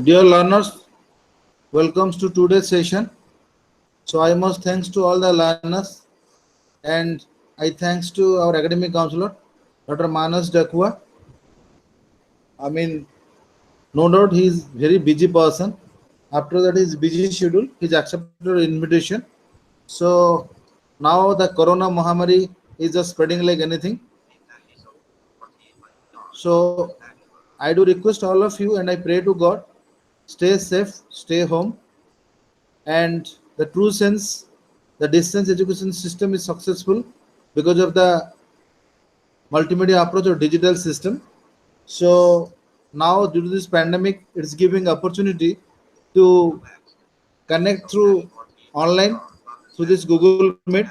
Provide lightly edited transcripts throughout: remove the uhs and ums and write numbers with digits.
Dear learners, welcome to today's session. So I must thanks to all the learners and I thanks to our academic counselor, Dr. Manas Dakua. I mean, no doubt he is very busy person. After that his busy schedule, he's accepted our invitation. So now the Corona Mahamari is just spreading like anything. So I do request all of you and I pray to God, stay safe, stay home, and the true sense, the distance education system is successful because of the multimedia approach or digital system. So now due to this pandemic, it's giving opportunity to connect through online through this Google Meet.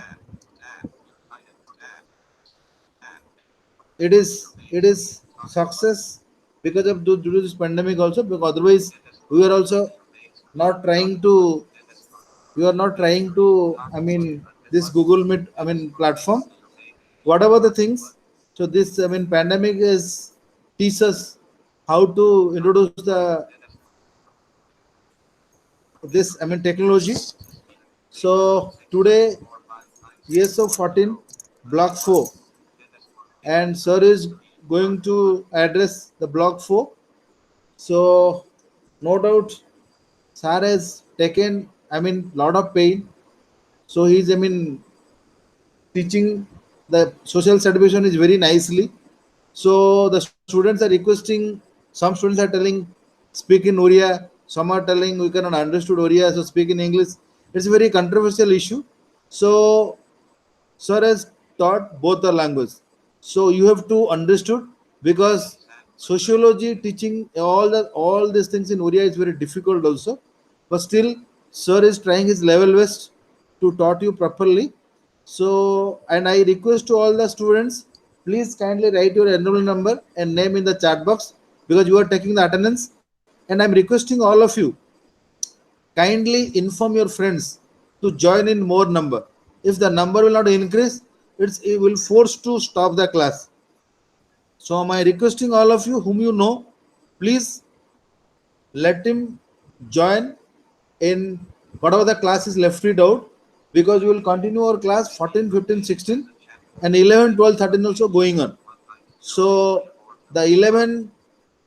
It is success because of due to this pandemic also, because otherwise we are also not trying to we are not trying to this Google Meet platform, whatever the things. So this pandemic is teach us how to introduce the this technology. So today ESO 14 block 4 and sir is going to address the block 4. So no doubt sir has taken lot of pain. So he's teaching the social certification is very nicely. So the students are requesting, some students are telling speak in Oriya, some are telling we cannot understood Oriya, so speak in English. It's a very controversial issue. So sir has taught both the language. So you have to understood, because sociology teaching all these things in Oriya is very difficult also. But still, sir is trying his level best to taught you properly. So, and I request to all the students, please kindly write your enrollment number and name in the chat box, because you are taking the attendance. And I'm requesting all of you, kindly inform your friends to join in more number. If the number will not increase, it will force to stop the class. So my requesting all of you whom you know, please let him join in whatever the class is left it out, because we will continue our class 14, 15, 16 and 11, 12, 13 also going on. So the 11,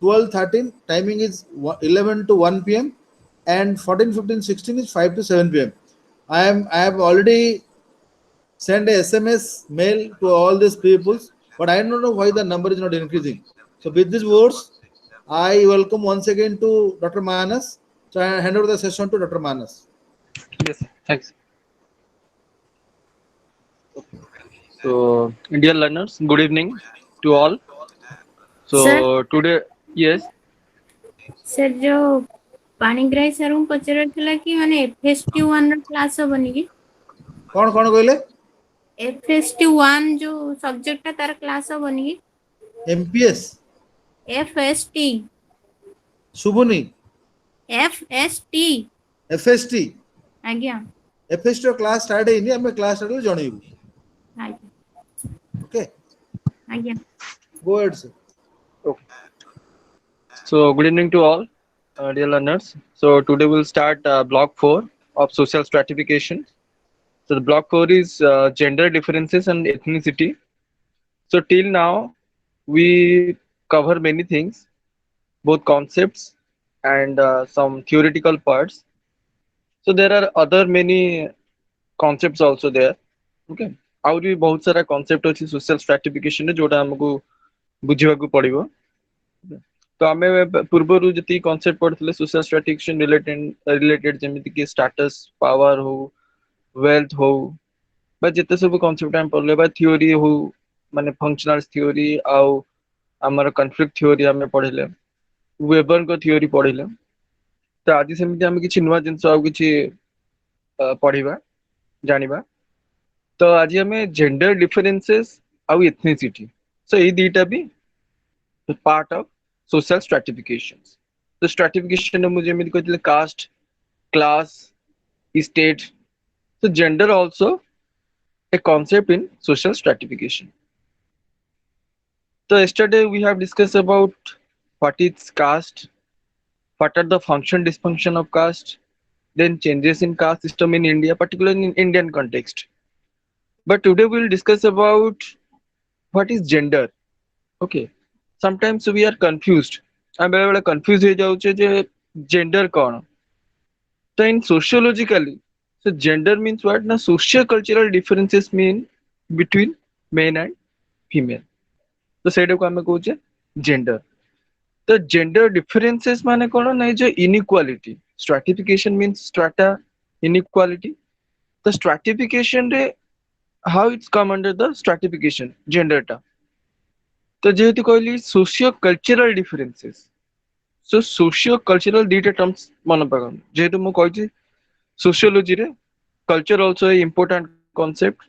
12, 13 timing is 11 to 1 p.m. and 14, 15, 16 is 5 to 7 p.m. I have already sent a SMS mail to all these people, but I don't know why the number is not increasing. So with these words, I welcome once again to Dr. Manas. So I hand over the session to Dr. Manas. Yes, thanks. So, dear learners, good evening to all. Sir So, today, yes, sir जो Panigrahi sir को पचारा कि माने FST1 रो class हबनी कि कौन कौन कहले? FST1 जो subject तार क्लास हबनी कि MPS FST शुभुनी FST FST आज्ञा FST क्लास स्टार्ट है, हमें क्लास स्टार्ट जणेबू. आज्ञा Okay, आज्ञा go ahead sir. okay. So, good evening to all, dear learners. So, today we'll start block 4 of social stratification. So, the block 4 is gender differences and ethnicity. So, till now, we cover many things, both concepts and some theoretical parts. So, there are other many concepts also there. Okay. आउरी बहुत सारा concept अछि social stratification जोटा हमको बुझिबा को पड़िबो. तो आमे पूर्वरु जति कॉन्सेप्ट पढ़थिले सोशल स्ट्रैटिफिकेशन रिलेटेड जेमिति कि स्टेटस पावर हो वेल्थ हो बा जते सब कॉन्सेप्ट हम पढ़ले बा थ्योरी हो माने फंक्शनल थ्योरी आउ हमर कॉन्फ्लिक्ट थ्योरी हमें पढ़ले वेबर को थ्योरी पढ़ले. तो आज सेमिति हम किछि नुवा जिंस आउ किछि पढ़िबा जानिबा. तो आज हमें जेंडर डिफरेंसेस आउ एथनिसिटी, सो ये दीटा भी पार्ट ऑफ सोशल स्ट्रैटिफिकेशंस. तो स्ट्रैटिफिकेशन मुझे एमिति कहथिले caste class state So gender also a concept in social stratification. So yesterday we have discussed about what is caste, what are the function dysfunction of caste, then changes in caste system in India, particularly in Indian context. But today we'll discuss about what is gender. Okay. Sometimes we are confused. I'm very confused हो जाऊचे जे gender कौन. So in sociologically, so gender means what? Na socio-cultural differences mean between men and female. तो ସେଇଟାକୁ ଆମେ କହୁଛେ gender. The gender differences ମାନେ କଣ ନା ଯେ inequality. Stratification means strata inequality. The stratification ରେ how it's come under the stratification gender ଟା. ତ ଯେହେତୁ କହିଲି socio cultural differences. So socio cultural ଦିଟା terms ମନେ ପକାନ୍ତୁ. ଯେହେତୁ ମୁଁ କହିଛି sociology ରେ culture also a important concept.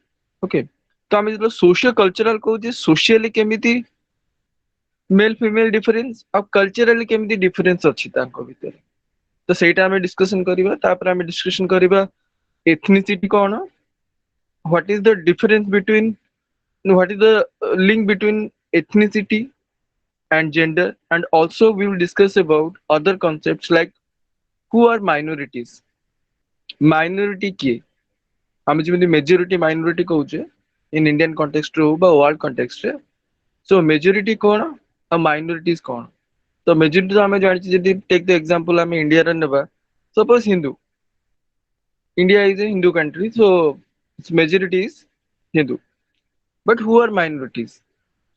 Okay. ତ ଆମେ ଯେତେବେଳେ socio cultural କହୁଛେ socially କେମିତି मेल फीमेल डिफरेंस ଆଉ କଲଚରାଲି କେମିତି ଡିଫରେନ୍ସ ଅଛି ତାଙ୍କ ଭିତରେ ତ ସେଇଟା ଆମେ ଡିସ୍କସନ କରିବା ତାପରେ ଆମେ ଡିସ୍କସନ କରିବା ଏଥନିସିଟି କଣ what is the difference between what is the link between ethnicity and gender and also we will discuss about other concepts like who are minorities minority କିଏ ଆମେ ଯେମିତି majority minority କହୁଛେ in Indian context ରେ ହଉ ବା world context ରେ so majority କଣ ଆଉ minorities କଣ तो मेजोरिटी तो हमें जानी चाहिए टेक द एग्जांपल हमें इंडिया रे नेबा suppose Hindu India is a Hindu country so its majority is Hindu but who are minorities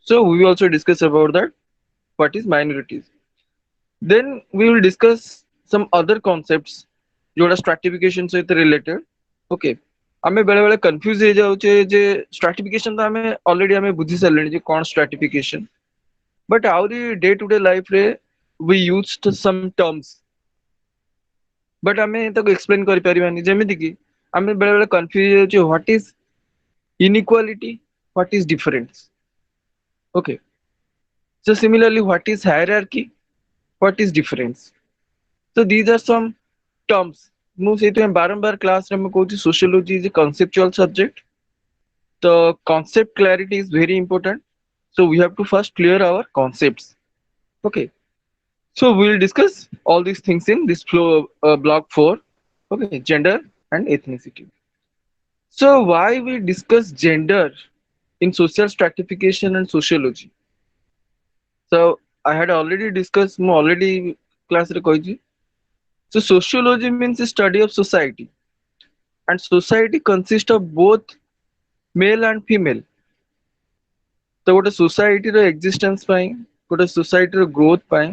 so we will also discuss about that what is minorities then we will discuss some other concepts जोड़ा stratification सहित related okay हमें बेले बेले confuse हो जाउचे जे stratification तो हमें already हमें बुझी सारलेनी जे कोन stratification but आउरी डे टू डे लाइफ रे we used some terms but ଆମେ ତାକୁ explain କରି ପାରିବାନି ଯେମିତି କି ଆମେ ବେଳେ ବେଳେ confuse ହେଇଯାଉଛୁ what is inequality what is difference okay so similarly what is hierarchy what is difference so these are some terms ମୁଁ ସେଇଥିପାଇଁ ବାରମ୍ବାର କ୍ଲାସ ରେ ମୁଁ କହୁଛି sociology is a conceptual subject the concept clarity is very important so we have to first clear our concepts okay so we'll discuss all these things in this flow block 4 okay gender and ethnicity so why we discuss gender in social stratification and sociology so I had already discussed more already class re kahichi so sociology means the study of society and society consists of both male and female तो गोटे society रो existence ପାଇଁ गोटे society रो growth ପାଇଁ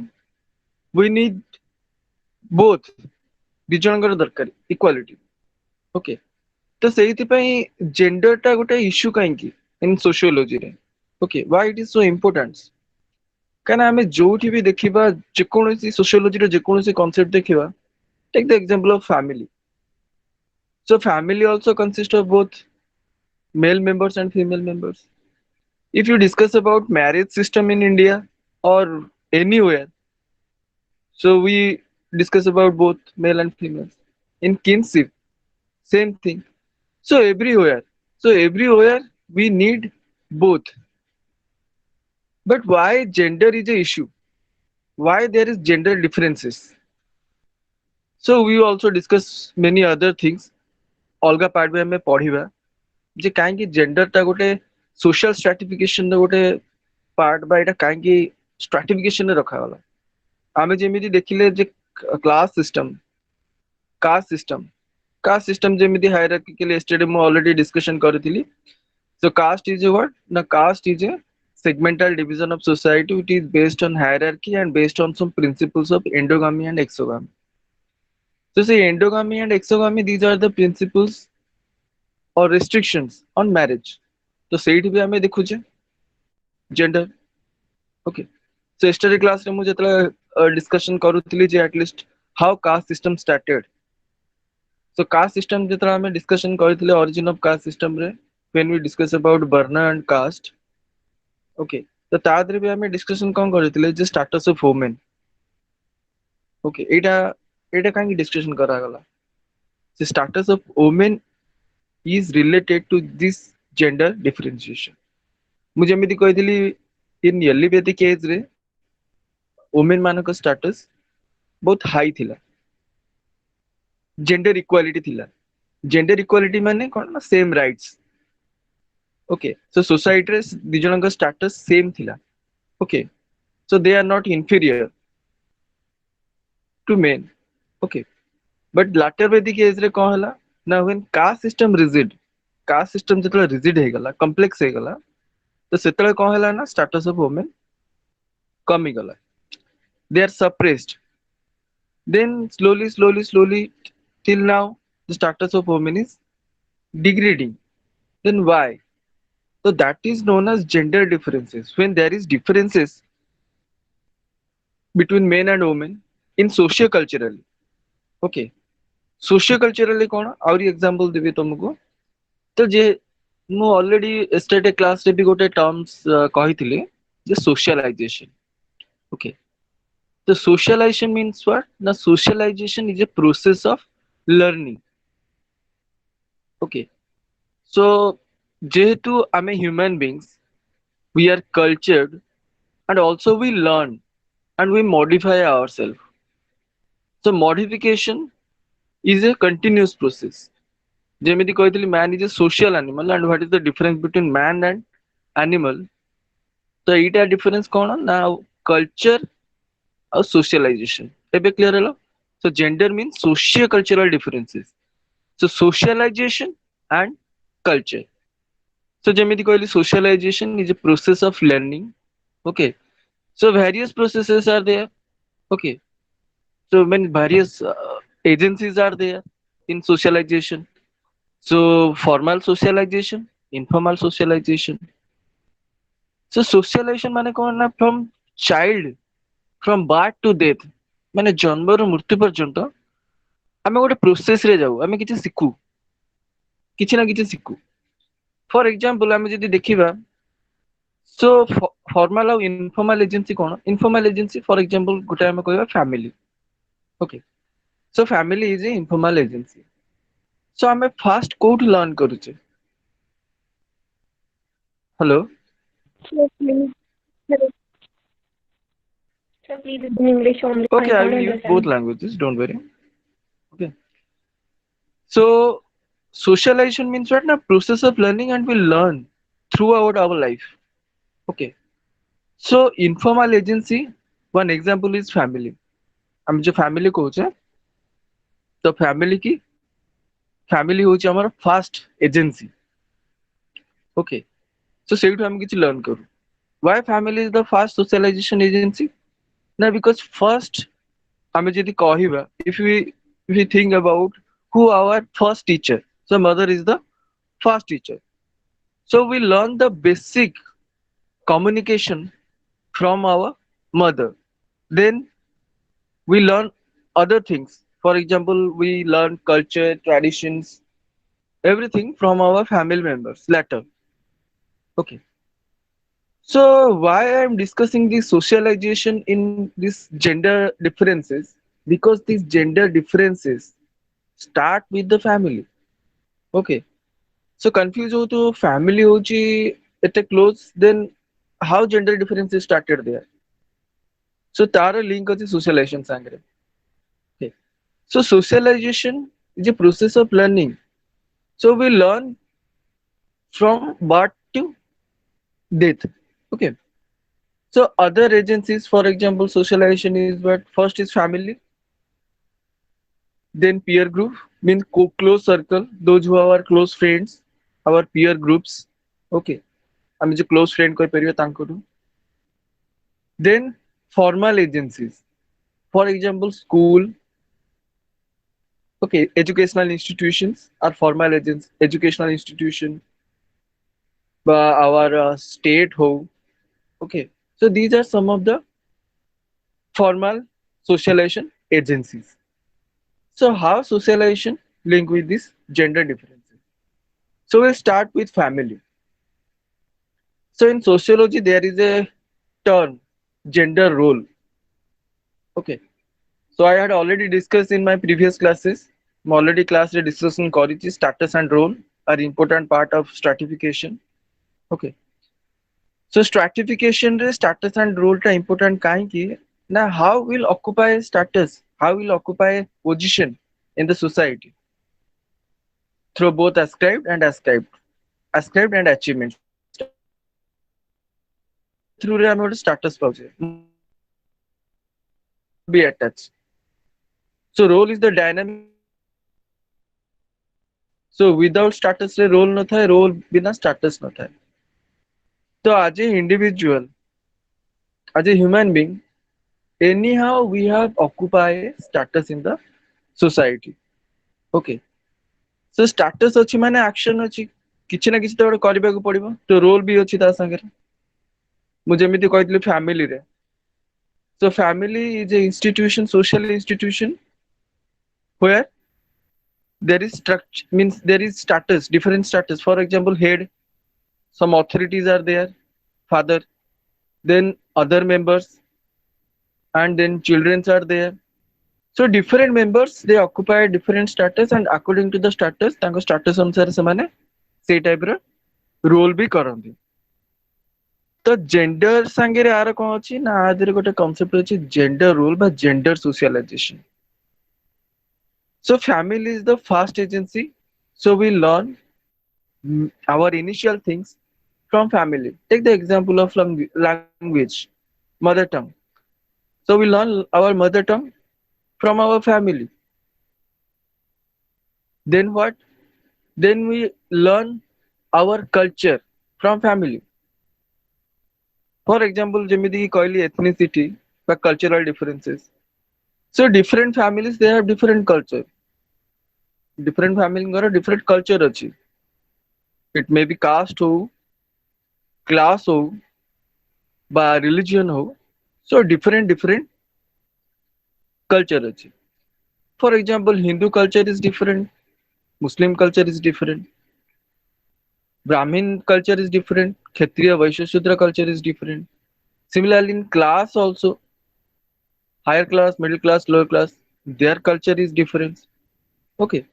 we need both ଦି ଜଣଙ୍କର ଦରକାର equality okay ତ ସେଇଥିପାଇଁ gender ଟା ଗୋଟେ ଇସ୍ୟୁ କାହିଁକି ଇନ୍ ସୋସିଓଲୋଜିରେ okay why it is so important କାହିଁକିନା ଆମେ ଯୋଉଠି ବି ଦେଖିବା ଯେକୌଣସି ସୋସିଓଲୋଜିର ଯେକୌଣସି କନସେପ୍ଟ ଦେଖିବା take the example of family so family also consist of both male members and female members if you discuss about marriage system in India or anywhere so we discuss about both male and female in kinship same thing so everywhere we need both but why gender is a issue why there is gender differences so we also discuss many other things अलगा part में हमें पढ़िबा जे काहे कि gender ता गोटे social stratification रो गोटे part बा एटा काहे कि स्ट्रैटिफिकेशन रे रखा वाला आमे जेमिति देखिले जे क्लास सिस्टम कास्ट सिस्टम जेमिति हायरार्किकल एस्टेड में ऑलरेडी डिस्कशन करथिली so caste is a what na caste is a segmental division of society which is based on hierarchy and based on some principles of endogamy and exogamy so say endogamy and exogamy these are the principles or restrictions on marriage तो ସେଇଠି भी हमें देखुचे gender okay so yesterday class रे मु जेतला discussion करूथिली जे at least how caste system started so caste system जेतला हमें डिस्कशन करथिले origin of caste system रे when we discuss about Varna and caste okay तो तादरे भी हमें डिस्कशन कौन करथिले जे status of women okay एटा काहे डिस्कशन करा गला से status of women is related to this gender differentiation. ମୁଁ ଯେମିତି କହିଥିଲି in early Vedic age ରେ women ମାନଙ୍କ status ବହୁତ high ଥିଲା, gender equality ଥିଲା. Gender equality ମାନେ କଣ ନା same rights. Okay, so society ରେ ଦି ଜଣଙ୍କ status same ଥିଲା. Okay, so they are not inferior to men. Okay, but later Vedic age ରେ କଣ ହେଲା ନା when caste system ଯେତେବେଳେ rigid ହେଇଗଲା, complex ହେଇଗଲା, ତ ସେତେବେଳେ କଣ ହେଲା ନା status of women କମିଗଲା. They are suppressed. Then slowly till now the status of women is degrading. Then why? So that is known as gender differences. When there is differences between men and women in socio-culturally. Okay, socio-culturally କଣ ଆହୁରି example ଦେବି ତମକୁ. ତ ଯେ ମୁଁ already yesterday class ରେ ବି ଗୋଟେ terms କହିଥିଲି ଯେ socialization. Okay, the socialization means what? The socialization is a process of learning. Okay, so যেহেতু ଆମେ human beings, we are cultured and also we learn and we modify ourselves. So modification is a continuous process. ଯେମିତି କହିଥିଲି man is a social animal and what is the difference between man and animal? ତ ଏଇଟା difference କଣ ନା culture ଆଉ socialization. ଏବେ clear ହେଲା? So gender means socio-cultural differences. So socialization and culture. So ଯେମିତି କହିଲି socialization is a process of learning. Okay. So various processes are there. Okay. So when various agencies are there in socialization. So formal socialization, informal socialization. So socialization ମାନେ କଣ ନା from child, from birth to death, ମାନେ ଜନ୍ମରୁ ମୃତ୍ୟୁ ପର୍ଯ୍ୟନ୍ତ ଆମେ ଗୋଟେ process ରେ ଯାଉ, ଆମେ କିଛି ଶିଖୁ, କିଛି ନା କିଛି ଶିଖୁ. ଫର ଏକ୍ସାମ୍ପଲ ଆମେ ଯଦି ଦେଖିବା, so formal ଆଉ informal agency କଣ? Informal agency for example ଗୋଟେ ଆମେ କହିବା family. Okay, so family is a informal agency. So ଆମେ first କୋଉଠି learn କରୁଛେ? Hello? Sir, please. Sir, sir, please in English only. Okay, I can't will use understand. both languages, don't worry. Okay. So socialization means what? Na process of learning and we learn throughout our life. Okay. So informal agency, one example is family. ଆମେ ଯୋଉ family କହୁଛେ, ତ family ହଉଛି ଆମର first agency. Okay. So ସେଇଠୁ ଆମେ କିଛି learn କରୁ. Why family is the first socialization agency? Na because first ଆମେ ଯଦି କହିବା, if we think about who our first teacher, so mother is the first teacher. So we learn the basic communication from our mother. Then we learn other things. For example, we learn culture, traditions, everything from our family members later. Okay. So why I am discussing this socialization in this gender differences? Because these gender differences start with the family. Okay. So confuse हो तो family होची एते close, then how gender differences started there? So तार link ଅଛି socialization साଙ୍ଗरे. Okay. So socialization is a process of learning. So we learn from birth to death. Okay. So other agencies, for example, socialization is what? First is family, then peer group, means close circle, those who are our close friends, our peer groups. Okay. ଆମେ ଯୋଉ close friend କହିପାରିବା ତାଙ୍କଠୁ. Then formal agencies, for example, school. Okay, educational institutions are formal agents, educational institution, our state home. Okay, so these are some of the formal socialization agencies. So how socialization link with this gender differences? So we'll start with family. So in sociology there is a term, gender role. Okay, so I had already discussed in my previous classes. I'm already class discussion କରିଛି status and role. are important part of stratification. Okay. So stratification re status and role ta important kaiki na how will occupy status, how will occupy position in the society through both ascribed and achievements. Ascribed through रे ଆମେ ଗୋଟେ status ପାଉଛେ be attached. So role is the dynamic. So without status रे role न थाए, role बिना status न थाए. So as a individual, as a human being, anyhow we have occupy status in the society. Okay. So status ଅଛି ମାନେ action ଅଛି, କିଛି ନା କିଛି ତ ଗୋଟେ କରିବାକୁ ପଡିବ, ତ role ବି ଅଛି ତା ସାଙ୍ଗରେ. ମୁଁ ଯେମିତି କହିଥିଲି family ରେ. So family is a institution, social institution where there is structure, means there is status, different status. For example, head, some authorities are there, father, then other members, and then children are there. So different members they occupy different status, and according to the status, तांको status अनुसार ସେମାନେ सेई type रो role भी करନ୍ତି. तो gender सांगेरे are कोन अछि ना आदरे गोटे concept अछि जेंडर रोल बा gender socialization. So family is the first agency. So we learn our initial things from family. Take the example of language, mother tongue. So we learn our mother tongue from our family. Then what? Then we learn our culture from family. For example, ଯେମିତି କହିଲି ethnicity বা cultural differences. So different families they have different culture. Different family different culture ଅଛି. It may be caste हो, class हो, বা religion हो. So different culture ଅଛି. For example, Hindu culture is different, Muslim culture is different, Brahmin culture is different, Kshatriya, Vaishya, Shudra culture is different. Similarly, in class also, higher class, middle class, lower class, their culture is different. Okay.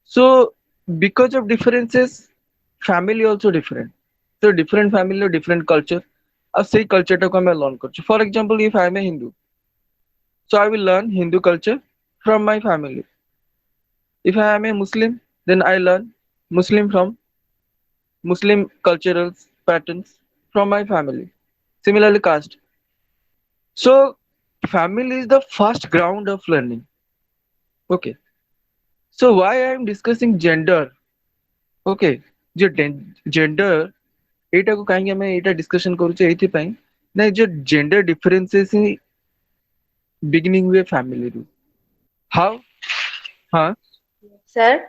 So because of differences, family also different. So different family, different culture. अब सही culture टाको मैं learn करछु. For example, if I am a Hindu, so I will learn Hindu culture from my family. If I am a Muslim, then I learn Muslim from Muslim cultural patterns from my family. Similarly, caste. So family is the first ground of learning. Okay. So why I am discussing gender? Okay. जो gender एटाको काहे हमें एटा discussion करूचे एथि पई ना जो gender differences ही beginning हुए family रू हाउ हाँ Sir,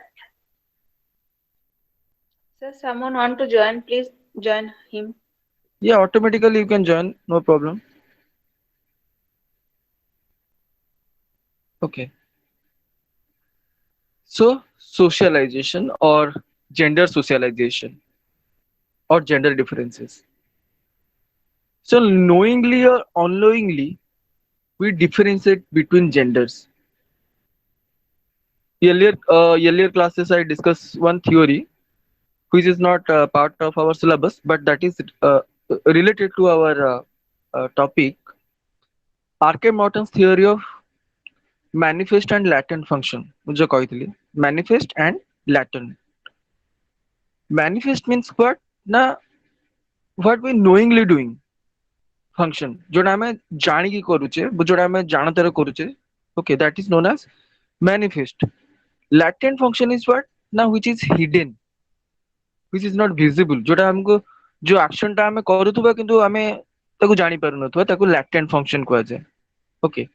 sir, someone want to join, please join him. yeah automatically you can join no problem. Okay, so socialization or gender socialization or gender differences. So knowingly or unknowingly we differentiate between genders. Earlier classes I discussed one theory which is not part of our syllabus, but that is related to our topic. Archive Morton's theory of manifest and latent function. मुझे कहती manifest and latent. Manifest means what? ना what we knowingly doing function. जोड़ा हमें जानी की करूचे, जोड़ा हमें जानते रह करूचे. Okay, that is known as manifest. Latent function is what? ना which is hidden. Which is not visible. जोड़ा हमको जो action टा हमें करूथुबा किंतु हमें ताको जानी पारुनथुबा ताको latent function कुआ जाए. Okay.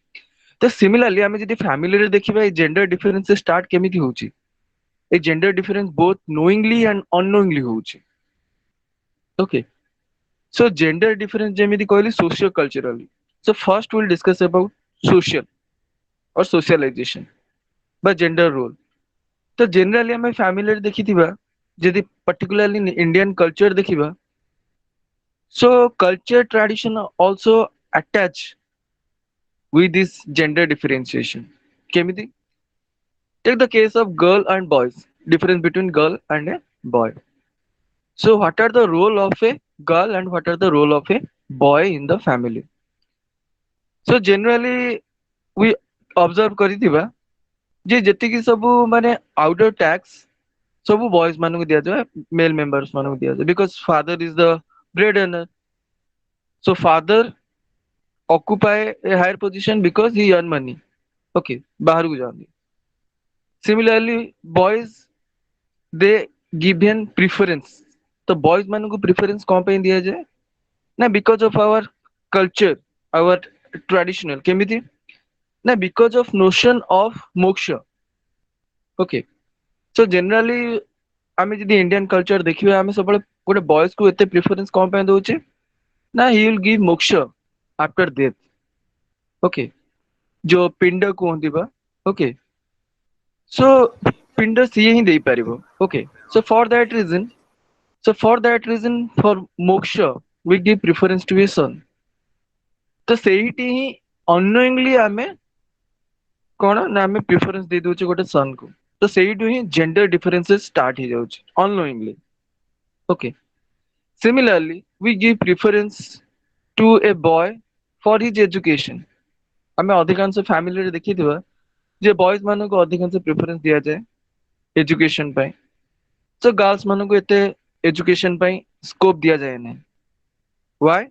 तो सिमिलरली आमे जदि फैमिली रे देखिबा ए जेंडर डिफरेंस स्टार्ट केमिति होउची. A gender difference both knowingly and unknowingly होउची. Okay. So gender difference जेमिति कहली socio culturally. So first we'll discuss about social or socialization by gender role. तो जनरली आमे फैमिली रे देखिथिबा जदि पर्टिकुलरली इंडियन कल्चर देखिबा. So culture tradition also attach with this gender differentiation. Kemiti? Take the case of girl and boys. difference between girl and a boy. So what are the role of a girl and what are the role of a boy in the family? So generally we observe କରିଥିବା ଯେ ଯେତିକି ସବୁ ମାନେ outer tax ସବୁ boys ମାନଙ୍କୁ ଦିଆଯାଏ male members ମାନଙ୍କୁ ଦିଆଯାଏ because father is the bread earner. So father occupy a higher position because he earn money. Okay, ବାହାରକୁ ଯାଆନ୍ତି. Similarly boys they given preference. तो boys ମାନଙ୍କୁ preference କଣ ପାଇଁ ଦିଆଯାଏ ନା because of our culture, our traditional କେମିତି ନା because of notion of moksha. Okay, so generally ଆମେ ଯଦି Indian culture ଦେଖିବା ଆମେ ସବୁବେଳେ ଗୋଟେ boys କୁ ଏତେ preference କଣ ପାଇଁ ଦଉଛେ ନା he will give moksha after death. Okay, जो ପିଣ୍ଡ କୁହନ୍ତି ବା okay, so ପିଣ୍ଡ ସିଏ ହିଁ ଦେଇପାରିବ. Okay, so for that reason for moksha we give preference to a son. ତ ସେଇଠି ହିଁ unknowingly ଆମେ କଣ ନା ଆମେ ପ୍ରିଫରେନ୍ସ ଦେଇ ଦଉଛେ ଗୋଟେ son କୁ ତ ସେଇଠୁ ହିଁ gender differences start ହେଇଯାଉଛି unknowingly. Okay, similarly we give preference to a boy for his education. ଆମେ ଅଧିକାଂଶ ଫ୍ୟାମିଲିରେ ଦେଖିଥିବା ଯେ ବଏଜ ମାନଙ୍କୁ ଅଧିକାଂଶ ପ୍ରିଫରେନ୍ସ ଦିଆଯାଏ ଏଜୁକେସନ ପାଇଁ ତ ଗାର୍ଲସ ମାନଙ୍କୁ ଏତେ ଏଜୁକେସନ ପାଇଁ ସ୍କୋପ ଦିଆଯାଏ ନାହିଁ. Why?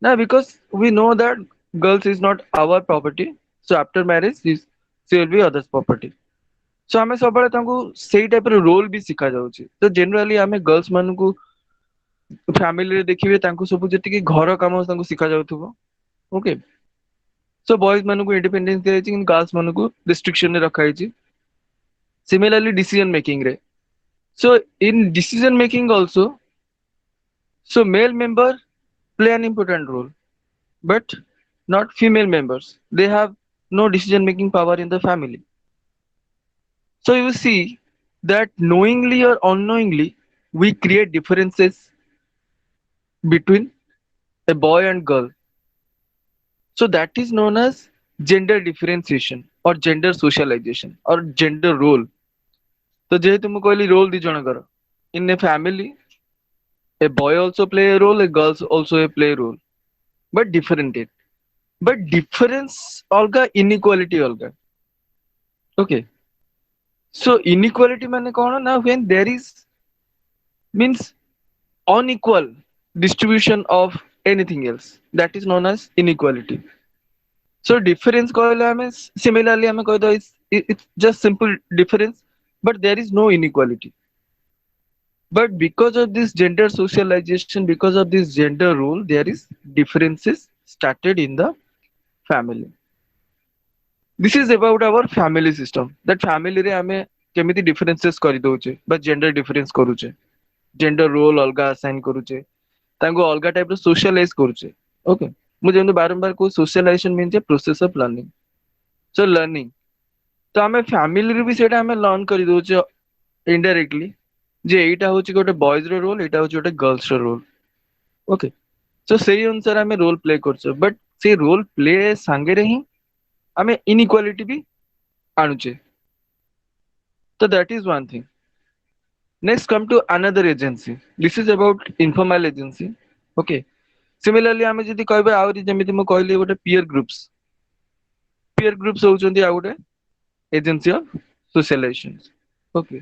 ନା because we know that girls is not our property, so after marriage she will be others property. So ଆମେ ସବୁବେଳେ ତାଙ୍କୁ ସେଇ ଟାଇପର ରୋଲ ବି ଶିଖା ଯାଉଛି. ତ ଜେନେରାଲି ଆମେ ଗର୍ଲସ ମାନଙ୍କୁ ଫ୍ୟାମିଲିରେ ଦେଖିବେ ତାଙ୍କୁ ସବୁ ଯେତିକି ଘର କାମ ତାଙ୍କୁ ଶିଖା ଯାଉଥିବ. ଓକେ, so boys ମାନଙ୍କୁ ଇଣ୍ଡିପେଣ୍ଡେନ୍ସ ଦିଆଯାଇଛି କିନ୍ତୁ ଗାର୍ଲସ ମାନଙ୍କୁ ରେଷ୍ଟ୍ରିକ୍ସନ ରେ ରଖାଯାଇଛି. Similarly decision making ରେ, so in decision making also, so male member play an important role but not female members. They have no decision making power in the family. So you see that knowingly or unknowingly we create differences between a boy and girl. So that is known as gender differentiation or gender socialization or gender role. तो जेहेतु ମୁଁ କହିଲି roll ଦି ଜଣଙ୍କର in a family, a boy also play a role, a girls also play a role, but different it. But difference अलगा, inequality अलगा. Okay, so inequality माने कौन ना when there is means unequal distribution of anything else, that is known as inequality. So difference कहले हमें similarly हमें कह दो it's just simple difference but there is no inequality. But because of this gender socialization, because of this gender role, there is differences started in the family. This is about our family system. That family रे हमें केमिति differences करी दोचे, but gender difference करूचे, gender role अलगा assign करूचे, तांको अलगा type रो socialize करूचे. Okay, मुझे उन्हें बारंबार को socialization means a process of learning. So learning, तो हमें family रे भी सेटा हमें learn करी दोचे indirectly. जे एटा होची गोटे बॉयज रो रोल, एटा होची गोटे गर्ल्स रो रोल. ओके, सो सेही अनुसार हमें रोल प्ले करछो बट से रोल प्ले संगे रे ही हमें इनइक्वालिटी भी आणुचे. तो that is one thing. Next come to another agency. This is about informal agency. Okay, similarly हमें जदी कहबे आउरी जेमिति म कहली गोटे पीयर ग्रुप्स होउचंदी आ गोटे agency of socialization. Okay,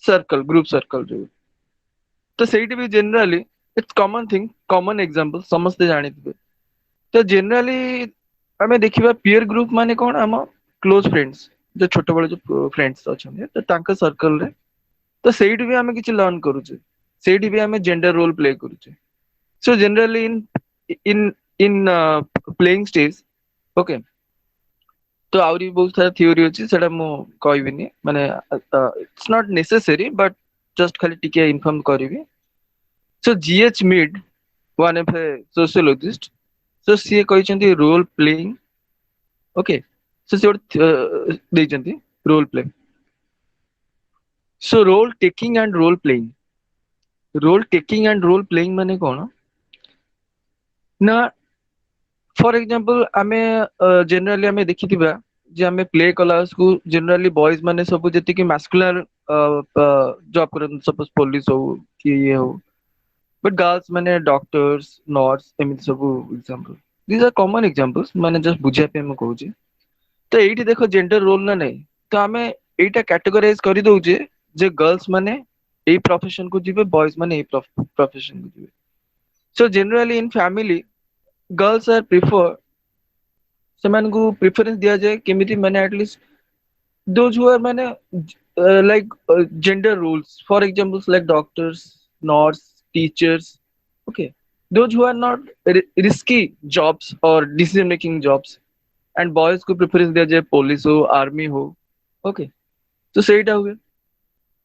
circle group circle जो तो ସେଇଠି ବି generally it's common thing, common example ସମସ୍ତେ ଜାଣିଥିବେ. ତ generally ଆମେ ଦେଖିବା peer group ମାନେ କଣ ଆମ close friends, जो ଛୋଟ ବେଳେ जो friends ଅଛନ୍ତି ତ ତାଙ୍କ circle ରେ ତ ସେଇଠି ବି ଆମେ କିଛି learn କରୁଛେ, ସେଇଠି ବି ଆମେ gender role play କରୁଛେ. So generally in playing stage, okay, तो आउरी बहुत सारा थियोरी अछि सेटा मु कहबिनी माने it's not necessary but just खाली टिके इन्फॉर्म करबी. So GH Mead one of a sociologist, सो सी कहचंती रोल प्लेइंग. ओके, सो से देचंती role play. So role taking and role playing. Role taking and role playing माने कोन ना फॉर एग्जांपल आमे जनरली आमे देखिथिबा जे आमे प्ले क्लास को जनरली बॉयज माने सब जति कि मैस्कुलर जॉब करन सपोज पुलिस हो कि ये हो बट गर्ल्स माने डॉक्टर्स नर्स एमिति सब example these are common examples माने जस्ट बुझिया पे हम कहूची तो एठी देखो जेंडर रोल ना नहीं तो आमे एटा कैटेगराइज करि दउजे जे गर्ल्स माने ए प्रोफेशन को जिवे बॉयज माने ए प्रोफेशन को जिवे so generally in family girls are prefer सेमानकु प्रेफरेंस दिया जाए केमिति माने at least those who are mane gender roles for examples like doctors nurse teachers okay those who are not risky jobs or decision making jobs and boys को preference दिया जाए police हो army हो okay तो ସେଇଟା हुए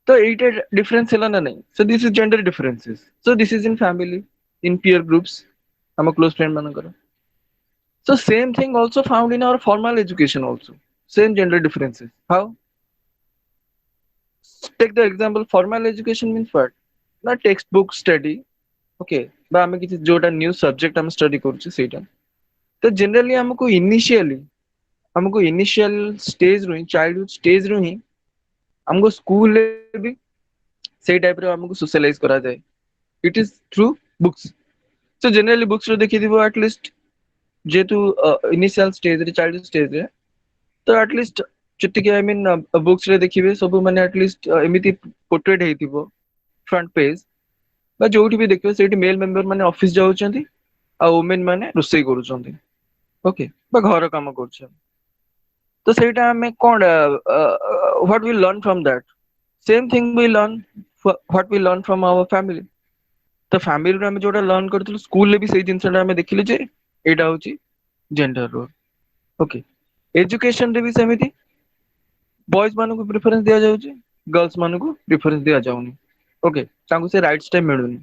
तो ଏଇଟା difference ହେଲା ନା ନାହିଁ so this is gender differences so this is in family in peer groups ଆମ close friend ମାନଙ୍କର so same thing also found in our formal education also same gender differences how take the example formal education means what na textbook study okay ba ame kiछि जोटा new subject हम study करछु सेटा तो generally हमको initial stage रो childhood stage रो ही हमको school ले भी सेही type रो हमको सोशलाइज करा जाए it is through books so generally books रो देखि दिबो एटलीस्ट जेतु इनिशियल स्टेज रे चाइल्डहुड स्टेज रे तो एटलीस्ट जति आई मीन बुक्स रे देखिबे सब माने एटलीस्ट एमिति पोर्ट्रेट हेतिबो फ्रंट पेज बा जोठी भी देखिबे सेठी मेल मेंबर माने ऑफिस जाउचंती आ वुमेन माने रोसई करूचंती ओके बा घर काम करूचंती तो सेटा हमें कोन what we learn from that same thing we learn what we learn from our family तो फैमिली रे हमें जोटा लर्न करथुल स्कूल ले भी सेही जिंसटा हमें देखिले जे एटा होची जेंडर रोल ओके एजुकेशन रे भी सेमिति बॉयज मान को प्रेफरेंस दिया जाउची गर्ल्स मान को प्रेफरेंस दिया जाउनी ओके तांको से राइट्स टाइम मिलुनी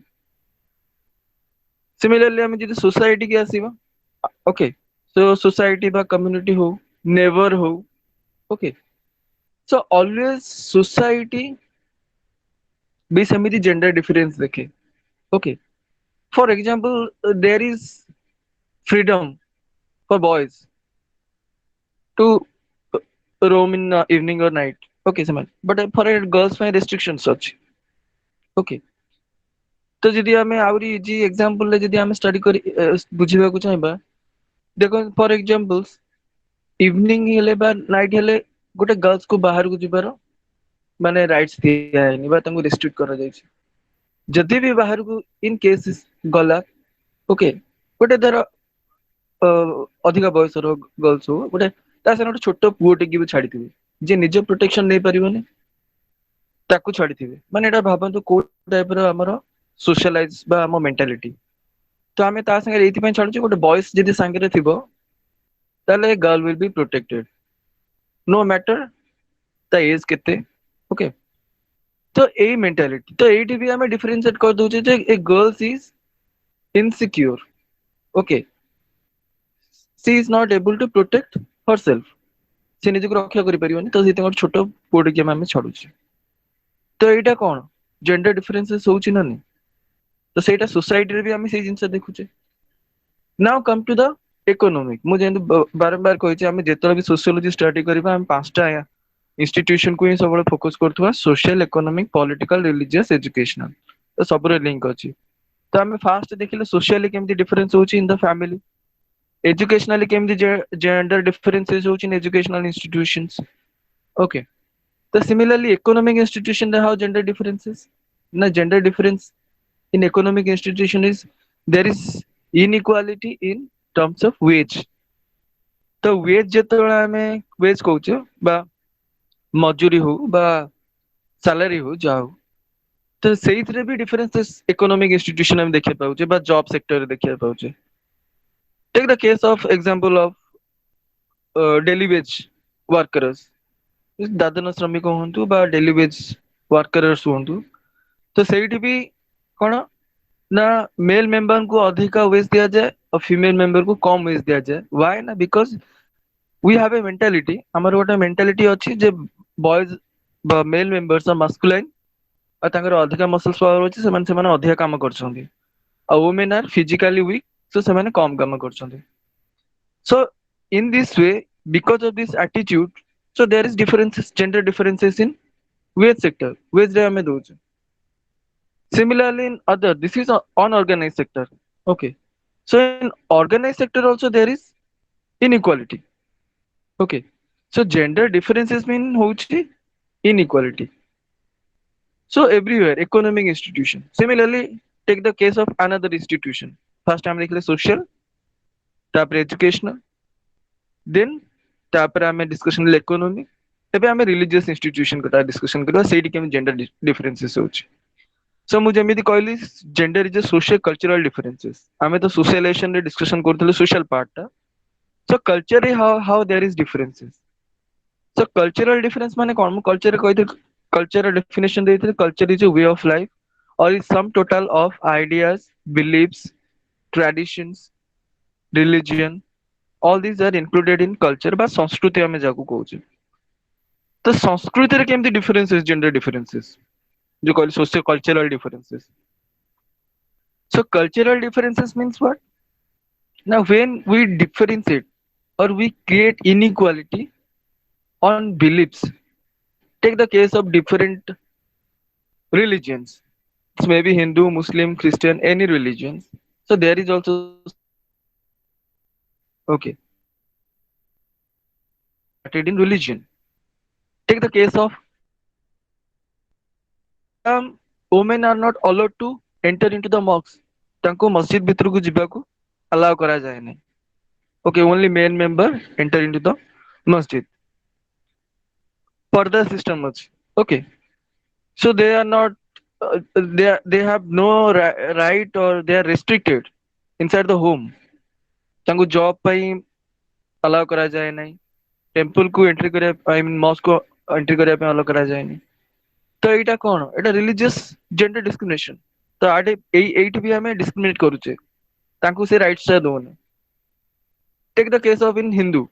सिमिलरली हम जदी सोसाइटी के आसीबा ओके सो सोसाइटी बा कम्युनिटी हो नेबर हो ओके सो ऑलवेज सोसाइटी भी समिति जेंडर डिफरेंस देखे okay for example there is freedom for boys to roam in evening or night okay saman but for a girls my restrictions such okay तो जदि हमें आउरी easy example ले जदि हम स्टडी करी बुझिबा को चाहबा देखो फॉर एग्जांपल्स इवनिंग हेले बा नाइट हेले गोटे गर्ल्स को बाहर को जिबार माने राइट्स दिया है बा तांको रेस्ट्रिक्ट करा जाय छै जदि भी बाहर को इन केसेस गला ओके गोटे धर अधिका बयस रो गर्ल्स हो गोटे ता से गोटे छोट पुओटे की भी छाड़ी थिबे जे निज प्रोटेक्शन नै परिबने ताकू छाड़ी थिबे माने एटा भाबंतु को टाइप रो हमरो सोशलाइज बा हम मेंटालिटी तो हमें ता संगे एथि पय छाडु गोटे बॉयज जदि संगे रे थिबो ताले girl will be protected no matter ता एज केते ओके तो ए मेंटालिटी तो एठी भी हमें डिफरेंशिएट कर दोचे जे a girls is insecure okay she is not able to protect herself से निज को रक्षा करि परिबनी तो सेते छोट पोड के हम छाडु तो एटा कोन जेंडर डिफरेंसेस होउची ना नहीं तो सेटा सोसाइटी रे भी हम से जिंस देखुचे now come to the economic मु जेंद बारंबार कहि छै हम जेतरा भी सोशियोलॉजी स्टडी करबा हम पांचटा इंस्टीट्यूशन को ही सब फोकस करथुवा social economic political religious educational तो सब रे लिंक अछि तो हम फास्ट देखिले सोशली केमती डिफरेंस होउची in the family educationally came the gender differences in educational institutions okay so similarly economic institution they have gender differences na gender difference in economic institution is there is inequality in terms of wage तो wage जेतोला हमें wage कहउछे बा मजूरी हो बा salary हो जाओ तो सेइथरे भी डिफरेंसेस इकोनॉमिक इंस्टीट्यूशन हम देखे पाउछे बा जॉब सेक्टर रे देखे पाउछे take the case of example of daily wage workers दादन श्रमिक होंतु बा डेली वेज वर्कर्स होंतु तो सेठी भी कोन ना मेल मेंबर को अधिक वेज दिया जाए और फीमेल मेंबर को कम वेज दिया जाए व्हाई ना because we have a mentality हमर गोटा मेंटालिटी अछि जे बॉयज बा मेल मेंबर्स आर मस्कुलाइन आ तांकर अधिक मसल्स पावर अछि से अधिक काम करछंती आ women are physically weak so ସେମାନେ କମ କାମ କରୁଛନ୍ତି so in this way because of this attitude, so there is differences, gender differences in wage sector, wage re ame doche. Similarly in other, this is a unorganized sector. Okay, so in organized sector also there is inequality. Okay, so gender differences mean hochi inequality. So everywhere, economic institution. Similarly, take the case of another institution. First ଆମେ ଦେଖିଲେ social, ତାପରେ educational, then ତାପରେ ଆମେ discussion ହେଲେ economic, ଏବେ ଆମେ religious institution କଥା discussion କରିବା, ସେଇଠି କେମିତି gender differences ହଉଛି. So ମୁଁ ଯେମିତି କହିଲି, gender is a social cultural differences. ଆମେ ତ socialization ରେ discussion କରୁଥିଲେ social part ଟା. So culture how there is differences. So cultural difference ମାନେ କଣ? ମୁଁ culture ରେ କହିଥିଲି, culture definition ଦେଇଥିଲି, culture is a way of life or is some total of ideas, beliefs, traditions, religion, all these are included in culture ବା ସଂସ୍କୃତି ଆମେ ଯାହାକୁ କହୁଛେ. ତ ସଂସ୍କୃତିରେ କେମିତି differences, gender differences जो କହିଲି socio cultural differences. So cultural differences means what? Now when we differentiate or we create inequality on beliefs, take the case of different religions. It's maybe Hindu, Muslim, Christian, any religions. So there is also okay started in religion. Take the case of women are not allowed to enter into the mosque. ତାଙ୍କୁ ମସଜିଦ ଭିତରକୁ ଯିବାକୁ allow କରାଯାଏ ନାହିଁ. Okay, only men member enter into the masjid. Further system ଅଛି. Okay, so they are not they have no right or they are restricted inside the home. ତାଙ୍କୁ job ପାଇଁ allow କରାଯାଏ ନାହିଁ. Temple କୁ entry କରିବା, I mean mosque କୁ entry କରିବା ପାଇଁ allow କରାଯାଏ ନାହିଁ. ତ ଏଇଟା କଣ? ଏଇଟା religious gender discrimination. ତ ଆଡେ ଏଇଠି ବି ଆମେ discriminate କରୁଛେ, ତାଙ୍କୁ ସେ rights ଟା ଦଉନେ. Take the case of in Hindu.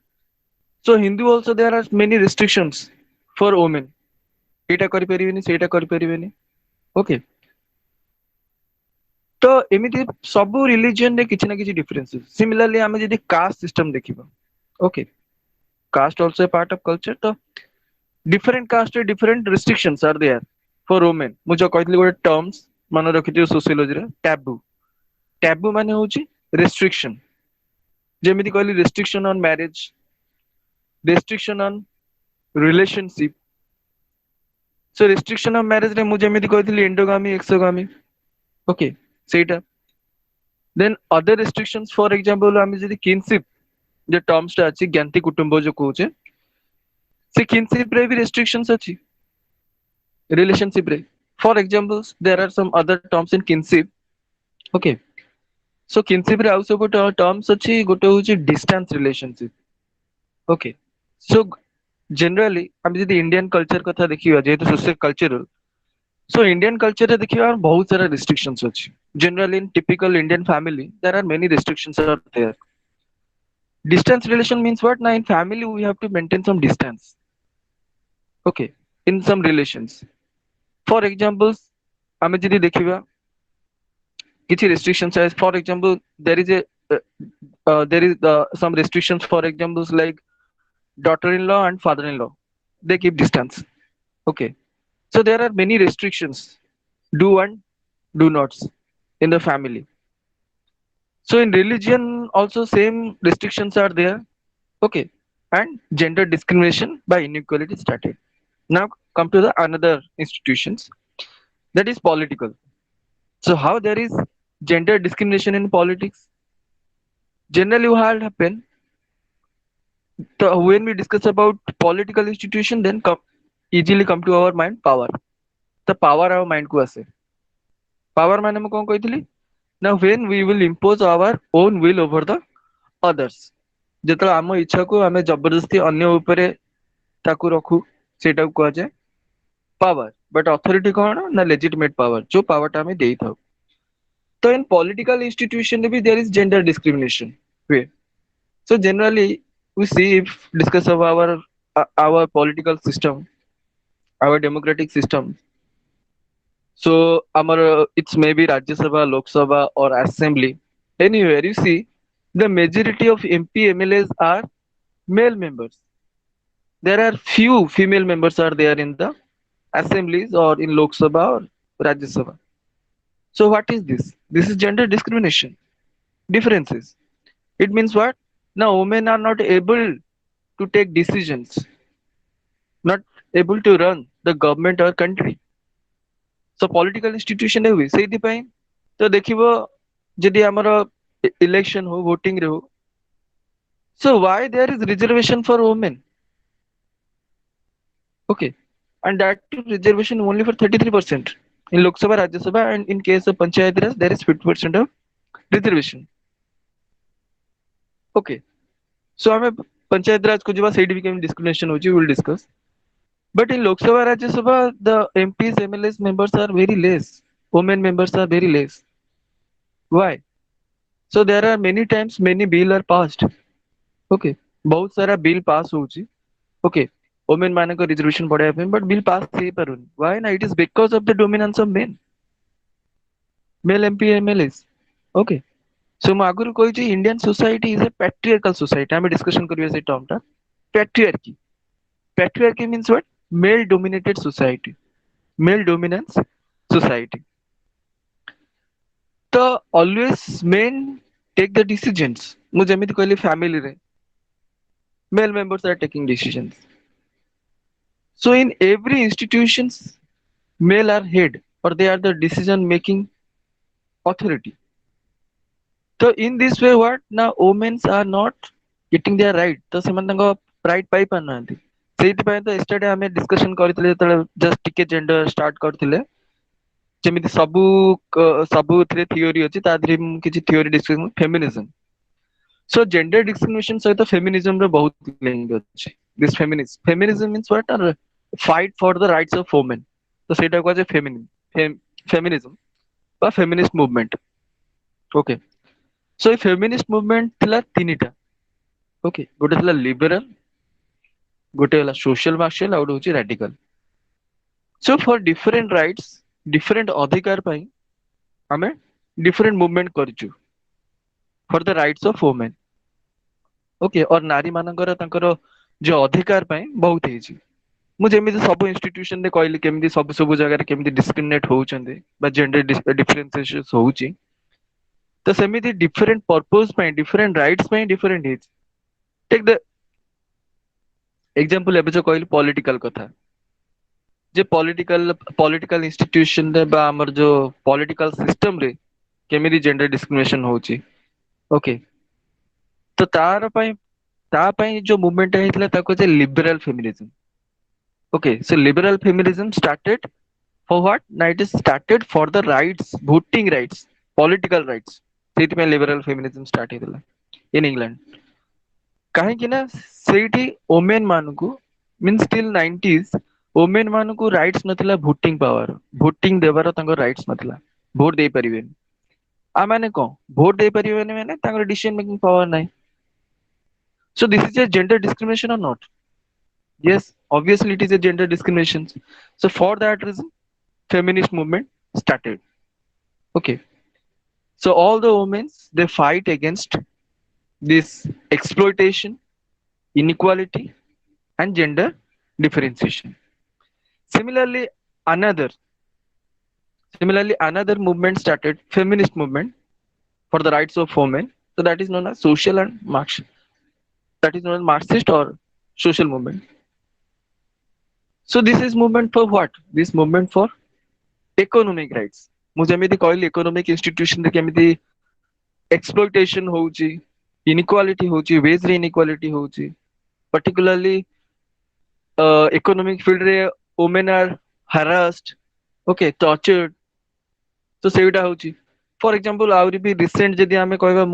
So Hindu also there are many restrictions for women. ଏଇଟା କରିପାରିବେନି, ସେଇଟା କରିପାରିବେନି. Okay, ତ ଏମିତି ସବୁ religion ରେ କିଛି ନା କିଛି differences. Similarly ଆମେ ଯଦି caste system ଦେଖିବା, okay, caste also a part of culture. ତ different caste ରେ different restrictions are there for women. ମୁଁ ଯୋଉ କହିଥିଲି ଗୋଟେ terms ମନେ ରଖିଥିବ sociology ରେ, taboo. Taboo ମାନେ ହଉଛି restriction. ଯେମିତି କହିଲି restriction on marriage, restriction on relationship. So restriction of marriage ରେ ମୁଁ ଯେମିତି କହିଥିଲି endogamy, exogamy. Okay, ସେଇଟା. Then other restrictions, for example ଆମେ ଯଦି kinship ଯେ terms ଟା ଅଛି, ଜ୍ଞାତି କୁଟୁମ୍ବ ଯୋଉ କହୁଛେ, ସେ kinship ରେ ବି restrictions ଅଛି relationship ରେ. For examples, there are some other terms in kinship. Okay, so kinship ରେ ଆଉ ସବୁ terms ଅଛି, ଗୋଟେ ହଉଛି distance relationship. Okay, so generally ଆମେ ଯଦି Indian culture କଥା ଦେଖିବା, ଯେହେତୁ socio cultural, so Indian culture ରେ ଦେଖିବା ବହୁତ ସାରା restrictions ଅଛି. Generally in typical Indian family there are many restrictions are there. Distance relation means what? Now in family we have to maintain some distance. Okay, in some relations. For examples ଆମେ ଯଦି ଦେଖିବା କିଛି restrictions as, for example there is a some restrictions, for examples like daughter-in-law and father-in-law, they keep distance. Okay, so there are many restrictions, do and do nots in the family. So in religion also same restrictions are there. Okay, and gender discrimination by inequality started. Now come to the another institutions, that is political. So how there is gender discrimination in politics? Generally what happen, so when we discuss about political institution, then easily come to our mind power. The power our mind ku ase. Power ମାନେ ମୁଁ କଣ କହିଥିଲି? Now when we will impose our own will over the others, ଯେତେବେଳେ ଆମ ଇଚ୍ଛାକୁ ଆମେ ଜବରଦସ୍ତି ଅନ୍ୟ ଉପରେ ତାକୁ ରଖୁ, ସେଇଟାକୁ କୁହାଯାଏ power. But authority କଣ ନା legitimate power, ଯୋଉ power ଟା ଆମେ ଦେଇଥାଉ. ତ in political institution ରେ ବି there is gender discrimination ହୁଏ. So generally we see, if discuss of our political system, our democratic system. So it's maybe Rajya Sabha, Lok Sabha or Assembly. Anywhere you see, the majority of MP MLAs are male members. There are few female members are there in the assemblies or in Lok Sabha or Rajya Sabha. So what is this? This is gender discrimination. Differences. It means what? Now women are not able to take decisions, not able to run the government or country. So political institution हुए ସେଇଥିପାଇଁ ତ ଦେଖିବ ଯଦି ଆମର election हो voting ରେ हो, so why there is reservation for women? Okay, and that too reservation only for 33% in Lok Sabha, Rajya Sabha, and in case of Panchayat Raj there is 50% of reservation. Okay, so ଆମେ Panchayat Raj को ଯିବା ସେଇଠି ବି କେମିତି discrimination ହଉଛି we will discuss. But in Lok Sabha, Rajya Sabha, the MPs, MLAs members are very less. Women members are very less. Why? So there are many times many bill are passed. Okay, बहुत सारा bill pass होଉଛି. Okay, women ମାନଙ୍କ reservation बढ़ाଇବା ପାଇଁ but bill pass ହେଇପାରୁନି. Why? Na it is because of the dominance of men. Male MP, MLAs. Okay. So ମୁଁ ଆଗରୁ କହିଛି Indian society is a patriarchal society. ଆମେ discussion କରିବା ସେଇ term ଟା. Patriarchy. Patriarchy means what? Male dominated society. Male dominance society. So always men take the decisions. ମୁଁ ଯେମିତି କହିଲି family ରେ male members are taking decisions. So in every institutions male are head or they are the decision making authority. So in this way what now women are not getting their right. ତ ସେମାନେ ତାଙ୍କ right ପାଇ ପାରୁନାହାନ୍ତି. ସେଇଥିପାଇଁ ତ yesterday ଆମେ discussion କରିଥିଲେ ଯେତେବେଳେ just ଟିକେ gender start କରିଥିଲେ ଯେମିତି ସବୁଥିରେ theory ଅଛି ତା ଦେହରେ ମୁଁ କିଛି theory discussion feminism. So gender discrimination ସହିତ feminism ର ବହୁତ link ଅଛି. This feminism means what? Fight for the rights of women. ତ ସେଇଟା କୁହାଯାଏ feminism ବା feminist movement. Okay. So ଏ feminist movement ଥିଲା ତିନିଟା. Okay, ଗୋଟେ ଥିଲା liberal, ଗୋଟେ ହେଲା social martial, ଆଉ ଗୋଟେ ହଉଛି radical. So for different rights, different ଅଧିକାର ପାଇଁ ଆମେ different movement କରିଛୁ for the rights of women. Okay, or ନାରୀ ମାନଙ୍କର ତାଙ୍କର ଯୋଉ ଅଧିକାର ପାଇଁ ବହୁତ ହେଇଛି. ମୁଁ ଯେମିତି ସବୁ institution ରେ କହିଲି କେମିତି ସବୁ ଜାଗାରେ କେମିତି discriminate ହଉଛନ୍ତି ବା gender differentiation ହଉଛି. ତ ସେମିତି different purpose ପାଇଁ different rights ପାଇଁ different ହେଇଛି. Take the example ଏବେ ଯୋଉ କହିଲି political କଥା. ଯେ political institution ରେ ବା ଆମର ଯୋଉ political system ରେ କେମିତି gender discrimination ହଉଛି. Okay. ତ ତା ପାଇଁ ଯୋଉ movement ଟା ହେଇଥିଲା ତାକୁ କୁହାଯାଏ liberal feminism. Okay, so liberal feminism started for what? Now it is started for the rights, voting rights, political rights. ସେଇଥିପାଇଁ liberal feminism start ହେଇଥିଲା in England. କାହିଁକି ନା ସେଇଠି women ମାନଙ୍କୁ means till 90s women ମାନଙ୍କୁ rights ନଥିଲା voting power. voting ଦେବାର ତାଙ୍କର rights ନଥିଲା. vote ଦେଇପାରିବେନି. ମାନେ କଣ? vote ଦେଇପାରିବେନି ମାନେ ତାଙ୍କର decision making power ନାହିଁ. So this is a gender discrimination or not? Yes, obviously it is a gender discrimination. So for that reason, feminist movement started. Okay. So all the women they fight against this exploitation, inequality, and gender differentiation. Similarly, another movement started, feminist movement for the rights of women. So that is known as social and Marxist. That is known as Marxist or social movement. So this is movement for what? This movement for economic rights. ମୁଁ ଯେମିତି କହିଲି economic institution ରେ କେମିତି exploitation ହଉଛି, inequality ହଉଛି, wage ରେ inequality ହଉଛି, particularly economic field ରେ women are harassed, okay, tortured. ତ ସେଇଟା ହଉଛି. For example, ଆହୁରି ବି recent ଯଦି ଆମେ କହିବା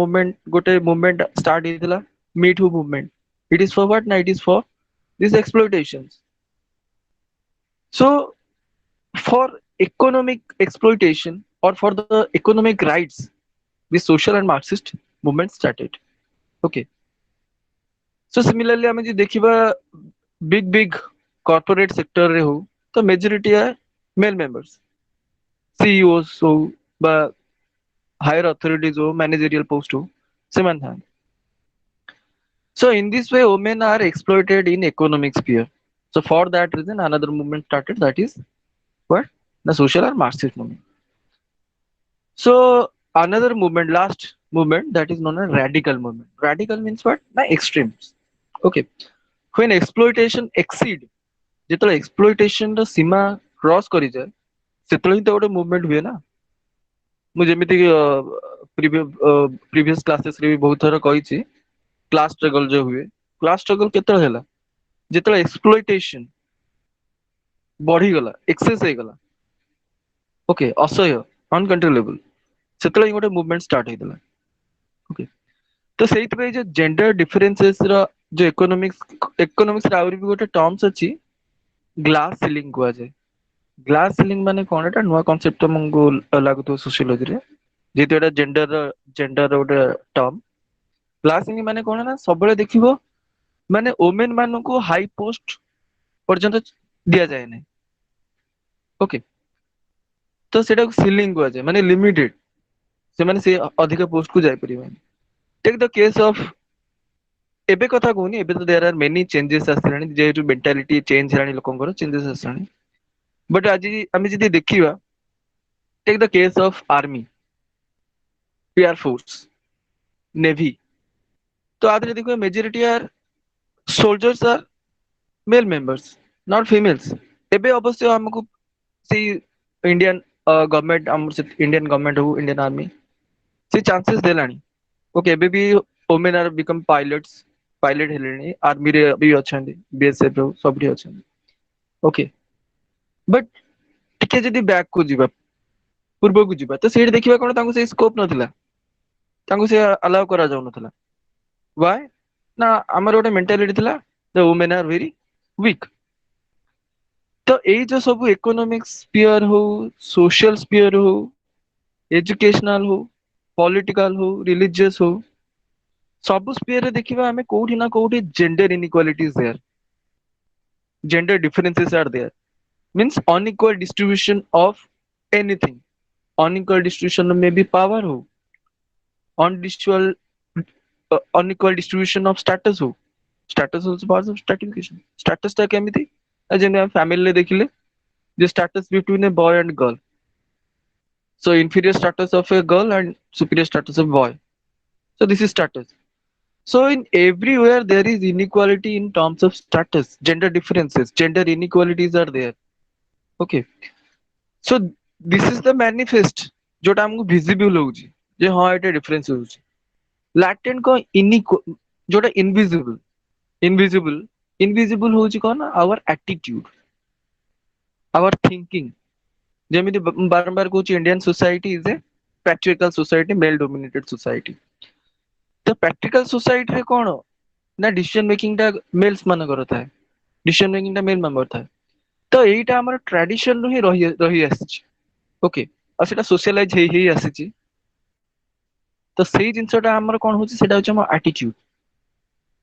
ଗୋଟେ movement start ହେଇଥିଲା Me Too movement. It is for what? Na it is for these exploitations. So for economic exploitation or for the economic rights, the social and Marxist movement started. Okay. So similarly, ଆମେ ଯଦି ଦେଖିବା big corporate sector ରେ ହଉ ତ majority are male members. CEOs ହଉ ବା higher authorities ହଉ managerial post ହଉ ସେମାନେ ଥାନ୍ତି. So in this way, women are exploited in economic sphere. So for that reason, another movement started. That is what the social or Marxist movement. So another movement, last movement, that is known as radical movement. Radical means what? The extremes. Okay. When exploitation exceed, ଯେତେବେଳେ exploitation ର ସୀମା cross କରିଯାଏ, ସେତେବେଳେ ହିଁ ତ ଗୋଟେ movement ହୁଏ ନା। ମୁଁ ଯେମିତି previous classes ରେ ବି ବହୁତ ଥର କହିଛି, class struggle ଯୋଉ ହୁଏ, class struggle କେତେବେଳେ ହେଲା? ଯେତେବେଳେ exploitation ବଢିଗଲା, excess ହେଇଗଲା, ଓକେ, ଅସହ୍ୟ, uncontrollable, ସେତେବେଳେ ହିଁ ଗୋଟେ movement start ହେଇଥିଲା। ଓକେ, ତ ସେଇଥିପାଇଁ ଯୋଉ gender differences ର ଯୋଉ economics ରେ ଆହୁରି ବି ଗୋଟେ terms ଅଛି, glass ceiling କୁହାଯାଏ। ଗ୍ଲାସ ସିଲିଂ ମାନେ କଣ? ଏଟା ନୂଆ କନସେପ୍ଟ ତମକୁ ଲାଗୁଥିବ ସୋସିଓଲୋଜିରେ, ଯେହେତୁ ଏଟା ଜେଣ୍ଡର ଗୋଟେ ଟର୍ମ। ଗ୍ଲାସ ସିଲିଂ ମାନେ କଣ ନା, ସବୁବେଳେ ଦେଖିବ ମାନେ ଓମେନ ମାନଙ୍କୁ ହାଇ ପୋଷ୍ଟ ପର୍ଯ୍ୟନ୍ତ ଦିଆଯାଏ ନାହିଁ। ଓକେ, ତ ସେଟାକୁ ସିଲିଂ କୁହାଯାଏ, ମାନେ ଲିମିଟେଡ, ସେମାନେ ସେ ଅଧିକ ପୋଷ୍ଟ କୁ ଯାଇପାରିବେନି। ଟେକ୍ ଦ କେସ୍ ଅଫ, ଏବେ କଥା କହୁନି, ଏବେ ତ ଦେୟାର ଆର ମେନି ଚେଞ୍ଜେସ୍ ଆସିଲାଣି, ଯେହେତୁ ମେଣ୍ଟାଲିଟି ଚେଞ୍ଜ ହେଲାଣି, ଲୋକଙ୍କର ଚେଞ୍ଜେସ୍ ଆସିଲାଣି। ବଟ୍ ଆଜି ଆମେ ଯଦି ଦେଖିବା, take the case of army, air force, navy, तो आदि देखो majority are soldiers are male members, not females। ଏବେ ଅବଶ୍ୟ ଆମକୁ ସେଇ ଇଣ୍ଡିଆନ ଗଭର୍ଣ୍ଣମେଣ୍ଟ, ଆମର ସେ ଇଣ୍ଡିଆନ ଗଭର୍ଣ୍ଣମେଣ୍ଟ ହଉ, ଇଣ୍ଡିଆନ ଆର୍ମି ସେ ଚାନ୍ସେସ୍ ଦେଲାଣି। ଓକେ, ଏବେ ବି ଓମେନ୍ ଆର୍ ବିକମ୍ ପାଇଲଟ୍ସ, ପାଇଲଟ ହେଲେଣି, ଆର୍ମିରେ ବି ଅଛନ୍ତି, ବିଏସଏଫ ହଉ, ସବୁଠି ଅଛନ୍ତି। ଓକେ, ବଟ୍ ଟିକେ ଯଦି ବ୍ୟାକ୍ କୁ ଯିବା, ପୂର୍ବକୁ ଯିବା, ତ ସେଇଠି ଦେଖିବା କଣ, ତାଙ୍କୁ ସେଇ ସ୍କୋପ ନଥିଲା, ତାଙ୍କୁ ସେ ଆଲାଉ କରାଯାଉନଥିଲା। ୱାଇ ନା, ଆମର ଗୋଟେ ମେଣ୍ଟାଲିଟି ଥିଲା, the women are very weak. ତ ଏଇ ଯୋଉ ସବୁ ଇକୋନୋମିକ ସ୍ପିୟର ହଉ, ସୋସିଆଲ ସ୍ପିୟର ହଉ, ଏଜୁକେଶନାଲ ହଉ, ପଲିଟିକାଲ ହଉ, ରିଲିଜିୟସ ହଉ, ସବୁ ସ୍ପିୟରରେ ଦେଖିବା ଆମେ କୋଉଠି ନା କୋଉଠି gender inequalities there, gender differences are there. means unequal distribution of anything, unequal distribution of maybe power ho, unequal distribution of status ho, status also part of stratification। status ଟା କେମିତି, ଯେମିତି ଆମେ family ରେ ଦେଖିଲେ, the status between a boy and girl, so inferior status of a girl and superior status of boy, so this is status। so in everywhere there is inequality in terms of status, gender differences, gender inequalities are there। okay, so this is the manifest जोटा हमको visible होउची, जे हाँ एटा difference होउची। latent को जोटा invisible होउची कौन, our attitude, our thinking। जेमिति बारंबार कहूची, Indian society is a patriarchal society, male dominated society। तो practical society रे कौन ना, decision making टा males मान करता है, decision making टा male member था। तो एटा हमारा tradition नु ही रही आसी। ओके, और सेटा सोशलाइज हेई आसीची। तो सेई जिंसटा हमर कोन होची, सेटा होची हमर एटीट्यूड।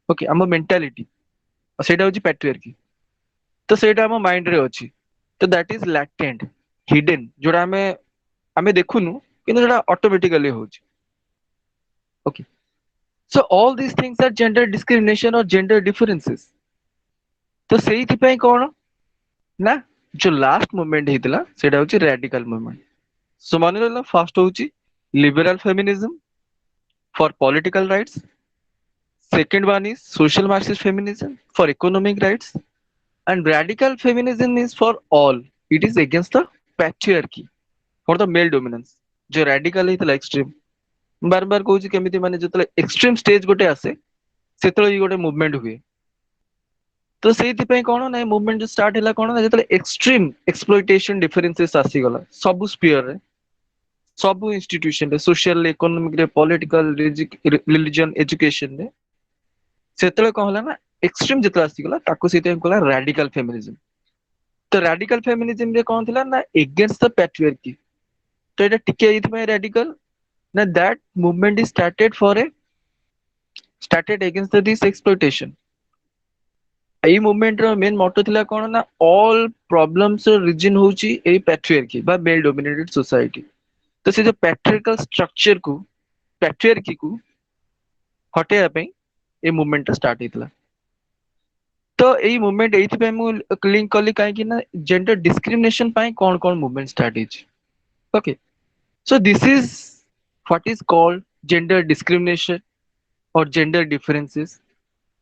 ओके, हमर मेंटालिटी, और सेटा होची पैट्रियार्की। तो सेटा हमर माइंड रे अछि, तो दैट इज लैटेंट, हिडन, जोडा हमें देखुनु, किंतु जोडा ऑटोमेटिकली होची। Okay, so all these things are gender discrimination और जेंडर डिफरेंसेस। तो सेई थि पई कोन ना, जो लास्ट मूवमेंट हेतिला सेटा होची रैडिकल मूवमेंट। सो माने रहला, फर्स्ट होची liberal feminism for political rights, second one is social Marxist feminism for economic rights, and radical feminism is for all, it is against the patriarchy, for the male dominance। जो radical है extreme, बार बार कहूची केमिति माने जतले extreme stage गोटे आसे, सेतले ही गोटे movement हुए। तो सेति पई कोन ना, movement जो start हैला कोन ना, जतले extreme exploitation differences आसी गला सब स्फीयर रे, सब इंस्टीट्यूशन रे, सोशल, इकोनॉमिक रे, पॉलिटिकल, रिलीजन, एजुकेशन रे, सेतले कोन होला ना, एक्सट्रीम जतले आसी गला, ताको सेते कोला रैडिकल फेमिनिज्म। तो रैडिकल फेमिनिज्म रे कोन थिला ना, अगेंस्ट द पैट्रियार्की। तो एटा टिके एथि में रैडिकल ना, that movement is started against this exploitation। एई मूवमेंट रो मेन मोटो थिला कोन ना, ऑल प्रॉब्लम्स रीजन होची ए पैट्रियार्की बा मेल डोमिनेटेड सोसाइटी। तो से जो पैट्रियार्कल स्ट्रक्चर को, पैट्रियार्की को हटेया पे ए मूवमेंट स्टार्ट होइतला तो एई मूवमेंट एइथि पे मु लिंक कली काहे कि ना gender discrimination pi cone cone movement start hitch okay so this is what is called gender discrimination or gender differences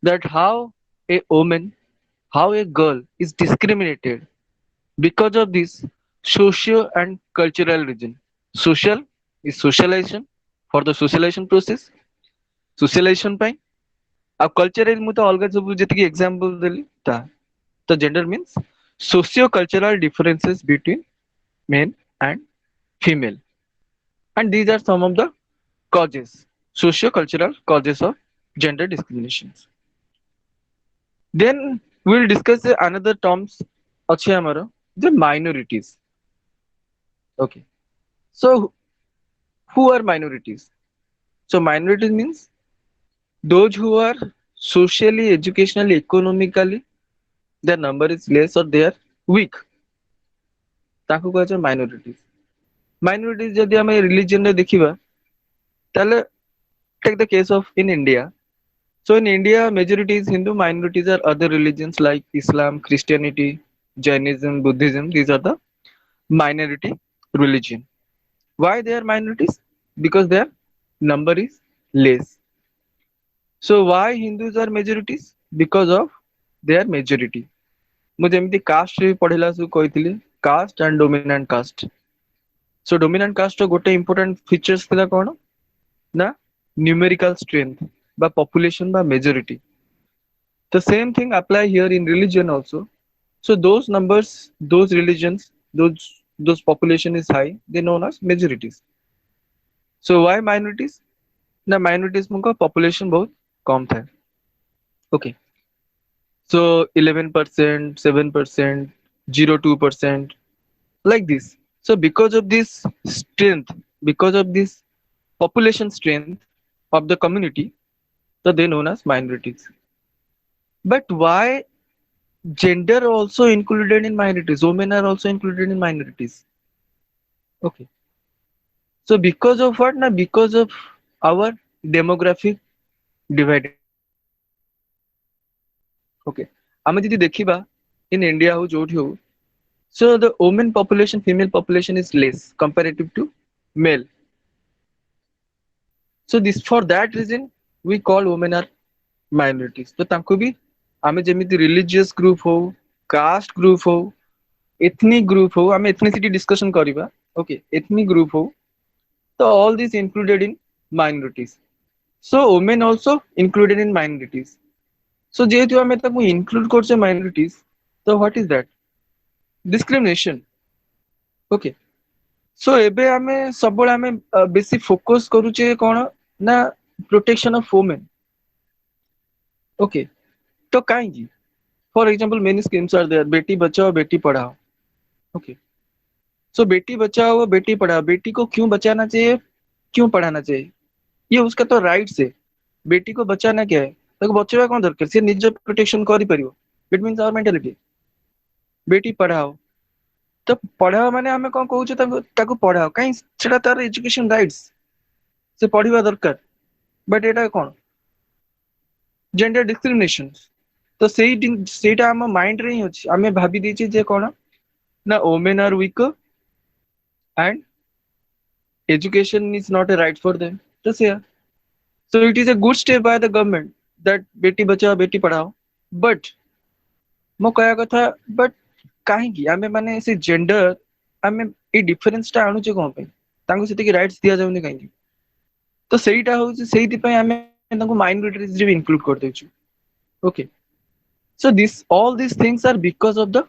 that how a woman how a girl is discriminated because of this socio and cultural reason social is socialization for the socialization process socialization ପାଇଁ ଆଉ culture ମୁଁ ତ ଅଲଗା ସବୁ ଯେତିକି example ଦେଲି ତା ତ gender means socio cultural differences between men and female and these are some of the causes socio cultural causes of gender discriminations then we'll discuss another terms ଅଛି ଆମର the minorities okay so who are minorities so minorities means those who are socially educationally economically their number is less or they are weak ତାକୁ କୁହାଯାଏ minorities minorities ଯଦି ଆମେ religion ରେ ଦେଖିବା ତାହେଲେ take the case of in India so in India majority is Hindu minorities are other religions like Islam Christianity Jainism Buddhism these are the minority religion why they are minorities because their number is less so why Hindus are majorities because of their majority ମୁଁ ଯେମିତି caste ରେ ପଢିଲା ସବୁ କହିଥିଲି caste and dominant caste so dominant caste ର ଗୋଟେ important features ଥିଲା କଣ ନା ନ୍ୟୁମେରିକାଲ ଷ୍ଟ୍ରେନ୍ଥ ବା ପପୁଲେସନ ବା majority the same thing apply here in religion also so those numbers those religions those population is high they known as majorities so why minorities ना minorities मुझको population बहुत कम था okay so 11% 7% 0.2% like this so because of this strength because of this population strength of the community so they known as minorities but why gender also included in minorities women are also included in minorities okay so because of what na because of our demographic divide okay ଆମେ ଯଦି ଦେଖିବା in India ହଉ ଯୋଉଠି ହଉ so the women population female population is less comparative to male so this for that reason we call women are minorities तो तांको भी ଆମେ ଯେମିତି religious group ହଉ caste group ହଉ ethnic group ହଉ ଆମେ ethnicity discussion କରିବା okay ethnic group ହଉ so all these included in minorities so women also included in minorities so ଯେହେତୁ ଆମେ ତାକୁ include କରୁଛେ minorities so what is that discrimination okay so ଏବେ ଆମେ ସବୁବେଳେ ଆମେ ବେଶୀ focus କରୁଛେ କଣ ନା protection of women okay तो काहेंगी for example many schemes are there Beti Bachao Beti Padhao okay so Beti Bachao और बेटी पढ़ाओ बेटी को क्यों बचाना चाहिए क्यों पढ़ाना चाहिए ये उसका तो राइट्स है बेटी को बचाना क्या है ताको बचावा कौन दरकार से निज प्रोटेक्शन करि परिबो it means our mentality Beti Padhao तो पढ़ाओ माने हमें कौन कहूछ ताको पढ़ाओ काई सेटा तार एजुकेशन राइट्स से पढ़िबा दरकार बट एटा कौन जेंडर डिस्क्रिमिनेशन तो सेटा हम माइंड रे ही अछि हमें भाबी देछि जे कोन ना women are weak and education is not a right for them to say so it is a good step by the government that beti bachao beti padhao but mo kaya katha but kahingi ame mane se gender ame e difference ta anuche kon pai tangu seti ki rights diya jauni kahingi to seita house seiti pai ame tangu minorities re include kar dechu okay so this all these things are because of the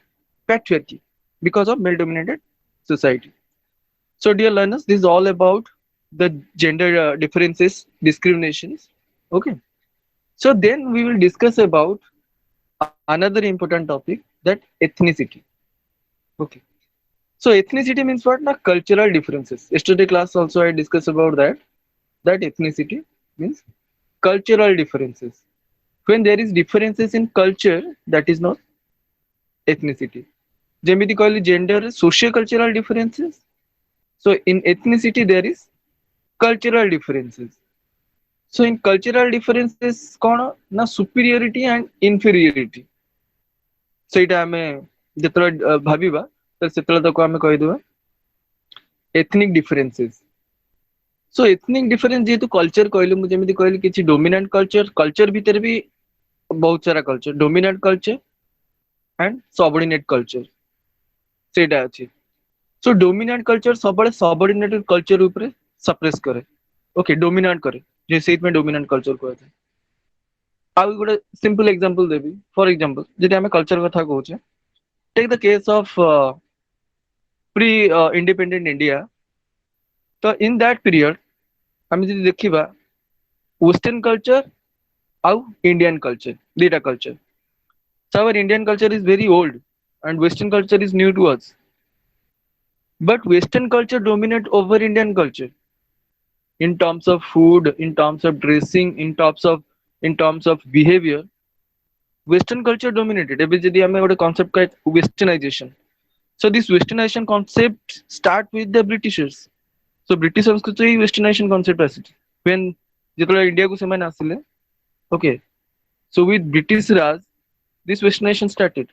patriarchy because of male dominated society so dear learners this is all about the gender differences discriminations okay so then we will discuss about another important topic that ethnicity okay so ethnicity means what na cultural differences yesterday class also I discussed about that ethnicity means cultural differences when there is differences in culture that is not ethnicity ଯେମିତି କହିଲି gender socio cultural differences so in ethnicity there is cultural differences So in cultural differences कौन ना superiority and inferiority ସେଇଟା ଆମେ ଯେତେବେଳେ ଭାବିବା ତ ସେତେବେଳେ ତାକୁ ଆମେ କହିଦେବା ethnic differences. So ethnic difference ଯେହେତୁ culture କହିଲି ମୁଁ ଯେମିତି କହିଲି କିଛି dominant culture ଭିତରେ ବି ବହୁତ ସାରା culture dominant culture and subordinate culture ସେଇଟା ଅଛି. So dominant culture ସବୁବେଳେ subordinate culture ଉପରେ suppress କରେ okay dominant କରେ ଯେ ସେଇଥିପାଇଁ dominant culture କୁହାଯାଏ. ଆଉ ଗୋଟେ simple example ଦେବି for example ଯଦି ଆମେ culture କଥା କହୁଛେ take the case of pre independent India. ତ in that period ଆମେ ଯଦି ଦେଖିବା western culture ଆଉ Indian culture ଦିଟା culture. So our Indian culture is very old and western culture is new to us. But western culture dominate over Indian culture in terms of food, in terms of dressing, in terms of behavior. Western culture dominated. ଏବେ ଯଦି ଆମେ ଗୋଟେ concept କହେ westernization. So this westernization concept start with the Britishers. So British ସଂସ୍କୃତି ହିଁ westernization concept ଆସିଛି. When ଯେତେବେଳେ ଇଣ୍ଡିଆକୁ ସେମାନେ ଆସିଲେ okay. So with British Raj this westernization started.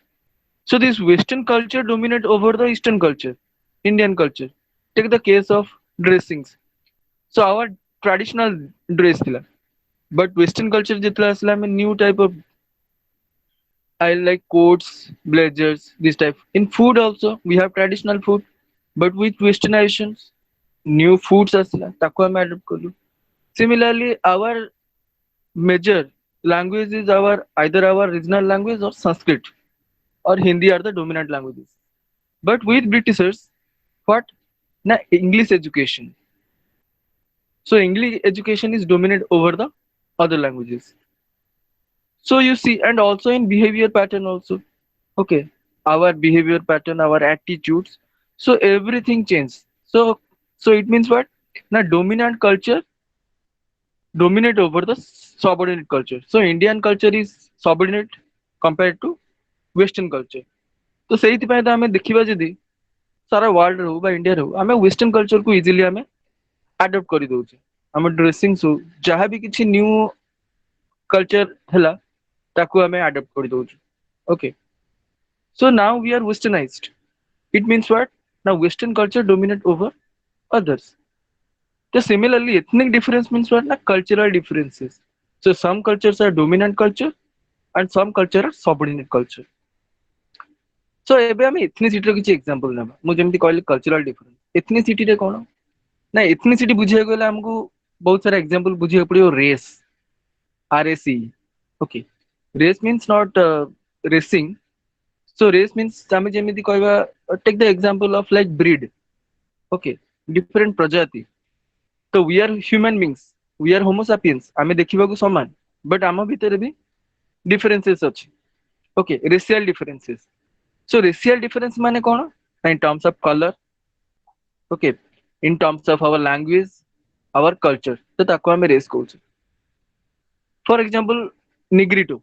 So this western culture dominate over the eastern culture, Indian culture. Take the case of dressings. So our traditional dress thila. But western culture ଯେତେବେଳେ ଆସିଲା ଆମେ new type of I like coats, blazers, this type. In food also we have traditional food, but with westernizations new foods ଆସିଲା ତାକୁ ଆମେ adopt କଲୁ. Similarly our major language is either our regional language or Sanskrit or Hindi are the dominant languages. But with Britishers, what? Na English education. So English education is dominant over the other languages. So you see, and also in behavior pattern also. Okay, our behavior pattern, our attitudes. So everything changed. So it means what? Na dominant culture dominate over the subordinate culture. So Indian culture is subordinate compared to Western culture. तो ସେଇଥିପାଇଁ ତ ଆମେ ଦେଖିବା ଯଦି ସାରା world ହଉ ବା ଇଣ୍ଡିଆରେ ହଉ ଆମେ ୱେଷ୍ଟର୍ଣ୍ଣ କଲଚରକୁ ଇଜିଲି ଆମେ ଆଡପ୍ଟ କରିଦଉଛେ ଆମ ଡ୍ରେସିଂ ହଉ ଯାହା ବି କିଛି ନ୍ୟୁ କଲଚର ହେଲା ତାକୁ ଆମେ ଆଡପ୍ଟ କରିଦଉଛୁ okay so now we are westernized it means what now western culture dominate over others. So similarly ethnic difference means what na cultural differences. So some cultures are dominant culture and some culture are subordinate culture. So ଏବେ ଆମେ ଏଥନିସିଟିର କିଛି example ନେବା ମୁଁ ଯେମିତି କହିଲି cultural difference ଏଥନିସିଟିରେ କ'ଣ ନା ଏଥନିସିଟି ବୁଝିବାକୁ ଗଲେ ଆମକୁ ବହୁତ ସାରା ଏକ୍ସାମ୍ପଲ ବୁଝିବାକୁ ପଡିବ race RACE okay race means not racing so race means ଆମେ ଯେମିତି କହିବା take the example of like breed okay different ପ୍ରଜାତି ତ we are human beings we are homo sapiens ଆମେ ଦେଖିବାକୁ ସମାନ ବଟ୍ ଆମ ଭିତରେ ବି ଡିଫରେନ୍ସେସ୍ ଅଛି okay racial differences. So racial difference माने कौन in terms of color okay in terms of our language our culture तो ताको हमें race कहूँ for example negrito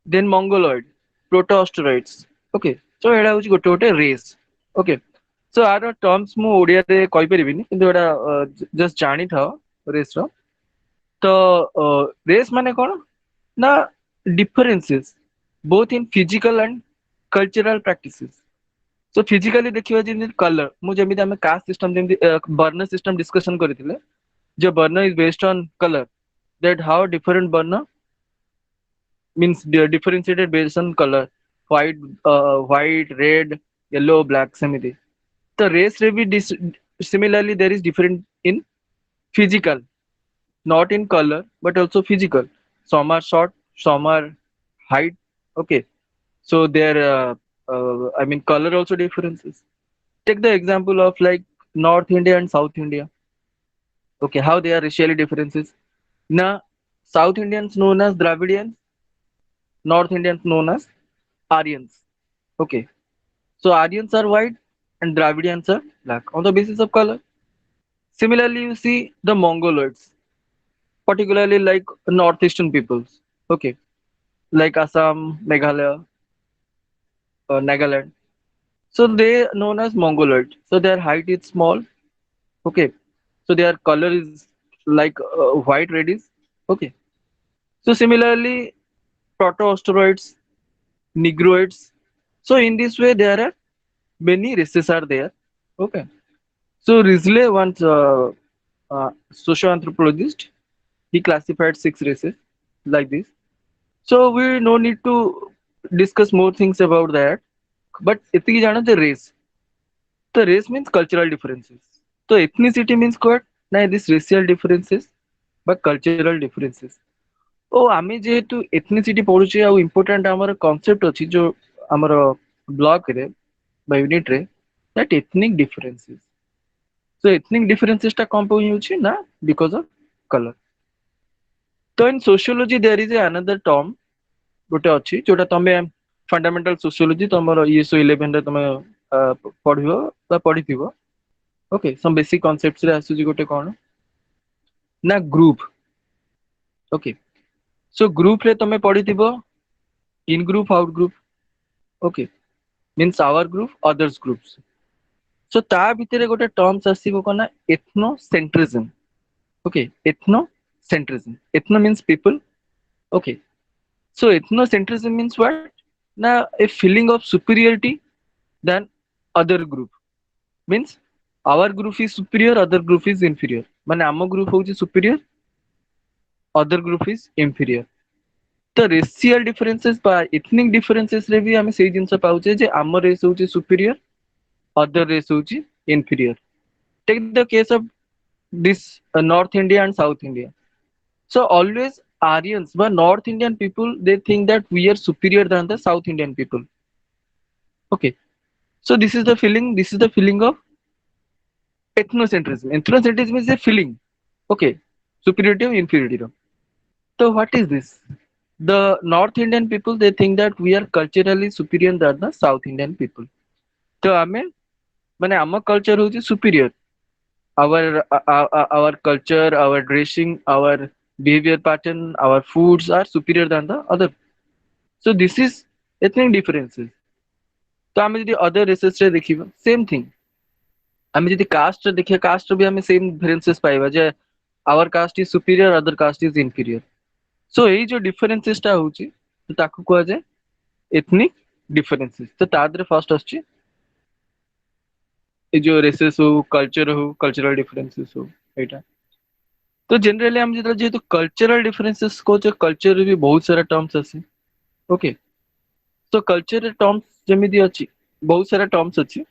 then mongoloid proto-australoids okay so एड़ा होची गोटे गोटे race okay so आर terms मु ओडिया रे कहि परिबिनी किंतु एड़ा just जानी था race रो तो race माने कौन ना differences both in physical and cultural practices. So physically देखिवा जेମିତି color ମୁଁ ଯେମିତି ଆମେ caste system ଯେମିତି ବର୍ଣ୍ଣ system discussion କରିଥିଲେ जो ବର୍ଣ୍ଣ is based on color that how different ବର୍ଣ୍ଣ means differentiated based on color white red yellow black ସେମିତି ତ race ରେ ବି similarly there is different in physical not in color but also physical some are short some are height okay so their I mean color also differences. Take the example of like North India and South India. Okay, how they are racially differences. Now South Indians known as Dravidians, North Indians known as Aryans. Okay, so Aryans are white and Dravidians are black on the basis of color. Similarly, you see the Mongoloids, particularly like northeastern peoples. Okay, like Assam, Meghalaya, Nagaland. So they known as Mongoloid. So their height is small. Okay. So their color is like white reddish. Okay. So similarly, proto-Australoids, Negroids. So in this way, there are many races are there. Okay. So Risley, once socio-anthropologist, he classified 6 races like this. So we no need to discuss more things about that. But एतिकी जानो the race. The race means cultural differences. So ethnicity means what? Now this racial differences but cultural differences. ଓ ଆମେ ଯେହେତୁ ethnicity ପଢୁଛେ ଆଉ important ଆମର concept ଅଛି ଯୋଉ ଆମର block ରେ ବା unit ରେ that ethnic differences. So ethnic differences ଟା କଣ ପାଇଁ ହଉଛି ନା because of color. ତ in sociology there is another term ଗୋଟେ ଅଛି ଯୋଉଟା ତମେ fundamental sociology ତମର ESO 11 ରେ ତମେ ପଢିବ ବା ପଢିଥିବ. Okay, some basic concepts ରେ ଆସୁଛି ଗୋଟେ କଣ ନା group. Okay, so group ରେ ତମେ ପଢିଥିବ in group out group. Okay, means our group others groups. So ତା ଭିତରେ ଗୋଟେ terms ଆସିବ କଣ ନା ethnocentrism. Okay, ethnocentrism. Ethno means people. Okay, so ethnocentrism means what? Na a feeling of superiority than other group. Means our group is superior, other group is inferior. ମାନେ ଆମ group ହଉଛି superior, other group is inferior. ତ racial differences ବା ethnic differences ରେ ବି ଆମେ ସେଇ ଜିନିଷ ପାଉଛେ ଯେ ଆମ race ହଉଛି superior, other race ହଉଛି inferior. Take the case of this North India and South India. So always Aryans but North Indian people they think that we are superior than the South Indian people. Okay, so this is the feeling of ethnocentrism. Ethnocentrism is a feeling. Okay, superiority or inferiority. So what is this? The North Indian people they think that we are culturally superior than the South Indian people. So ଆମେ ମାନେ ଆମ culture ହଉଛି superior. Our culture, our dressing, our behavior pattern, our foods are superior than the other. So this is ethnic differences. तो ଆମେ ଯଦି other races ରେ ଦେଖିବା same thing. ଆମେ ଯଦି caste ରେ ଦେଖିବା caste ରେ ବି ଆମେ same differences ପାଇବା ଯେ our caste is superior, other caste is inferior. So ଏଇ ଯୋଉ differences ଟା ହଉଛି ତାକୁ କୁହାଯାଏ ethnic differences. ତ ତା ଦେହରେ first ଆସୁଛି ଏ ଯୋଉ races ହଉ culture ହଉ cultural differences ହଉ ଏଇଟା. तो generally हम जेहेतु cultural differences कହୁचे culture रे भी बहुत सारा terms अछि. Okay, so culture रे terms जेमिति अछि बहुत सारा terms अछि.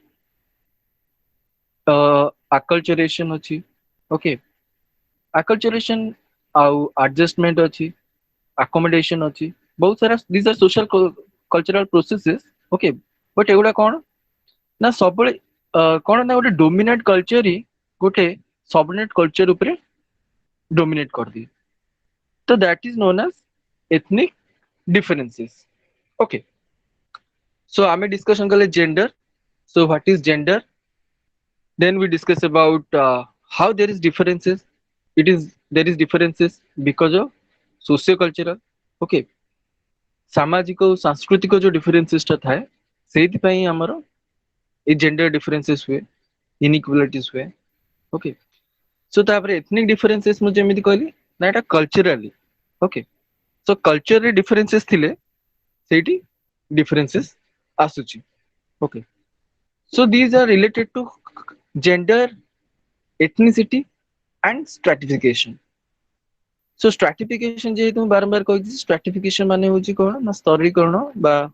Acculturation अछि. Okay, acculturation ଆଉ adjustment अछि, accommodation अछि, बहुत सारा these are social cultural processes. Okay, but एगुडा कोन ना सबले कोन ना गोटे dominant culture ही गोटे subordinate culture उपरे dominate कर दिए. So that is known as ethnic differences. Okay, so आमे discussion कले gender. So what is gender? Then we discuss about how there is differences. There is differences because of socio-cultural. Okay, सामाजिक और सांस्कृतिक जो differences टा थाए सेहिति पई हमरो ए gender differences हुए, inequalities हुए. Okay, so तापर ethnic differences मु जेमिति कहली ना एटा culturally. Okay, so culture रे differences थिले सेठी differences आसुची. Okay, so these are related to gender, ethnicity and stratification. So stratification जेहेतु मैं बारंबार कहि stratification माने होची कोन ना स्तरीकरण बा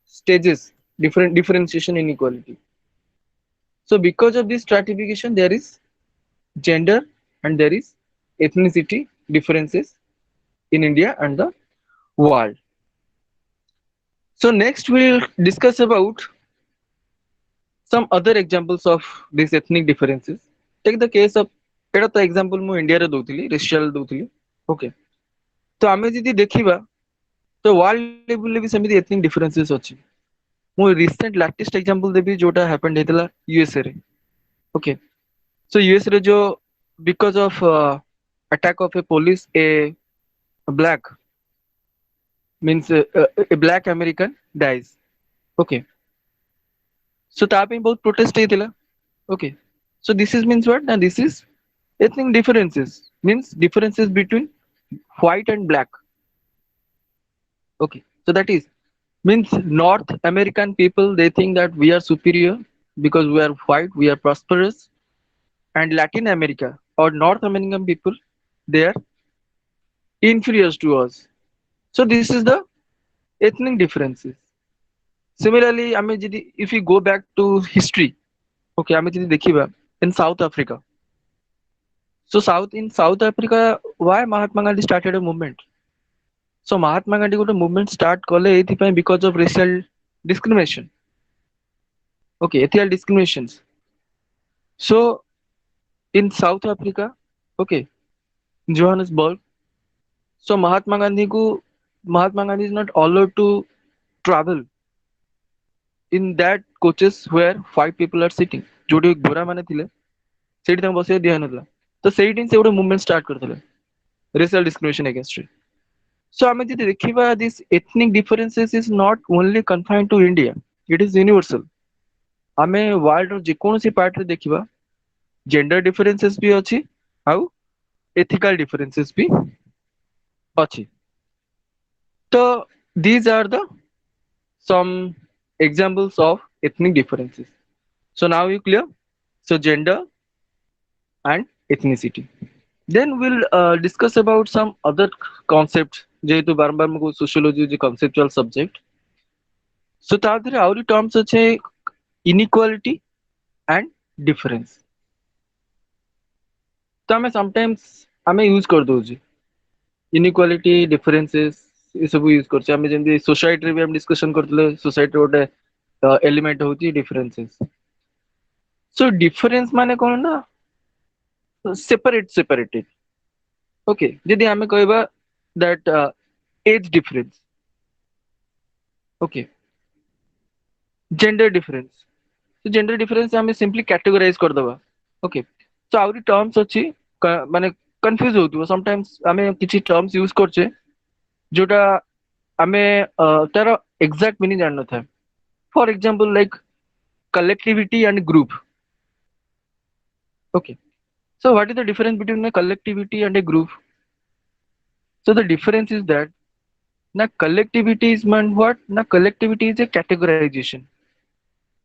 stages, differentiation inequality. So because of this stratification there is gender and there is ethnicity differences in India and the world. So next we'll discuss about some other examples of these ethnic differences. Take the case of एटा तो example मु India रे दउथिली racial दउथिली. Okay, तो आमे जदी देखिबा तो world level ले भी समिति ethnic differences अछि. मु recent latest example देबी जोटा happened हेतला USA रे. Okay, so US रे जो because of attack of a police a black means a black American dies. Okay, so ता पे बहुत protest हेतला. Okay, so this is means what? Now this is Ethnic differences means differences between white and black. Okay, so that is means North American people, they think that we are superior because we are white, we are prosperous, and Latin America or North American people, they are inferior to us. So this is the ethnic differences. Similarly, if we go back to history, okay, in South Africa. So in South Africa, why Mahatma Gandhi started a movement? So Mahatma Gandhi got a movement start kale because of racial discrimination. Okay, racial discriminations. So in South Africa, okay, Johannesburg. So Mahatma Gandhi is not allowed to travel in that coaches where white people are sitting. जोटी गोरा माने थिले ସେଇଠି ତାଙ୍କୁ ବସିବାକୁ ଦିଆ ହେଉନଥିଲା ତ ସେଇଠି ସେ ଗୋଟେ ମୁଭମେଣ୍ଟ ଷ୍ଟାର୍ଟ କରିଥିଲେ racial discrimination against it. So ଆମେ ଯଦି ଦେଖିବା this ethnic differences is not only confined to India, it is universal. ଆମେ world ର ଯେକୌଣସି ପାର୍ଟ ରେ ଦେଖିବା gender differences ବି ଅଛି ଆଉ ethical differences ବି ଅଛି. So these are the some examples of ethnic differences. So now you clear? So gender and ethnicity. Then we'll discuss about some other concepts. जेहेतु बारंबार मुझे sociology is a conceptual subject. So ତା ଦେହରେ ଆହୁରି terms ଅଛି inequality and difference. तो ଆମେ sometimes ଆମେ use କରିଦଉଛୁ inequality differences ये सब यूज करछे ଆମେ जेमति सोसाइटी रे भी हम डिस्कशन करथले सोसाइटी गोटे एलिमेंट होची डिफरेंसेस. सो डिफरेंस माने कोन ना separated. Okay, जदि आमे कहबा that age difference, okay, gender difference. So gender difference आमे simply categorize कर दबा. Okay, so आउरी terms अछि माने confuse होतु sometimes आमे किछि terms use करछे जोटा आमे तार exact meaning जान न था. For example, like collectivity and group. Okay, so what is the difference between a collectivity and a group? So the difference is that now collectivity is meant what? Now collectivity is a categorization.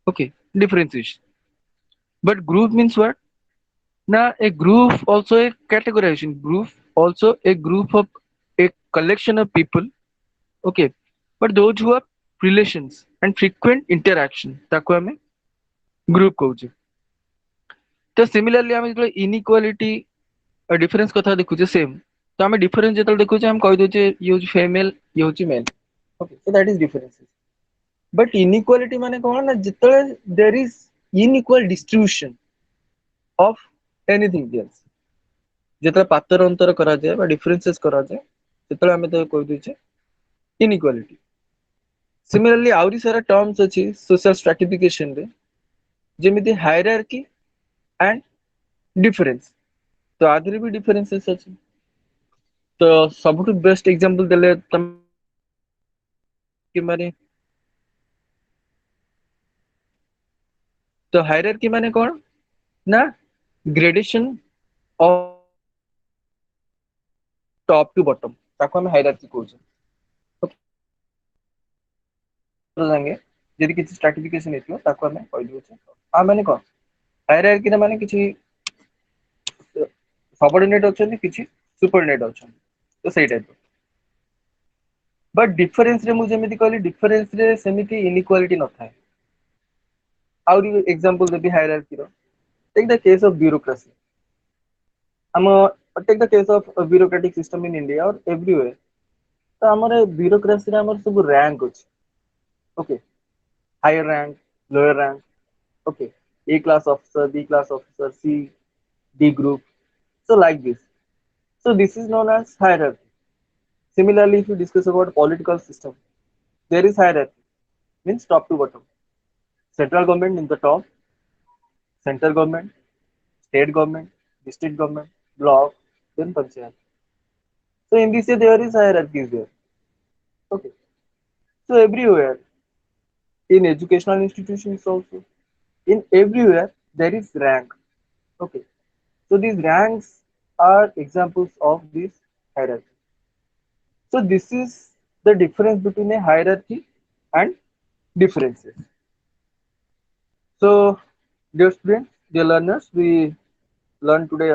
Okay, differentiation. But group means what? Now a group also a categorization. Group also a group of a collection of people. Okay, but those who have relations and frequent interaction. ताको हमें group कहूचे. तो similarly हमें जो inequality difference कथा देखुचे same तो आम difference जो देखुचे हम कही दे ये फेमेल ये male. Okay, so that is differences. But inequality माने कोन ना जितले there is unequal distribution of anything else जितले पातर अंतर करा जाय बा डिफरेंसेस करा जाय जितले हमें तो कहि दे इनइक्वालिटी. सिमिलरली आउरी सारा टर्म्स अछि सोशल स्ट्रैटिफिकेशन रे जेमिति हायरार्की एंड डिफरेंस. तो आधरे भी डिफरेंसेस अछि. तो सबुठ बेस्ट एग्जांपल देले तम कि माने तो हायरार्की माने कोन ना gradation of top to bottom ताको हम हायरार्की कहूछे. ओके जांगे यदि किछि स्ट्रैटिफिकेशन हेतियो ताको हम कहि दोछे आ माने कोन हायरार्की ना माने किछि सबऑर्डिनेट अछन किछि सुपरऑर्डिनेट अछन तो सेही टाइप. बट डिफरेंस रे मु जेमिति कहली डिफरेंस रे सेमिति इनइक्वालिटी न थाए. आउरी एग्जांपल देबी हायरार्की रो. Take the case of bureaucracy. Take the case of bureaucratic system in India और एवरीवेयर. तो हमरे ब्यूरोक्रेसी रे हमर सब रैंक अछि. Okay, higher rank, lower rank. Okay, A class officer, B class officer, C, D group. So like this. So this is known as hierarchy. Similarly, if you discuss about political system, there is hierarchy, means top to bottom. Central government in the top, central government, state government, district government, block, then panchayat. So in this way, there is hierarchy there. Okay. So everywhere, in educational institutions also, in everywhere there is rank. Okay. So these ranks are examples of this hierarchy. So this is the difference between a hierarchy and differences. So dear students, dear learners, we learned today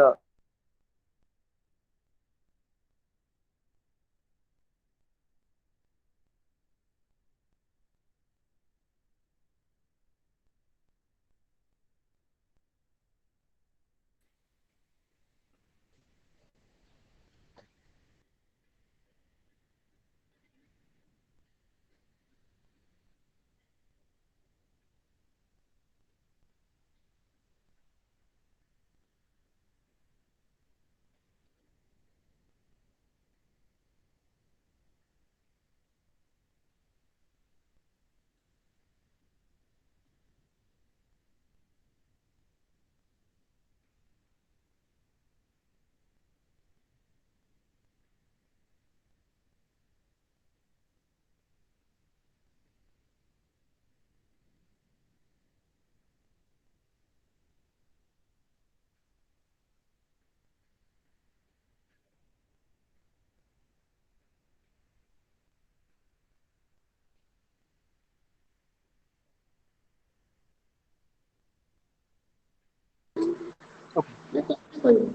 Hello.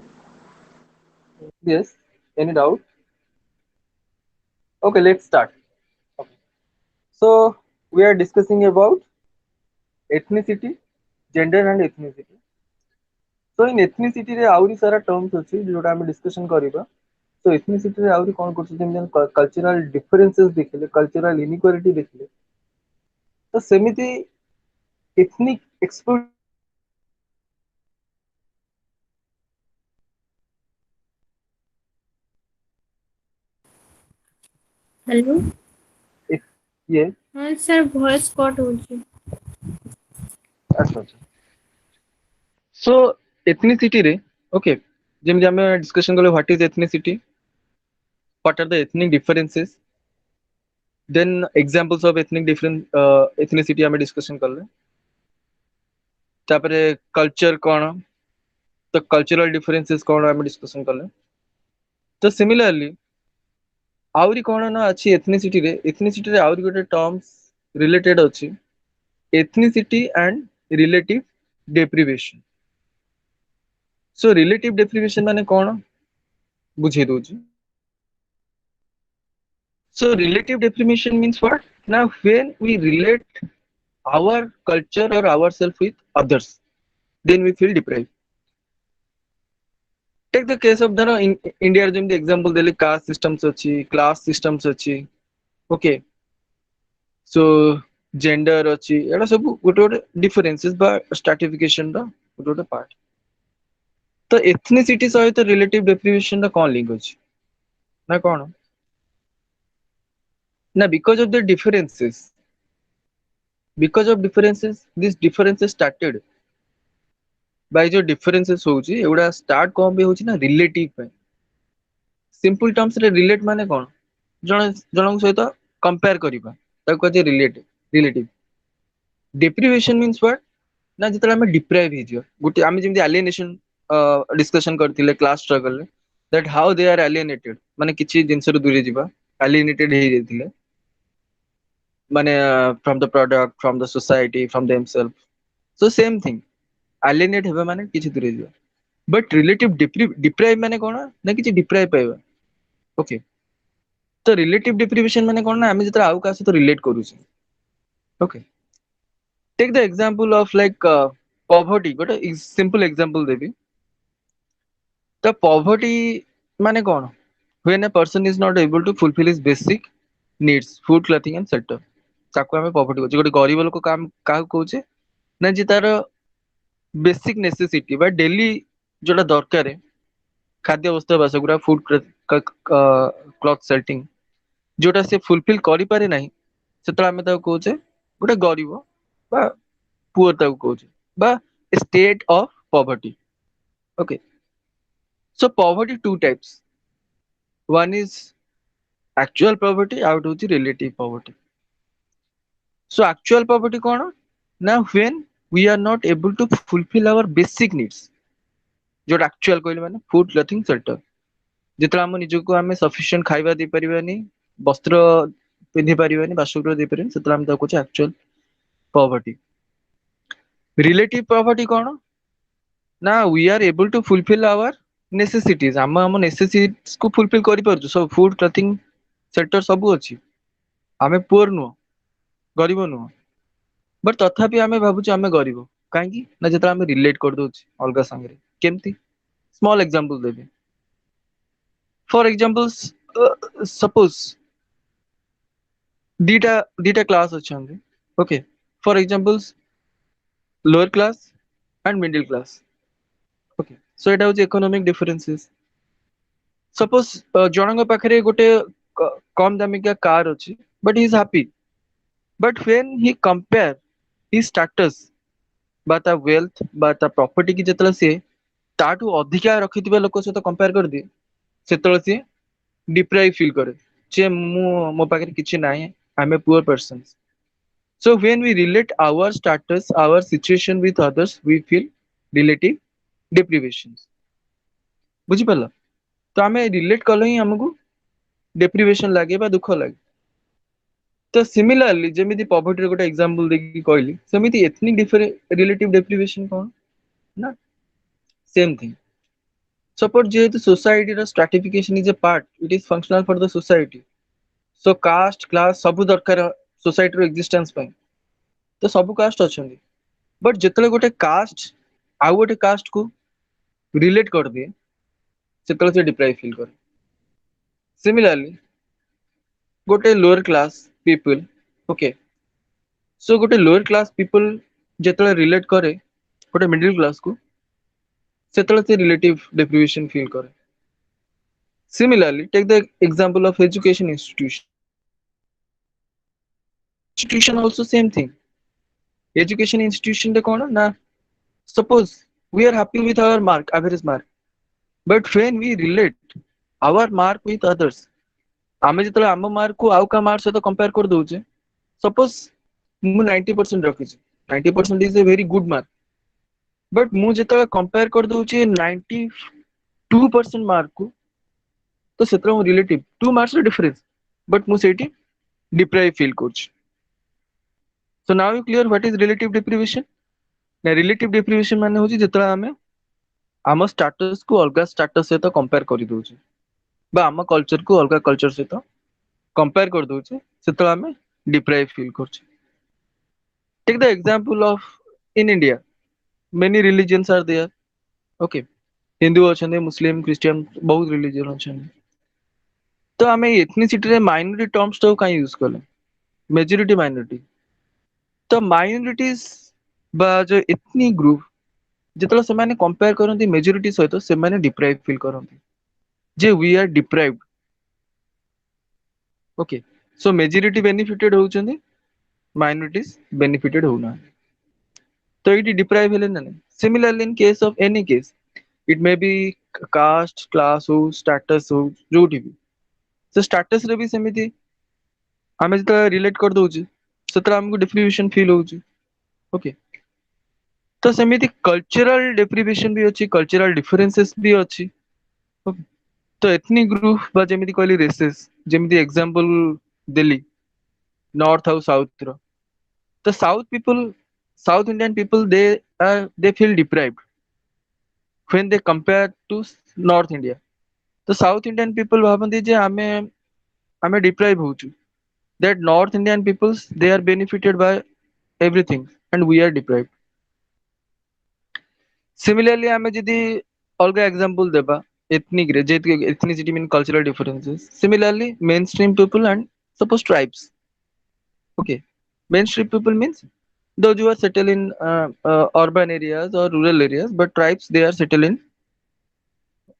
yes. Any doubt? Okay, let's start. Okay. So we are discussing about ethnicity, gender and ethnicity. So in ethnicity रे आउरी सारा terms अछि जोटा हम discussion करिबा. So ethnicity रे आउरी कोन करछ जेम cultural differences देखिले, cultural inequality देखिले. तो सेमिति ethnic exploitation हेलो ये हाँ सर वॉइस कट होची अच्छा अच्छा. So ethnicity रे okay जेम हम discussion कले what is ethnicity, what are the ethnic differences, then examples of ethnic different ethnicity ଆମେ discussion कले. तापरे culture कोन, तो cultural differences कोन ଆମେ discussion कले. तो similarly आउरी कोन ना अछि ethnicity रे आउरी गोटे terms related अछि ethnicity and relative deprivation. So relative deprivation माने कोन बुझे दोछि. So relative deprivation means what? Now when we relate our culture or ourselves with others, then we feel deprived. Take the case of in India जेमति example Delhi caste systems अछि, class systems अछि. Okay. So gender अछि एटा सब गोटे गोटे differences बा stratification रा गोटे गोटे part. तो ethnicity सहित relative deprivation रा कोन लिंक अछि ना कोन ना because of differences these differences started by जो differences होउची एगुडा start कोन बे होउची ना relative पे. Simple terms रे relate माने कोन जण जणक सहित compare करिबा ताको कहजे relative. Deprivation means what ना जितला हम deprive हे जियो गुटे आमे जेमति alienation discussion करथिले class struggle रे that how they are alienated माने किछि जिंस रो दूरे जिबा alienated हे जेतिले माने from the product, from the society, from themselves. So same thing alienate हेबा माने किछि दूरे जिबा. But relative deprive माने कोन ना किछि deprive पाइबा. Okay. तो relative deprivation माने कोन ना आमे जितरा आउ का सहित relate करूछी. Okay. Take the example of like poverty. But a simple example Devi. The poverty माने कोन? When a person is not able to fulfill his basic needs, food, clothing and shelter. ताको हमें poverty कहछी. गोटे गरीब लोक काम काहू कहूचे ना जे तार basic necessity बा daily जोटा दरकार है खाद्य वस्त्र बासगुरा food cloth shelting जोटा से fulfill करि पारे नाही सेतला हमें ताको कहूचे गोटे गरीब बा poor ताको कहूचे बा state of poverty. Okay. So poverty two types. One is actual poverty, out होची relative poverty. So actual poverty कौन? Now when we are not able to fulfill our basic needs. जोटा एक्चुअल कहले माने food clothing shelter जितला हम निजको आम sufficient खाଇବା दे परिबानी वस्त्र पिंधि परिबानी बासगृह दे परिबानी सेतला हम ताको एक्चुअल पॉवर्टी रिलेटिव पॉवर्टी कौन ना we are able to fulfil our necessities आम नेसेसिटीज को फुलफिल करि परछु सब फूड क्लॉथिंग शेल्टर सब अछि आमे पुअर नुह गरीब नुह बट तथापि आमे भाबुछु आमे गरीब काहेकि ना जेतला आमे रिलेट कर दोछि अलगा संगे केमती स्मॉल एग्जांपल देबे फॉर एग्जांपल्स सपोज दीटा दीटा क्लास अच्छे okay for examples lower class and middle class okay so एटा होची इकोनॉमिक डिफरेंसेस सपोज जनक पाखरे गोटे कम दामिका कार अच्छी but he is happy but when he compare he status बा ता वेल्थ बा ता प्रॉपर्टी की जेतला से ताठू अधिका रखिथिबा लोक सहित कंपेयर कर दिए सेतला से डिप्राइव फील करे जे मो पाखरे किछि नाही I am a poor person so when we relate our status our situation with others we feel relative deprivation बुझी पाला तो आमे रिलेट कले ही हमको डिप्रिवेशन लागे बा दुख लागे तो सिमिलरली जेमिति पॉवर्टी गोटे एग्जांपल देकी कहली सेमिति एथनिक रिलेटिव डिप्रिवेशन कौन ना सेम थिंग सपोज जेहेतु सोसाइटी रो stratification is a part it is functional for the society so caste class सब दरकार सोसाइटी रो एग्जिस्टेंस पय तो सब कास्ट अछंदी बट जेतले गोटे कास्ट आउ गोटे कास्ट को रिलेट कर दिए सेतले से डिप्राइव फील करे सिमिलरली गोटे lower class people okay so गोटे लोअर क्लास पीपल जेतले रिलेट करे गोटे मिडिल क्लास को सेतले से रिलेटिव डिप्रिवेशन फील करे similarly take the example of education institution also same thing education institution de kona na suppose we are happy with our mark average mark but when we relate our mark with others आमे जितले आम mark को आउ का mark सहित compare कर दोचे suppose मु 90% रखिछि 90% is a very good mark but मु जितले कंपेयर कर दोचे 92% मार्क को तो सेतरा मु रिलेटिव 2 मार्क्स डिफरेंस बट मु सेठी डिप्राइव फील करछि so now you clear what is relative deprivation ना relative deprivation माने होची जितला आमे आम स्टेटस को अलगा स्टेटस सहित कंपेयर करि दोचे बा आम कल्चर को अलगा कल्चर सहित कंपेयर कर दोचे सेतला आमे डिप्राइव फील करछि take the example of in India many religions are there okay Hindu अछंदे मुस्लिम क्रिश्चियन बहुत रिलीजन अछंदे तो आमे एथनिसिटी रे माइनॉरिटी टर्म्स तो काई यूज करले मेजॉरिटी माइनॉरिटी तो माइनॉरिटीज बा जो एथनिक ग्रुप जितला से माने कंपेयर करंती मेजॉरिटी सहित से माने डिप्राइव फील करंती जे we are deprived okay so majority benefited होउचंदी माइनॉरिटीज बेनिफिटेड होना तो इट डिप्राइव हेले ना similarly in case of any case it may be caste class हो स्टेटस हो जोठी भी तो स्टेटस रे भी सेमिति आमे जितला रिलेट कर दोउची सेतला हमको डिप्रिवेशन फील होउची ओके तो सेमिति कल्चरल डिप्रिवेशन भी अछि कल्चरल डिफरेंसेस भी अछि ओके तो एथनिक ग्रुप बा जेमिति कहली रेसेस जेमिति एग्जांपल दिल्ली नॉर्थ और साउथ रो तो south Indian people they feel deprived when they compare to north India तो साउथ इंडियन पीपल भाबंती जे आमे deprive होउछु that North Indian peoples they are benefited by everything and we are deprived. Similarly, आमे जदि अलगा example देबा ethnic रे जेति ethnicity mean cultural differences. Similarly, mainstream people and suppose tribes. Okay, mainstream people means those who are settled in urban areas or rural areas, but tribes they are settled in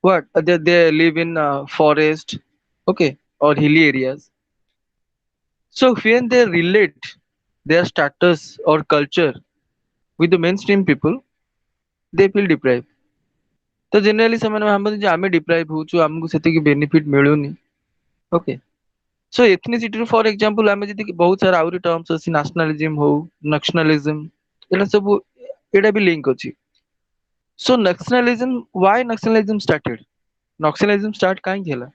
what? They live in forest, okay, or hilly areas. So when they relate their status or culture with the mainstream people, they feel deprived. तो generally ସେମାନେ ଭାବନ୍ତି ଯେ ଆମେ ଡିପ୍ରାଇଭ୍ ହଉଛୁ ଆମକୁ ସେତିକି benefit ମିଳୁନି okay ସो ଏଥନିସିଟି ଫର example ଆମେ ଯଦି ବହୁତ ସାରା ଆହୁରି ଟର୍ମସ ଅଛି ନ୍ୟାସନାଲିଜିମ ହଉ ନ୍ୟାସନାଲିଜିମ ଏଟା ସବୁ ଏଟା ବି ଲିଙ୍କ ଅଛି So nationalism, why nationalism started? Nationalism start kahin hela?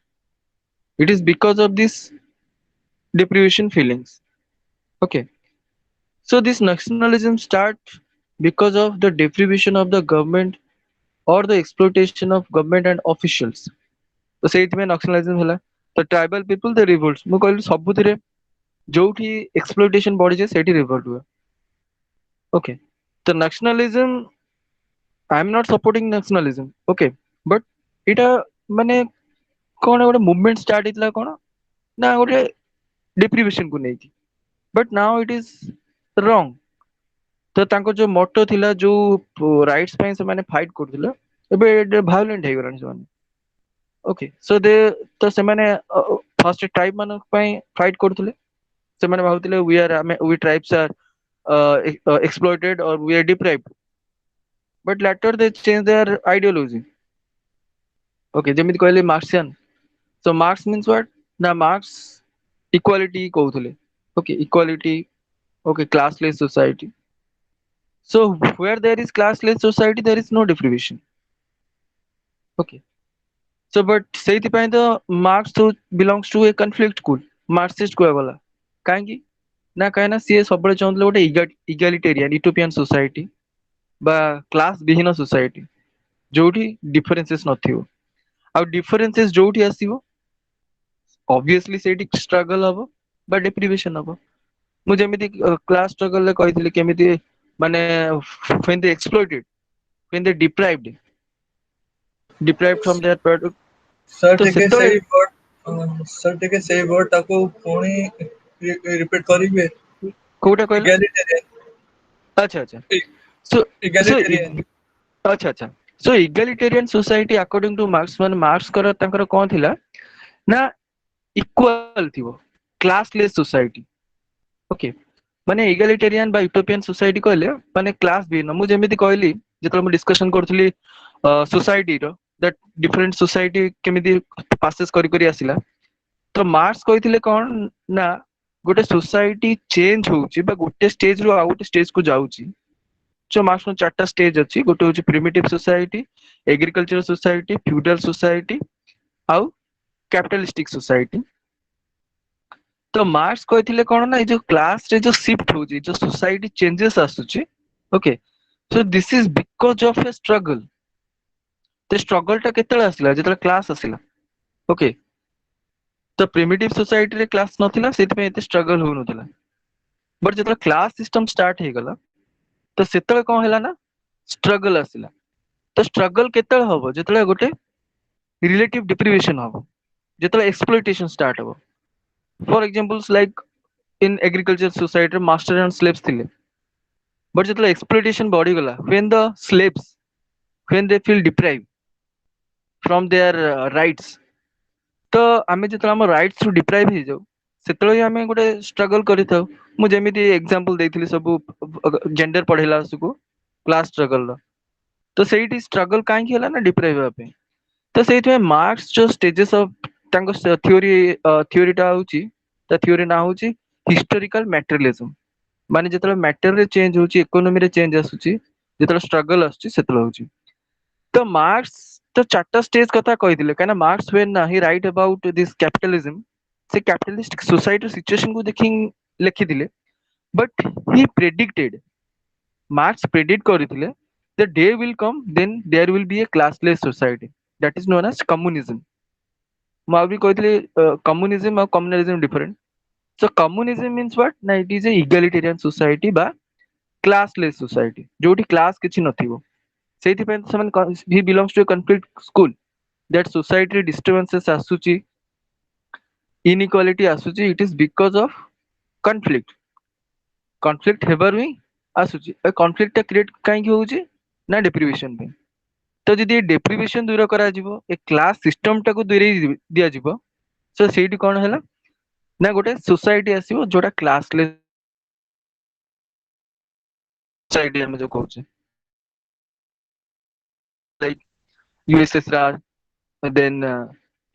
It is because of this deprivation feelings. Okay. So this nationalism start because of the deprivation of the government or the exploitation of government and officials. तो ସେଇଥିପାଇଁ nationalism ହେଲା. The tribal people they revolt. ମୁଁ କହିଲି ସବୁଥିରେ ଯୋଉଠି exploitation ବଢିଯାଏ ସେଇଠି revolt ହୁଏ. Okay. The nationalism, I am not supporting nationalism. Okay. But ଏଇଟା ମାନେ କଣ ଗୋଟେ movement start ହେଇଥିଲା କଣ ନା ଗୋଟେ deprivation କୁ ନେଇକି. But now it is wrong. ତ ତାଙ୍କ ଯୋଉ motto ଥିଲା ଯୋଉ rights ପାଇଁ ସେମାନେ fight କରୁଥିଲେ ଏବେ violent ହେଇଗଲାଣି ସେମାନେ. Okay. So they ତ ସେମାନେ first tribe ମାନଙ୍କ ପାଇଁ fight କରୁଥିଲେ. ସେମାନେ ଭାବୁଥିଲେ we tribes are exploited or we are deprived. But later they change their ideology. Okay, ଯେମିତି କହିଲେ Marxian. So Marx means what? Na Marx equality କହୁଥିଲେ. Okay, equality. Okay, classless society. So where there is classless society, there is no deprivation. Okay. So but ସେଇଥିପାଇଁ ତ Marx belongs to a conflict school. Marxist କୁହାଗଲା. କାହିଁକି? ନା କାହିଁକି ନା ସିଏ ସବୁବେଳେ ଚାହୁଁଥିଲେ ଗୋଟେ egalitarian utopian society ବା କ୍ଲାସ ବିହୀନ society ଯୋଉଠି differences ନଥିବ. ଆଉ differences ଯୋଉଠି ଆସିବ obviously ସେଇଠି struggle ହବ ବା deprivation ହବ. ମୁଁ ଯେମିତି class struggle ରେ କହିଥିଲି କେମିତି ମାନେ when they exploited, when they deprived from their product. Sir ତ ଟିକେ ସେତେବେଳେ ସେଇ वर्ड सर ଟିକେ ସେଇ वर्ड ଟାକୁ ପୁଣି ରିପିଟ୍ କରିବେ କୋଉଟା କହିଲ? ଇଗାଲିଟେରିଆନ ଆଚ୍ଛା ଆଚ୍ଛା. So ଇଗାଲିଟେରିଆନ ଆଚ୍ଛା ଆଚ୍ଛା. So egalitarian society according to Marx ମାନେ ମାର୍କ୍ସଙ୍କର ତାଙ୍କର କଣ ଥିଲା ନା ଇକ୍ୱାଲ ଥିବ କ୍ଲାସଲେସ୍ society. ଓକେ, ମାନେ egalitarian ବା ୟୁଟୋପିଆନ society କହିଲେ ମାନେ କ୍ଲାସ ବିହୀନ. ମୁଁ ଯେମିତି କହିଲି ଯେତେବେଳେ ମୁଁ ଡିସ୍କସନ କରୁଥିଲି ସୋସାଇଟିର that different society କେମିତି passes କରି କରି ଆସିଲା, ତ ମାର୍କ୍ସ କହିଥିଲେ କଣ ନା ଗୋଟେ ସୋସାଇଟି ଚେଞ୍ଜ ହଉଛି ବା ଗୋଟେ ଷ୍ଟେଜ ରୁ ଆଉ ଗୋଟେ ଷ୍ଟେଜ କୁ ଯାଉଛି. So ମାର୍କ୍ସର ଚାରିଟା ଷ୍ଟେଜ ଅଛି. ଗୋଟେ ହଉଛି primitive society, agriculture society, feudal society ଆଉ କ୍ୟାପିଟାଲିଷ୍ଟିକ ସୋସାଇଟି. ତ ମାର୍କ୍ସ କହିଥିଲେ କଣ ନା ଏଇ ଯୋଉ କ୍ଲାସ ରେ ଯୋଉ ସିଫ୍ଟ ହଉଛି, ଯୋଉ ସୋସାଇଟି ଚେଞ୍ଜେସ୍ ଆସୁଛି, okay, so this is because of A struggle. ତ ଷ୍ଟ୍ରଗଲ ଟା କେତେବେଳେ ଆସିଲା? ଯେତେବେଳେ କ୍ଲାସ ଆସିଲା. ଓକେ, ତ ପ୍ରିମିଟିଭ ସୋସାଇଟିରେ କ୍ଲାସ ନଥିଲା, ସେଥିପାଇଁ ଏତେ ଷ୍ଟ୍ରଗଲ ହଉନଥିଲା. ବଟ୍ ଯେତେବେଳେ କ୍ଲାସ ସିଷ୍ଟମ ଷ୍ଟାର୍ଟ ହେଇଗଲା ତ ସେତେବେଳେ କଣ ହେଲା ନା ଷ୍ଟ୍ରଗଲ ଆସିଲା. ତ ଷ୍ଟ୍ରଗଲ କେତେବେଳେ ହବ? ଯେତେବେଳେ ଗୋଟେ ରିଲେଟିଭ ଡିପ୍ରିଭେସନ ହବ, ଯେତେବେଳେ ଏକ୍ସପ୍ଲୋଇଟେସନ ଷ୍ଟାର୍ଟ ହବ. ଫର ଏକ୍ସାମ୍ପଲ୍ସ like in agriculture society master and slaves ଥିଲେ. But ଯେତେବେଳେ exploitation ବଢିଗଲା, when they feel deprived from their rights, ତ ଆମେ ଯେତେବେଳେ ଆମ rights ରୁ deprive ହେଇଯାଉ ସେତେବେଳେ ହିଁ ଆମେ ଗୋଟେ struggle କରିଥାଉ. ମୁଁ ଯେମିତି example ଦେଇଥିଲି ସବୁ gender ପଢେଇଲା ସବୁ class struggle ର, ତ ସେଇଠି struggle କାହିଁକି ହେଲା ନା deprive ହେବା ପାଇଁ. ତ ସେଇଥିପାଇଁ ମାର୍କ୍ସ ଯୋଉ stages of ତାଙ୍କ ଥିଓରିଟା ହଉଛି, ତା ଥିଓରି ନାଁ ହଉଛି ହିଷ୍ଟୋରିକାଲ ମ୍ୟାଟେରିଆଲିଜମ. ମାନେ ଯେତେବେଳେ ମ୍ୟାଟେରିଆଲ ଚେଞ୍ଜ ହଉଛି, ଇକୋନୋମିରେ ଚେଞ୍ଜ ଆସୁଛି, ଯେତେବେଳେ ଷ୍ଟ୍ରଗଲ ଆସୁଛି ସେତେବେଳେ ହଉଛି. ତ ମାର୍କ୍ସ ତ ଚାରିଟା ଷ୍ଟେଜ କଥା କହିଥିଲେ, କାହିଁକିନା marks when he write about this capitalism, ସେ କ୍ୟାପିଟାଲିଷ୍ଟିକ ସୋସାଇଟି ସିଚୁଏସନ କୁ ଦେଖି ଲେଖିଥିଲେ. But he predicted, marks predict କରିଥିଲେ the day will come then there will be a classless society that is known as communism. ମୁଁ ଆହୁରି କହିଥିଲି communism ଆଉ communalism different. So communism means what? Na it is a egalitarian society ବା classless society ଯୋଉଠି class କିଛି ନଥିବ. ସେଇଥିପାଇଁ ସେମାନେ he belongs to a conflict school that society disturbances ଆସୁଛି, inequality ଆସୁଛି, it is because of conflict. conflict ହେବାରୁ ହିଁ ଆସୁଛି. ଏ conflict ଟା create କାହିଁକି ହଉଛି ନା deprivation ପାଇଁ. ତ ଯଦି ଏ deprivation ଦୂର କରାଯିବ, ଏ class system ଟାକୁ ଦୂରେଇ ଦିଆଯିବ, so ସେଇଠି କଣ ହେଲା ନା ଗୋଟେ society ଆସିବ ଯୋଉଟା classless society ଆମେ ଯୋଉ କହୁଛେ, like USSR, then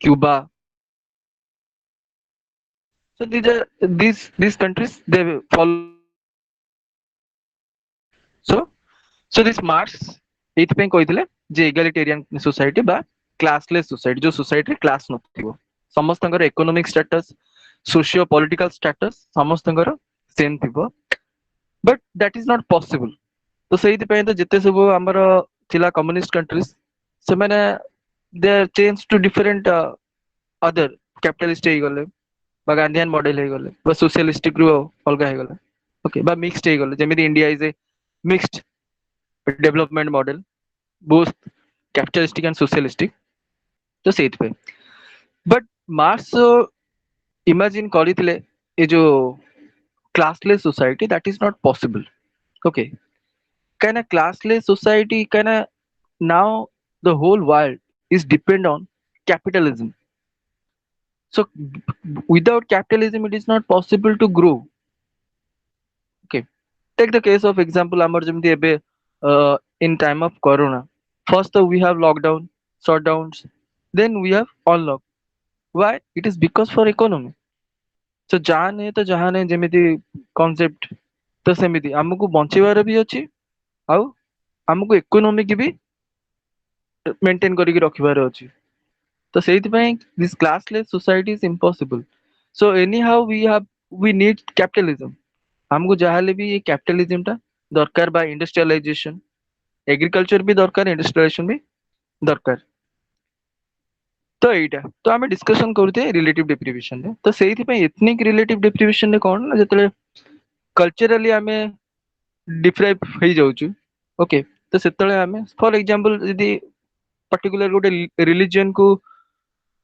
Cuba. So these countries they follow. So this Marx एइथपे कहिथिले जे इगालिटेरियन सोसाइटी बा क्लासलेस सोसाइटी जो सोसाइटी रे क्लास नथिबो समस्तंकर economic status socio political status समस्तंकर सेम थिबो but that is not possible तो ସେଇଥିପାଇଁ ତ ଯେତେ ସବୁ ଆମର ଥିଲା କମ୍ୟୁନିଷ୍ଟ कंट्रीज ସେମାନେ they change to different other capitalist ହେଇଗଲେ बा गांधीयन मॉडल ହେଇଗଲେ बा सोशलिस्टिक ରୁ ଅଲଗା ହେଇଗଲେ ओके बा मिक्स्ड ହେଇଗଲେ ଯେମିତି India is A mixed development model both capitalistic and socialistic तो ସେଇଥିପାଇଁ बट मार्क्स इमेजिन କରିଥିଲେ ଏ जो classless society that is not possible okay kind of classless society kind of now the whole world is depend on capitalism so without capitalism it is not possible to grow okay take the case of example amar jemti ebe in time of corona first we have lockdown shutdowns then we have unlock why it is because for economy so jahane jemiti concept तो सेमिति हमको बंचेबार भी अच्छी आउ हमको economy की भी maintain करके रखिबार अछि तो सेइथिପାଇଁ this classless society is impossible so anyhow we need capitalism हमको जहाले भी ये कैपिटलिज्म टा दरकार बा इंडस्ट्रियलाइजेशन एग्रीकल्चर भी दरकार इंडस्ट्रियलाइजेशन भी दरकार तो एटा तो आमे डिस्कशन करते रिलेटिव डेप्रिवेशन रे तो सेइथिପାଇଁ एथनिक रिलेटिव डेप्रिवेशन रे कोन ना जतले कल्चरली आमे डिफ्राइव हो जाउछु ओके तो सेतले आमे फॉर एग्जांपल यदि पर्टिकुलर गोटे रिलीजन को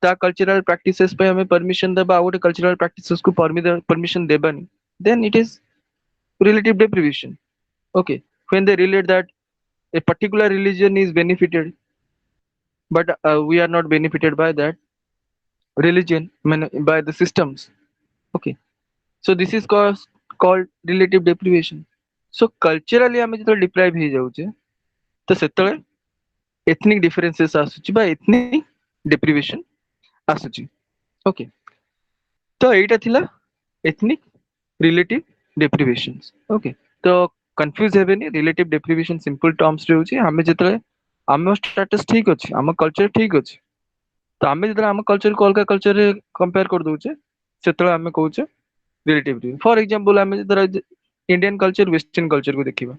ता कल्चरल प्रैक्टिसेस पे हमें परमिशन देबा गोटे कल्चरल प्रैक्टिसेस को परमिशन देबानी then it is relative deprivation okay when they relate that a particular religion is benefited but we are not benefited by that religion by the systems okay so this is called relative deprivation so culturally हमें जो deprive हो जाउचे तो सेतले ethnic differences आसुची बा ethnic deprivation आसुची okay तो एटा थिला ethnic relative deprivations ओके तो कंफ्यूज हेबेनी रिलेटिव डेप्रिवेशन सिंपल टर्म्स रे होची हमें जतले हम स्टेटस ठीक अछि हम कल्चर ठीक अछि तो हमें जतले हम कल्चर को अलगा कल्चर रे कंपेयर कर दोचे सेतले हमें कहूचे रिलेटिव फॉर एग्जांपल हमें जतले इंडियन कल्चर वेस्टर्न कल्चर को देखिबा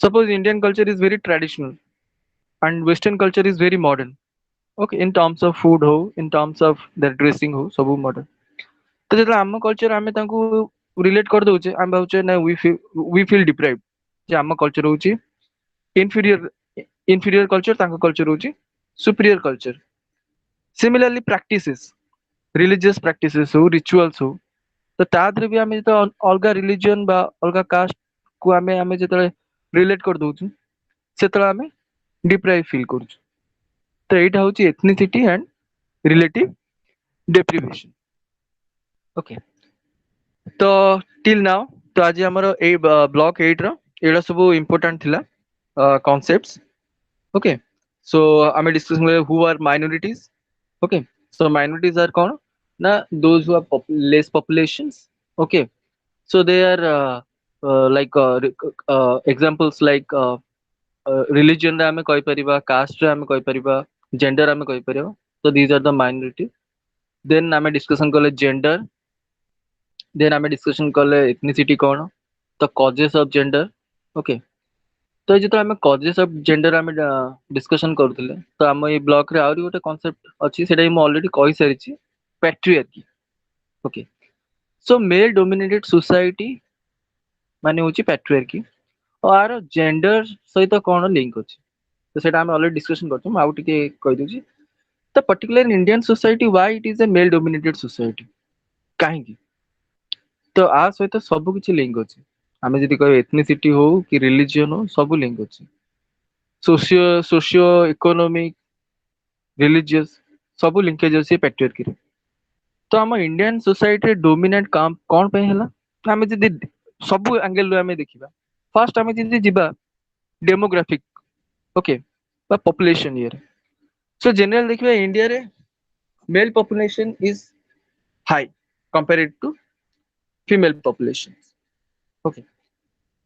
suppose Indian culture is very traditional and western culture is very modern okay in terms of food ho in terms of their dressing ho सब modern तो जब आम culture आम relate कर दउचे आम भावचे ना वी फील डिप्राइव्ड जे आम कल्चर होची इंफीरियर कल्चर तांको कल्चर होची superior culture similarly practices religious practices हो रिचुअल्स हो तो तादरे भी आम जो अलगा रिलीजन बा अलगा कास्ट को आम जो रिलेट कर दउछु सेतला आम डिप्राइव फील करछु तो एटा होची ethnicity and relative deprivation okay तो टिल नाउ तो आज हमर ए ब्लॉक 8 रो एडा सब इंपोर्टेंट थिला कॉन्सेप्ट्स ओके सो आमे डिस्कशन करे who are minorities okay so minorities are कोन ना those who are less populations okay so they are like examples like religion रे आमे कहि परिबा कास्ट रे आमे कहि परिबा जेंडर आमे कहि परिबा तो these are the minority then आमे डिस्कशन करले जेंडर देन आमे डिस्कशन करले एथनिसिटी कोन तो कॉजेस ऑफ जेंडर ओके तो जो आमे कॉजेस ऑफ जेंडर आमे डिस्कशन करथिले तो आम ए ब्लॉक रे आउरी गोटे कांसेप्ट अछि सेटा मु ऑलरेडी कहि सारी छी patriarchy okay so mail dominated society माने होची पैट्रियार्की और आर जेंडर सहित कोन लिंक अछि तो सेटा आमे ऑलरेडी डिस्कशन करछु मु आउटी के कहि दोची तो particular in Indian society why it is a mail dominated society काहे की तो आ सहित सब किछि लिंक अछि आमे जदि कह एथनिसिटी हो कि रिलीजन हो सब लिंक अछि सोशियो इकोनॉमिक रिलीजियस सब लिंकेज अछि पैट्रियार्की रे तो हम इंडियन सोसाइटी रे डोमिनेट काम कोन पे हला आमे जदि सब एंगल रो आमे देखिबा फर्स्ट आमे जदि जिबा डेमोग्राफिक ओके बा पॉपुलेशन ईयर सो जनरल देखिबा इंडिया रे male population is high compared to female populations okay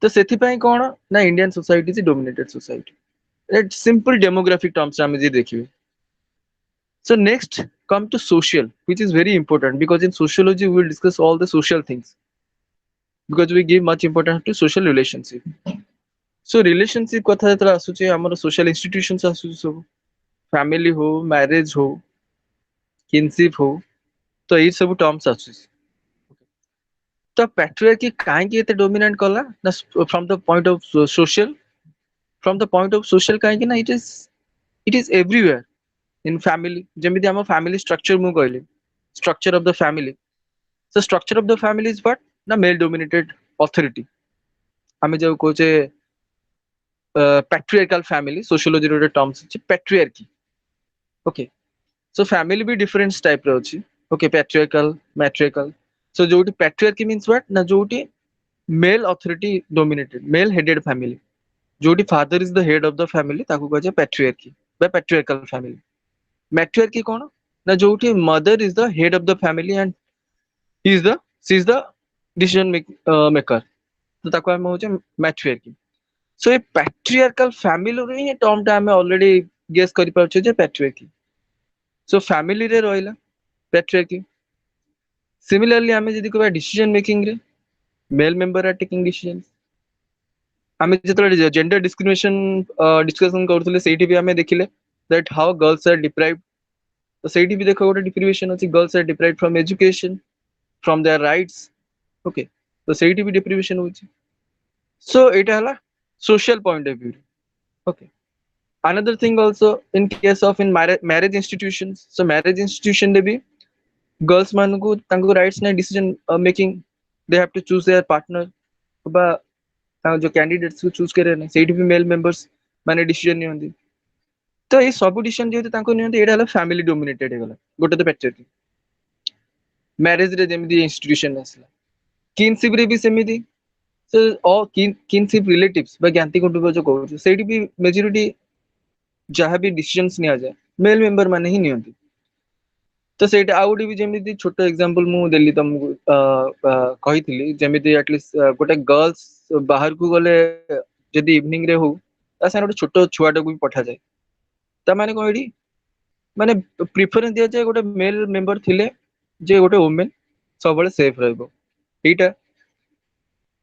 तो ସେଥିପାଇଁ କ'ଣ ନା Indian society is a dominated society. It's simple demographic terms ଆମେ ଯଦି ଦେଖିବେ. So next come to social, which is very important because in sociology we will discuss all the social things because we give much importance to social relationship. So relationship କଥା ଯେତେବେଳେ ଆସୁଛି ଆମର social institutions ଆସୁଛି ସବୁ family हो marriage हो kinship हो ତ ଏଇ ସବୁ terms ଆସୁଛି. ତ patriarchy କାହିଁକି ଏତେ dominant କଲା ନା from the point of social, from the point of social କାହିଁକି ନା it is everywhere in family. ଯେମିତି ଆମ family structure ମୁଁ କହିଲି structure of the family. So structure of the family is what na male dominated authority. ଆମେ ଯୋଉ କହୁଛେ patriarchal family, sociology ର ଗୋଟେ terms ଅଛି patriarchy. Okay, so family भी different type ର ଅଛି. Okay, patriarchal, matriarchal. So ଯୋଉଠି patriarchy means what ନା ଯୋଉଠି male authority dominated, male headed family. ଯୋଉଠି father is the head of the family ତାକୁ କୁହାଯାଏ patriarchy ବା patriarchal family. Matriarchy କ'ଣ ନା ଯୋଉଠି mother is the head of the family and she is the decision maker. ତ ତାକୁ ଆମେ ହଉଛେ matriarchy. So ଏ patriarchal family ରୁ ହିଁ term ଟା ଆମେ already guess କରିପାରୁଛେ ଯେ patriarchy. So family ରେ ରହିଲା patriarchy. Similarly ଆମେ ଯଦି କହିବା decision making ରେ male member are taking decisions. ଆମେ ଯେତେବେଳେ gender discrimination discussion କରୁଥିଲେ ସେଇଠି ବି ଆମେ ଦେଖିଲେ that how girls are deprived. ତ ସେଇଠି ବି ଦେଖ ଗୋଟେ deprivation ଅଛି, girls are deprived from education, from their rights. Okay, ତ ସେଇଠି ବି deprivation ହଉଛି. So ଏଇଟା ହେଲା social point of view. Okay, another thing also in case of in marriage institutions. So marriage institution ରେ ବି girls ମାନଙ୍କୁ ତାଙ୍କ rights ନାହିଁ decision making. They have to choose their partner ବା ତାଙ୍କ ଯୋଉ candidates କୁ choose କରିବେ ନାହିଁ ସେଇଠି ବି male members ମାନେ decision ନିଅନ୍ତି. ତ ଏଇ ସବୁ decision ଯେହେତୁ ତାଙ୍କୁ ନିଅନ୍ତି ଏଇଟା ହେଲା family dominated ହେଇଗଲା ଗୋଟେ ତ patriarchy. ମ୍ୟାରେଜ ରେ ଯେମିତି ଇନଷ୍ଟିଟ୍ୟୁସନ ଆସିଲା, kinship ରେ ବି ସେମିତି. So all kinship relatives ବା ଜ୍ଞାତି କୁଟୁମ୍ବ ଯୋଉ କହୁଛୁ ସେଇଠି ବି majority ଯାହା ବି decisions ନିଆଯାଏ male member ମାନେ ହିଁ ନିଅନ୍ତି. ତ ସେଇଟା ଆଉ ଗୋଟେ ବି ଯେମିତି ଛୋଟ ଏକ୍ସାମ୍ପଲ ମୁଁ ଦେଲି ତମକୁ କହିଥିଲି ଯେମିତି ଆଟଲିଷ୍ଟ ଗୋଟେ ଗର୍ଲସ ବାହାରକୁ ଗଲେ ଯଦି ଇଭିନିଂ ରେ ହଉ ତା ସାଙ୍ଗରେ ଗୋଟେ ଛୋଟ ଛୁଆଟାକୁ ବି ପଠାଯାଏ. ତା ମାନେ କ'ଣ ଏଠି ମାନେ ପ୍ରିଫରେନ୍ସ ଦିଆଯାଏ ଗୋଟେ ମେଲ୍ ମେମ୍ବର ଥିଲେ ଯେ ଗୋଟେ ଓମେନ୍ ସବୁବେଳେ ସେଫ୍ ରହିବ. ଏଇଟା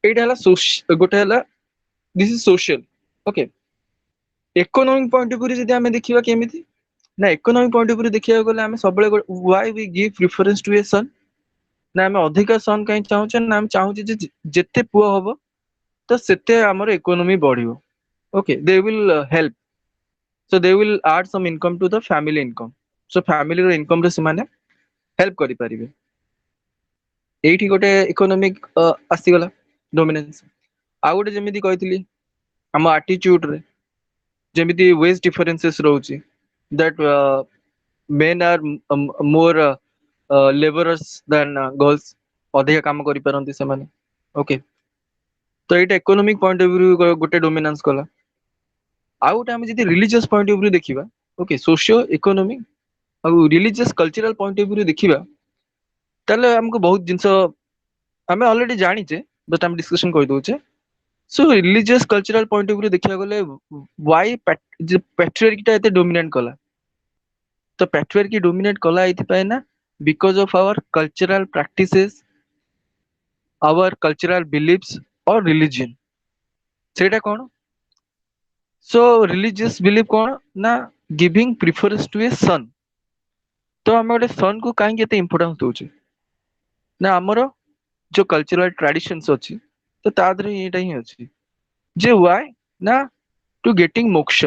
ହେଲା ଗୋଟେ ହେଲା this is social. Okay, economic point of ଭ୍ୟୁରେ ଯଦି ଆମେ ଦେଖିବା କେମିତି ନା ଇକୋନୋମିକ ପଏଣ୍ଟ ଅଫ ଭ୍ୟୁରେ ଦେଖିବାକୁ ଗଲେ ଆମେ ସବୁବେଳେ why we give preference to a son ନା ଆମେ ଅଧିକା ସନ୍ କାହିଁ ଚାହୁଁଛେ ନା ଆମେ ଚାହୁଁଛେ ଯେ ଯେତେ ପୁଅ ହବ ତ ସେତେ ଆମର ଇକୋନୋମି ବଢିବ. Okay, they will help. So they will add some income to the family income. So family ର income ରେ ସେମାନେ help କରିପାରିବେ. ଏଇଠି ଗୋଟେ ଇକୋନୋମିକ ଆସିଗଲା ଡୋମିନେନ୍ସ. ଆଉ ଗୋଟେ ଯେମିତି କହିଥିଲି ଆମ ଆଟିଚ୍ୟୁଡ ରେ ଯେମିତି ୱେଜ୍ ଡିଫରେନ୍ସେସ୍ ରହୁଛି that men are more laborers than girls. ଅଧିକା କାମ କରିପାରନ୍ତି ସେମାନେ. ଓକେ, ତ ଏଇଟା ଇକୋନୋମିକ ପଏଣ୍ଟ ଅଫ ଭ୍ୟୁ ଗୋଟେ ଡୋମିନାନ୍ସ କଲା. ଆଉ ଗୋଟେ ଆମେ ଯଦି ରିଲିଜିୟସ୍ ପଏଣ୍ଟ ଅଫ ଭ୍ୟୁ ଦେଖିବା, ଓକେ, ସୋସିଓ ଇକୋନୋମିକ ଆଉ religious cultural point of view ଦେଖିବା ତାହେଲେ ଆମକୁ ବହୁତ ଜିନିଷ ଆମେ ଅଲରେଡି ଜାଣିଛେ ବଟ୍ ଆମେ ଡିସ୍କସନ କରିଦଉଛେ. So religious cultural point of view ଦେଖିବାକୁ ଗଲେ ୱାଇ ପ୍ୟାଟ୍ରିଆର୍କି ଟା ଏତେ ଡୋମିନେଟ୍ କଲା. ତ ପ୍ୟାଟ୍ରିଆର୍କି ଡୋମିନେଟ୍ କଲା ଏଇଥିପାଇଁ ନା because of our cultural practices, our cultural beliefs or religion. ସେଇଟା କ'ଣ? So religious belief କ'ଣ ନା giving preference to a son. ତ ଆମେ ଗୋଟେ son କୁ କାହିଁକି ଏତେ ଇମ୍ପୋର୍ଟାନ୍ସ ଦଉଛେ ନା ଆମର ଯୋଉ କଲଚରାଲ ଟ୍ରାଡିସନ୍ସ ଅଛି ତ ତା ଦେହରେ ଏଇଟା ହିଁ ଅଛି ଯେ why ନା ଟୁ ଗେଟିଂ ମୋକ୍ଷ.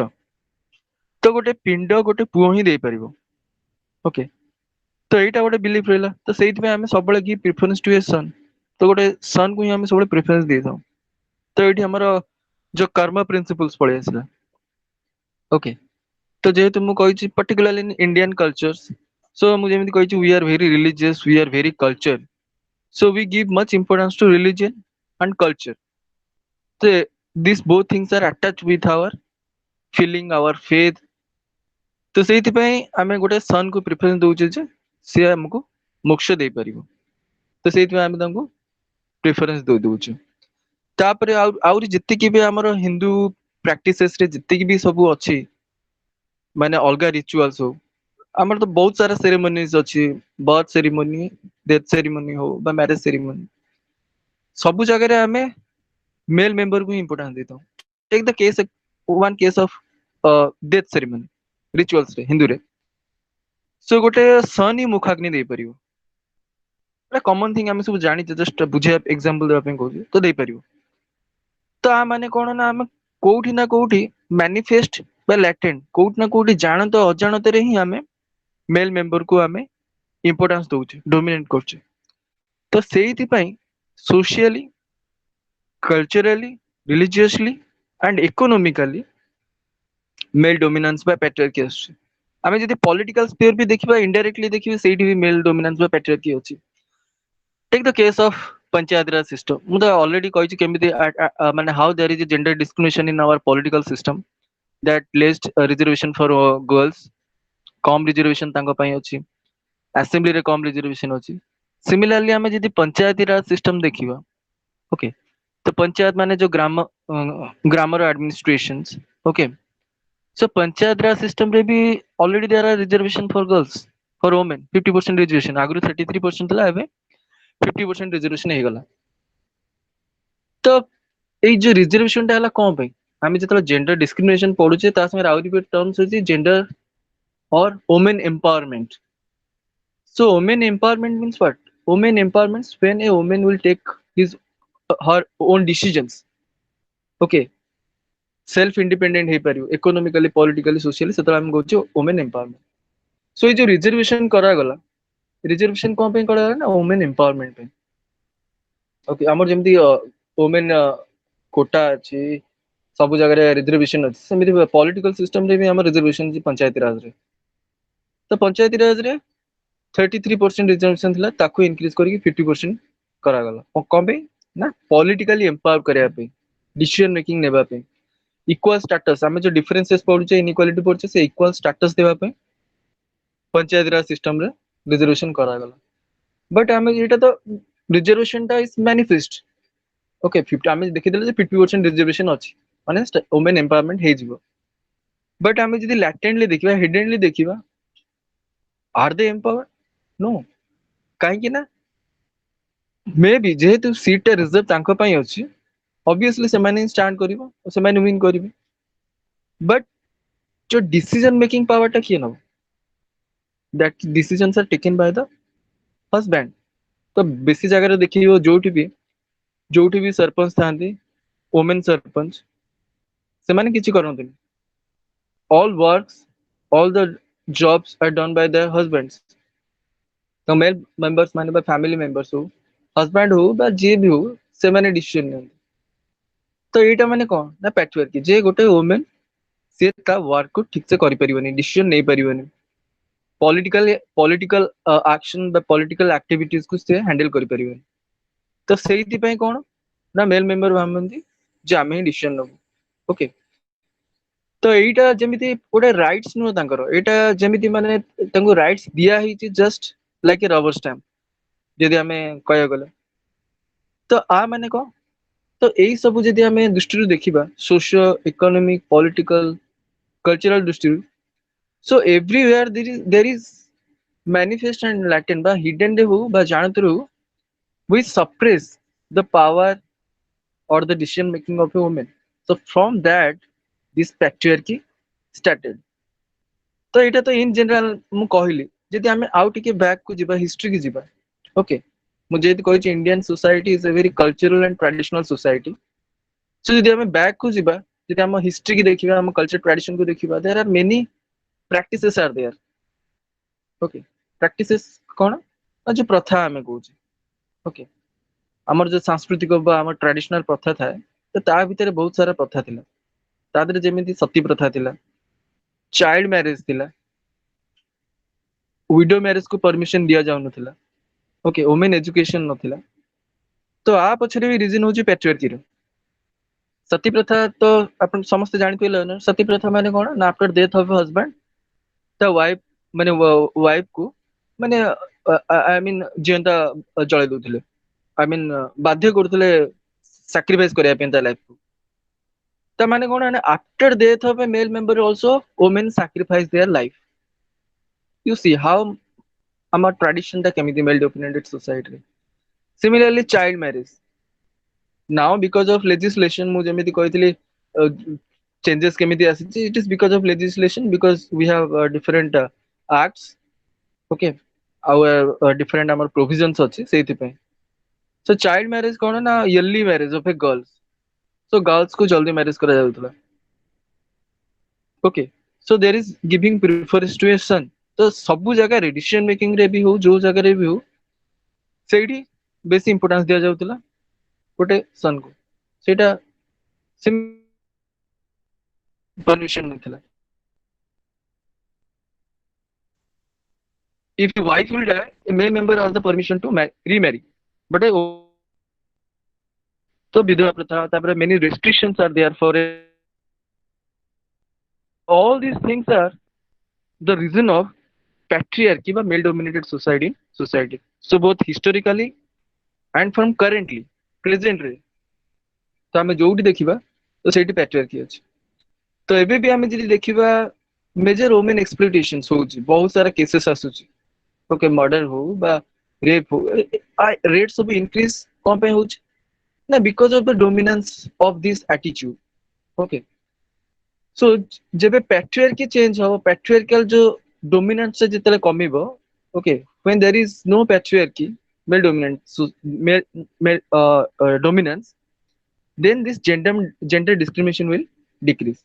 ତ ଗୋଟେ ପିଣ୍ଡ ଗୋଟେ ପୁଅ ହିଁ ଦେଇପାରିବ. ଓକେ, ତ ଏଇଟା ଗୋଟେ ବିଲିଫ ରହିଲା. ତ ସେଇଥିପାଇଁ ଆମେ ସବୁବେଳେ ଗିଭ୍ ପ୍ରିଫରେନ୍ସ ଟୁ ଏ ସନ୍. ତ ଗୋଟେ ସନ୍ କୁ ହିଁ ଆମେ ସବୁବେଳେ ପ୍ରିଫରେନ୍ସ ଦେଇଥାଉ. ତ ଏଇଠି ଆମର ଯୋଉ କର୍ମ ପ୍ରିନ୍ସିପଲ୍ସ ପଳେଇ ଆସିଲା. ଓକେ, ତ ଯେହେତୁ ମୁଁ କହିଛି particularly in Indian cultures, so ମୁଁ ଯେମିତି କହିଛି we are very religious, we are very culture, so we give much importance to religion and culture. So these both things are attached with our feeling, our faith. ତ ସେଇଥିପାଇଁ ଆମେ ଗୋଟେ son କୁ preference ଦଉଛେ ଯେ ସିଏ ଆମକୁ ମୋକ୍ଷ ଦେଇପାରିବ. ତ ସେଇଥିପାଇଁ ଆମେ ତାଙ୍କୁ ପ୍ରିଫରେନ୍ସ ଦେଇ ଦଉଛେ. तापर आउरी जितकी भी हमर हिंदू प्रैक्टिसेस रे जितकी भी सब अछि माने अलगा रिचुअल्स हो हमर तो बहुत सारा सेरेमनीज अछि बर्थ सेरेमनी डेथ सेरेमनी हो बा मैरिज सेरेमनी सब जगह रे हमें मेल मेंबर को इंपोर्टेंस देता हूं take the case one case of death ceremony rituals रे हिंदू रे सो गोटे सन ही मुखाग्नि दे परियो एटा कॉमन थिंग हम सब जानि जस्ट बुझे एग्जांपल देबा पे कहू तो दे परियो तो आ माने कोन ना हम कोउठी ना कोउठी मैनिफेस्ट बा लैटेंट कोउठी ना कोउठी जानत अजाणत रे ही हमें मेल मेंबर को हमें इंपोर्टेंस दउचे डोमिनेट करचे तो सेहिति पई socially culturally religiously and economically mail dominance बा पैट्रियार्की आछे आमे जदि पॉलिटिकल स्फीयर भी देखिबा इनडायरेक्टली देखिबा सेठी भी मेल डोमिनेंस बा पैट्रियार्की अछि take the case of panchayat Raj system मु तो ऑलरेडी कहि केमिति माने how there is a gender discrimination in our political system that placed reservation for girls कम रिजर्वेशन तांको पई अछि असेंबली रे कम रिजर्वेशन अछि सिमिलरली हमें जदि पंचायती राज सिस्टम देखिबा ओके तो पंचायत माने जो ग्रामर एडमिनिस्ट्रेशंस ओके सो पंचायत राज सिस्टम रे भी already there are reservation for girls for women 50% reservation आगु 33% ला एबे 50% रिजर्वेशन हे गला तो एई जो रिजर्वेशन टा हला कोन पे हमें जतला जेंडर डिस्क्रिमिनेशन पडुचे ता संगे आउरी भी टर्म्स होची जेंडर और women empowerment so women empowerment means what women empowerment when a woman will take his her own decisions okay self independent हे परियो इकोनॉमिकली पॉलिटिकली सोशली सेतला हम कहू छी वुमेन एम्पावरमेंट सो ये जो रिजर्वेशन करा गला रिजर्वेशन कोन पे करा गला ना वुमेन एम्पावरमेंट पे ओके हमर जेमती वुमेन कोटा अछि सब जगह रे रिजर्वेशन अछि सेमिति पॉलिटिकल सिस्टम रे भी हमर रिजर्वेशन जी पंचायती राज रे तो पंचायती राज रे 33% रिजर्वेशन थिला ताकू इंक्रीज करके 50% करा गला कोन पे ना पॉलिटिकली एम्पावर करया पे डिसीजन मेकिंग नेबा पे इक्वल स्टेटस हमें जो डिफरेंसेस पड़ुचे इनइक्वालिटी पड़ुचे से इक्वल स्टेटस देबा पे पंचायती राज सिस्टम रे रिजर्वेशन करा गला बट हमें एटा तो रिजर्वेशन टा इज मैनिफेस्ट ओके 50 हमें देखि देले जे 50% रिजर्वेशन अछि माने वुमेन एम्पावरमेंट हे जिवो बट हमें जदी लैटेंटली देखिबा हिडनली देखिबा आर दे एम्पावर्ड नो काहे कि ना मे बी जेहेतु सीट रिजर्व तांको पई अछि ऑब्वियसली से माने स्टैंड करिवो से माने विन करिवे बट जो डिसीजन मेकिंग पावर टा किए न that decisions are taken by the husband तो बेसी जगह रे देखियो जोठी भी सरपंच थांती वुमेन सरपंच से माने किछि करनते all works all the jobs are done by their husbands तो मेल मेंबर्स माने बा फैमिली मेंबर्स हो हस्बैंड हो बा जे भी हो से माने डिसीजन ने तो एटा माने कोन ना पैट्रियार्की जे गोटे वुमेन से ता वर्क को ठीक से करि परिबनी डिसीजन नै परिबनी पॉलिटिकल एक्शन बा पॉलिटिकल एक्टिविटीज को से हैंडल करि परिबनी तो सेहिति पई कोन ना मेल मेंबर भामंती जे आमे डिसीजन नबो ओके तो एटा जेमिति ओडे राइट्स नो तांकर एटा जेमिति माने तांको राइट्स दिया ही just like a rubber stamp यदि हमें कह गले तो आ माने को तो यही सब जदि हमें दृष्टि देखिबा सोशियो इकोनॉमिक पॉलिटिकल कल्चरल दृष्टि so everywhere there is manifest and latent बा हिडन दे हो बा जानत रहो we suppress the power or the decision making of a woman so from that this patriarchy started तो एटा तो इन जनरल मु कहली जदि हमें आउ टिके बैक को जिबा हिस्ट्री की जिबा ओके मु जेति कहै छी Indian society is a very cultural and traditional society so जदि हमें बैक को जिबा जदि हम हिस्ट्री की देखिबा हम कल्चर ट्रेडिशन को देखिबा there are many practices are there okay practices कोन जो प्रथा हमें कहू ओके हमर जो सांस्कृतिक बा हमर ट्रेडिशनल प्रथा था तो ता भीतर बहुत सारा प्रथा थिला तादरे जेमिति सती प्रथा थिला चाइल्ड मैरिज थिला विडो मैरिज को परमिशन दिया जाउ नथिला ओके वुमेन एजुकेशन नथिला तो आ पछरे भी रीजन होची पैट्रियार्की रो सती प्रथा तो अपन समस्त जानि पेले न सती प्रथा माने कोन ना after death of husband the wife माने वाइफ को माने आई मीन जेंता जळे दोथिले आई मीन बाध्य करथिले sacrifice करिया पे ता life को ता माने कोन after death of a male member also women sacrifice their life. You see how our tradition ता केमिति male dominated society रे. Similarly child marriage now because of legislation mu jemiti कहथिली changes केमिति आसी it is because of legislation because we have different acts okay our different our provisions अछि सेति पे so child marriage कोन ना yearly marriage of a girls so girls को जल्दी marriage करा जाउतला okay so there is giving preference to a son तो सब जगह रे डिसीजन मेकिंग रे भी हो जो जगह रे भी हो सेठी बेसी इंपोर्टेंस दिया जाउतला गोटे सन को सेटा permission नथिला if your wife will die a male member has the permission to remarry but तो विधवा प्रथा तापर many restrictions are there for all these things are the reason of patriarchy বা male dominated society so both historically and from currently present रे तो आमे जोउटी देखिबा तो सेठी patriarchy अछि तो एबे भी आमे जदि देखिबा मेजर वुमेन एक्सप्लॉयटेशंस होउची बहुत सारा केसेस आसुची ओके मर्डर हो बा रेप हो रेट्स ऑफ इंक्रीज कोन पे होउची ना because of the dominance of this attitude okay so जेबे पैट्रियार्की चेंज हो पैट्रियार्कल जो डोमिनेंस से जितले कमिबो okay when there is no patriarchy male dominant male dominance then this gender discrimination will decrease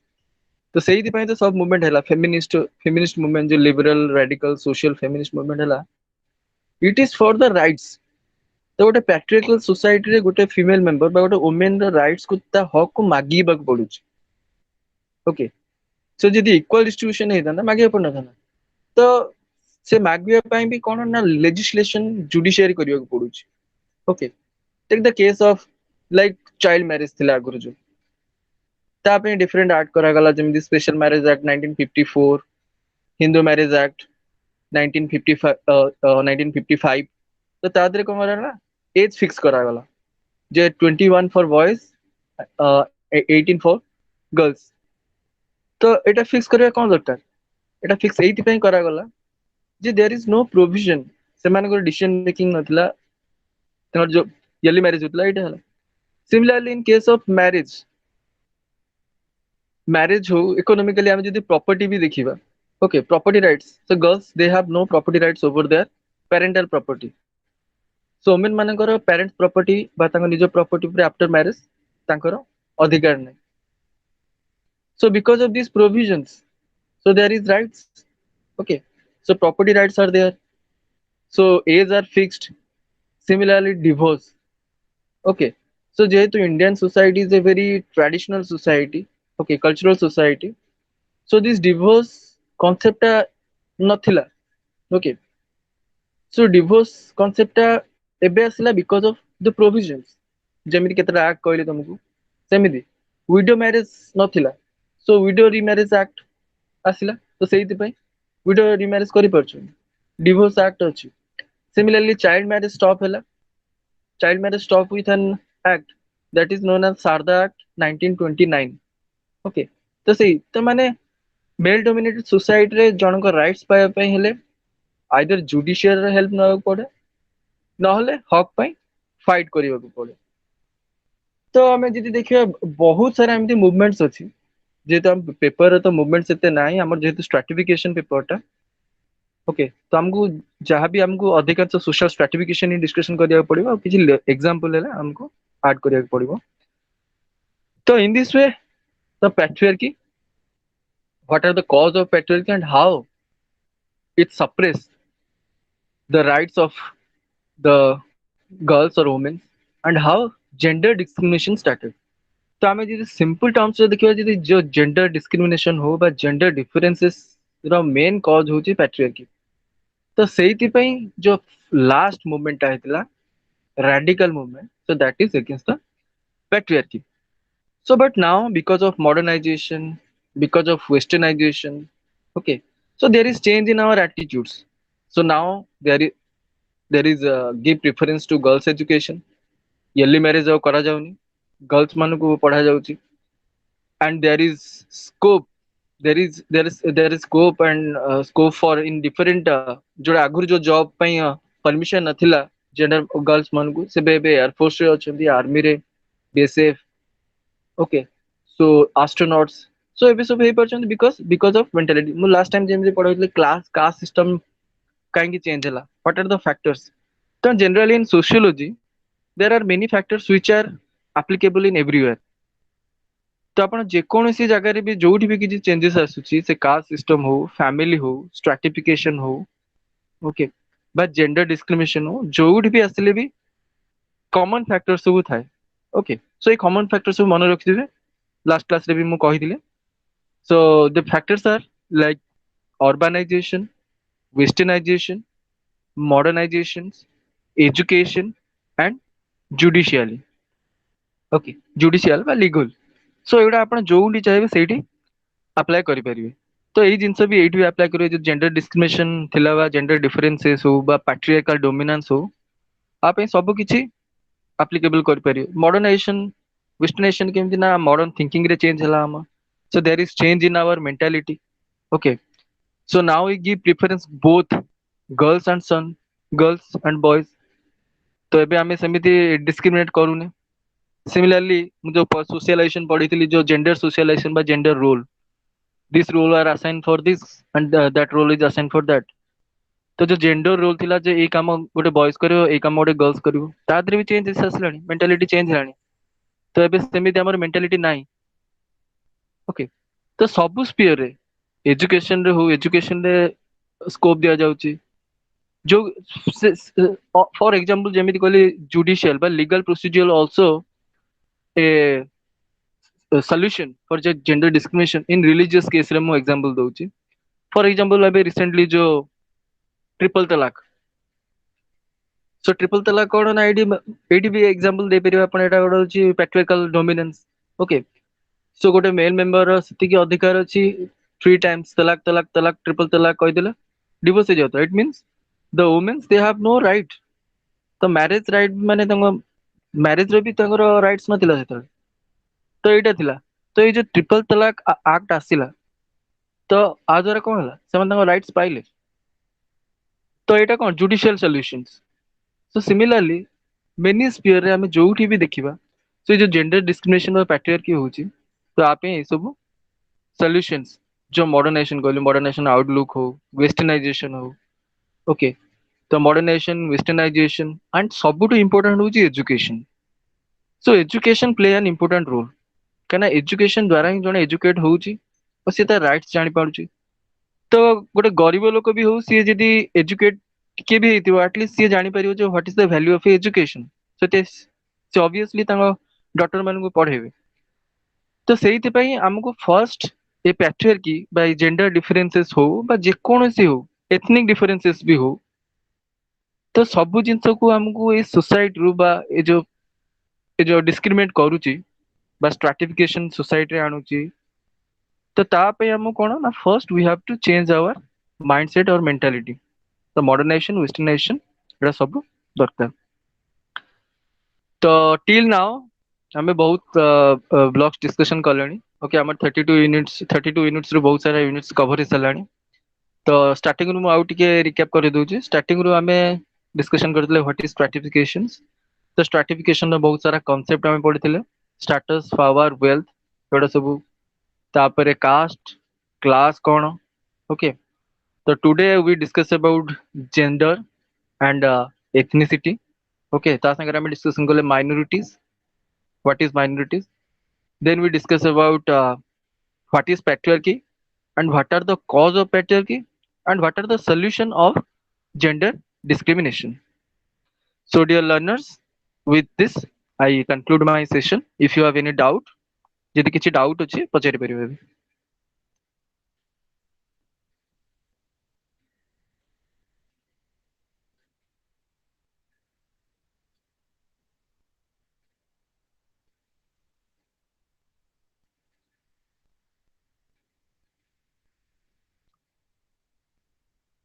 तो सेही दिपाई तो सब मूवमेंट हैला फेमिनिस्ट मूवमेंट जो liberal radical social feminist movement हैला it is for the rights तो गोटे पैट्रियार्कल सोसाइटी रे गोटे फीमेल मेंबर बा गोटे वुमेन र राइट्स को ता हक को मागीबा पडुची ओके सो जदी इक्वल डिस्ट्रीब्यूशन हेता ना मागिया पड़ना था तो से मागिया पई भी कोन ना लेजिस्लेशन जुडिशियरी करियो को पडुची okay take the case of like child marriage थिला गुरु जो ता पे डिफरेंट एक्ट करा गला जेमि special marriage act 1954 Hindu marriage act 1955 तो तादरे को मरा ना एज फिक्स करा गला जे 21 फॉर बॉयज 18 फॉर गर्ल्स तो एटा फिक्स करबा कोन दरकार एटा फिक्स एथि पई करा गला जे देयर इज नो प्रोविजन से माने को डिसीजन मेकिंग नथला तोर जो yearly मैरिज होतला एटा हला similarly in case of marriage हो इकोनॉमिकली हम जदी प्रॉपर्टी भी देखिबा okay property rights so girls they have no property rights over there parental property so women मानकर पेरेंट्स प्रॉपर्टी बा तांको निज प्रॉपर्टी पर आफ्टर मैरिज तांकर अधिकार नै so because of these provisions so there is rights okay so property rights are there so age are fixed similarly divorce okay so jehetu Indian society is a very traditional society okay cultural society so this divorce concept nathila okay so divorce concept ebe asila because of the provisions jemiti ketara act कहले तुमको सेमिति widow marriage nathila so widow remarriage act आसिला तो सेहिति पई widow remarriage करि परछु divorce act अछि similarly child marriage stop हैला child marriage stop with an act that is known as Sharda Act 1929 okay तो सेही तो माने मेल डोमिनेटेड सोसाइटी रे जनक राइट्स पाया पई हेले आइदर जुडिशियल हेल्प न पड़े नहले हक पई फाइट करिवा को पड़े तो हमें जदी देखिया बहुत सारा एमती मूवमेंट्स अछि जेतो हम पेपर तो मूवमेंट्स एते नाही हमर जेतो स्ट्रैटिफिकेशन पेपरटा ओके तो हमको जहाँ भी हमको अधिकांश सोशल स्ट्रैटिफिकेशन ही डिस्कशन करिया पड़िबो किछि एग्जांपल हैला हमको ऐड करिया पड़िबो तो in this way the patriarchy what are the cause of patriarchy and how it suppress the rights of the girls or women and how gender discrimination started तो आमे जदी simple terms रे देखिबा जदी जो जेंडर डिस्क्रिमिनेशन हो बा gender differences रो मेन कॉज होची पैट्रियार्की तो सेहिति पई जो लास्ट मूवमेंट आइतला radical movement so that is against the patriarchy so but now because of modernization because of westernization okay so there is change in our attitudes so now there is give preference to girls education yearly marriage kara jauni girls मान को पढ़ा जाउची and there is scope there is scope and scope for in different जो आगुर जो job पई permission नथिला gender girls मान को से बे एयर फोर्स रे अछंती आर्मी रे BSF okay so astronauts so एबे सब हे परछन बिकॉज ऑफ मेंटालिटी मु लास्ट टाइम जेम जे पढाइले क्लास कास्ट सिस्टम काहे चेंज हला व्हाट आर द फैक्टर्स तो generally in sociology there are many factors which are applicable in everywhere तो आप जेकोसी जगह भी जो भी किसी चेंजेस आसूची से कास्ट सिस्टम हो फैमिली हो स्ट्राटिफिकेशन हो ओके बा जेंडर डिस्क्रिमिनेशन हो जो भी आसले भी कॉमन फैक्टर सब थाए ओके सो ये कॉमन फैक्टर सब मन रखिथे लास्ट क्लास रे भी मु कहिदिले so the factors are like urbanization westernization modernization education and judicially okay judicial बा लीगल सो एटा आपण जोउली चाहे सेठी अप्लाई करि परिबे तो एई जिंस भी एठी अप्लाई करिवे जो जेंडर डिस्क्रिमिनेशन थिला बा जेंडर डिफरेंसेस हो बा पैट्रियार्कल डोमिनेंस हो आप ए सब किछि एप्लीकेबल करि परिबे मॉडर्नाइजेशन वेस्टर्नाइजेशन केमति ना मॉडर्न थिंकिंग रे चेंज हला हम so there is change in our mentality okay so now we give preference both girls and son girls and boys तो एबे हमें समिति डिस्क्रिमिनेट करूने सिमिलरली जो सोशलाइजेशन पढ़ी थी जो जेंडर सोशलाइजेशन बा gender role this role are assign for this and that role is assign for that तो जो जेंडर रोल थिला जे ए काम गोटे बॉयज करियो ए काम गोटे गर्ल्स करियो तादरे भी चेंज आसलानी मेंटालिटी चेंज हलानी तो एबे सेमिति हमर मेंटालिटी नाही ओके तो सब स्पीयर रे एजुकेशन रे हो एजुकेशन रे स्कोप दिया जाउची जो फॉर एग्जांपल जेमिति कहली जुडिशियल बा legal procedure also a solution for the gender discrimination in religious case रे मु एग्जांपल दउची फॉर एग्जांपल अबे रिसेंटली जो ट्रिपल तलाक सो ट्रिपल तलाक कोन ना एडी भी एग्जांपल दे परिबा आपण एटा गोड होची पैट्रियार्कल डोमिनेंस ओके सो गोटे मेल मेंबर सेति के अधिकार अछि 3 टाइम्स तलाक तलाक तलाक ट्रिपल तलाक कहि देला डिवोर्स हो जाता it means the womens they have no right तो मैरिज राइट माने तंग मैरिज रे भी तंगर राइट्स नथिला सेतल तो एटा थिला तो ये जो ट्रिपल तलाक एक्ट आसिला तो आ द्वारा कौन हला से राइट्स पाइले तो एटा कौन judicial solutions so similarly many sphere रे हमें जोठी भी देखिबा सो जो जेंडर डिस्क्रिमिनेशन और पैट्रियार्की होची तो आप ए सब सॉल्यूशंस जो मॉडर्नाइजेशन कहले मॉडर्नाइजेशन आउटलुक हो वेस्टर्नाइजेशन हो ओके तो मॉडर्नाइजेशन वेस्टर्नाइजेशन एंड सबुटू इंपोर्टेंट होची education so education play an important role कहना एजुकेशन द्वारा ही जने एजुकेट होउची और से राइट्स जानि पाउची तो गोटे गरीब लोक भी हो सी जदी एजुकेट के भी हेतिबो एटलीस्ट सी जानि परियो जो what is the value of education so से ऑब्वियसली तांगो डॉक्टर मान को पढ़ेबे तो सेहिति पई हमको first A patriarchy bye gender differences हो बा जे कोनोसी हो एथनिक डिफरेंसेस भी हो तो सब जिंस को हमको ए सोसाइटी रु बा ए जो डिस्क्रिमिनेट करूची बा स्ट्राटिफिकेशन सोसाइटी रे आणुची तो ता पे हम कोन ना first we have to change our mindset और मेंटालिटी तो मॉडर्नाइजेशन वेस्टर्नाइजेशन एटा सब दरकार तो टिल नाउ हमें बहुत ब्लॉक्स डिस्कशन करलेनी ओके हमर 32 यूनिट्स रो बहुत सारा यूनिट्स कवर हे सलानी तो स्टार्टिंग रु आउ टिके रिकैप कर दोची स्टार्टिंग रु हमें डिस्कशन करथले व्हाट इज स्ट्राटिफिकेशंस तो स्ट्राटिफिकेशन रो बहुत सारा कांसेप्ट हमें पढ़िथिले स्टेटस पावर वेल्थ एटा सब तापरे कास्ट क्लास कौन ओके तो today we discuss about gender and ethnicity okay ता संगे हम डिस्कशन करले minorities what is minorities then we discuss about what is patriarchy and what are the cause of patriarchy and what are the solution of gender discrimination so dear learners with this I conclude my session if you have any doubt जदि किसी doubt अछि पचारि परिबे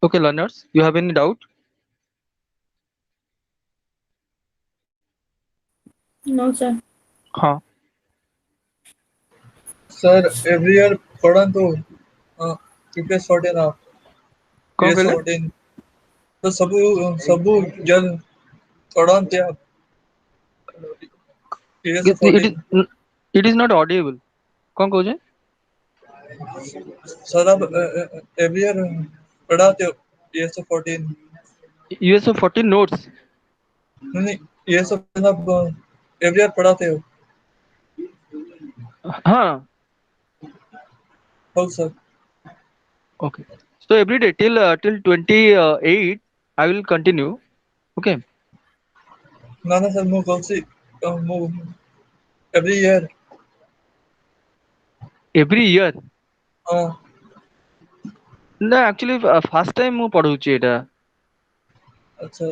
okay learners you have any doubt No, sir. हाँ sir every year पढ़ाନ୍ତୁ previous 14 आप कौन ये कहले 14 तो ସବୁ जन पढ़ाते आप ये it 14 is it is not Audible कौन कहू सर आप एवरी ईयर पढ़ाते हो ये 14 यूएसओ 14 नोट्स नहीं ये सब आप एवरी ईयर पढ़ाते हो हाँ हो sir okay so every day till 28 I will continue okay ना ना सर मैं कौन see every year every year हाँ ना actually first time ମୁଁ ପଢଉଛି ଏଟା अच्छा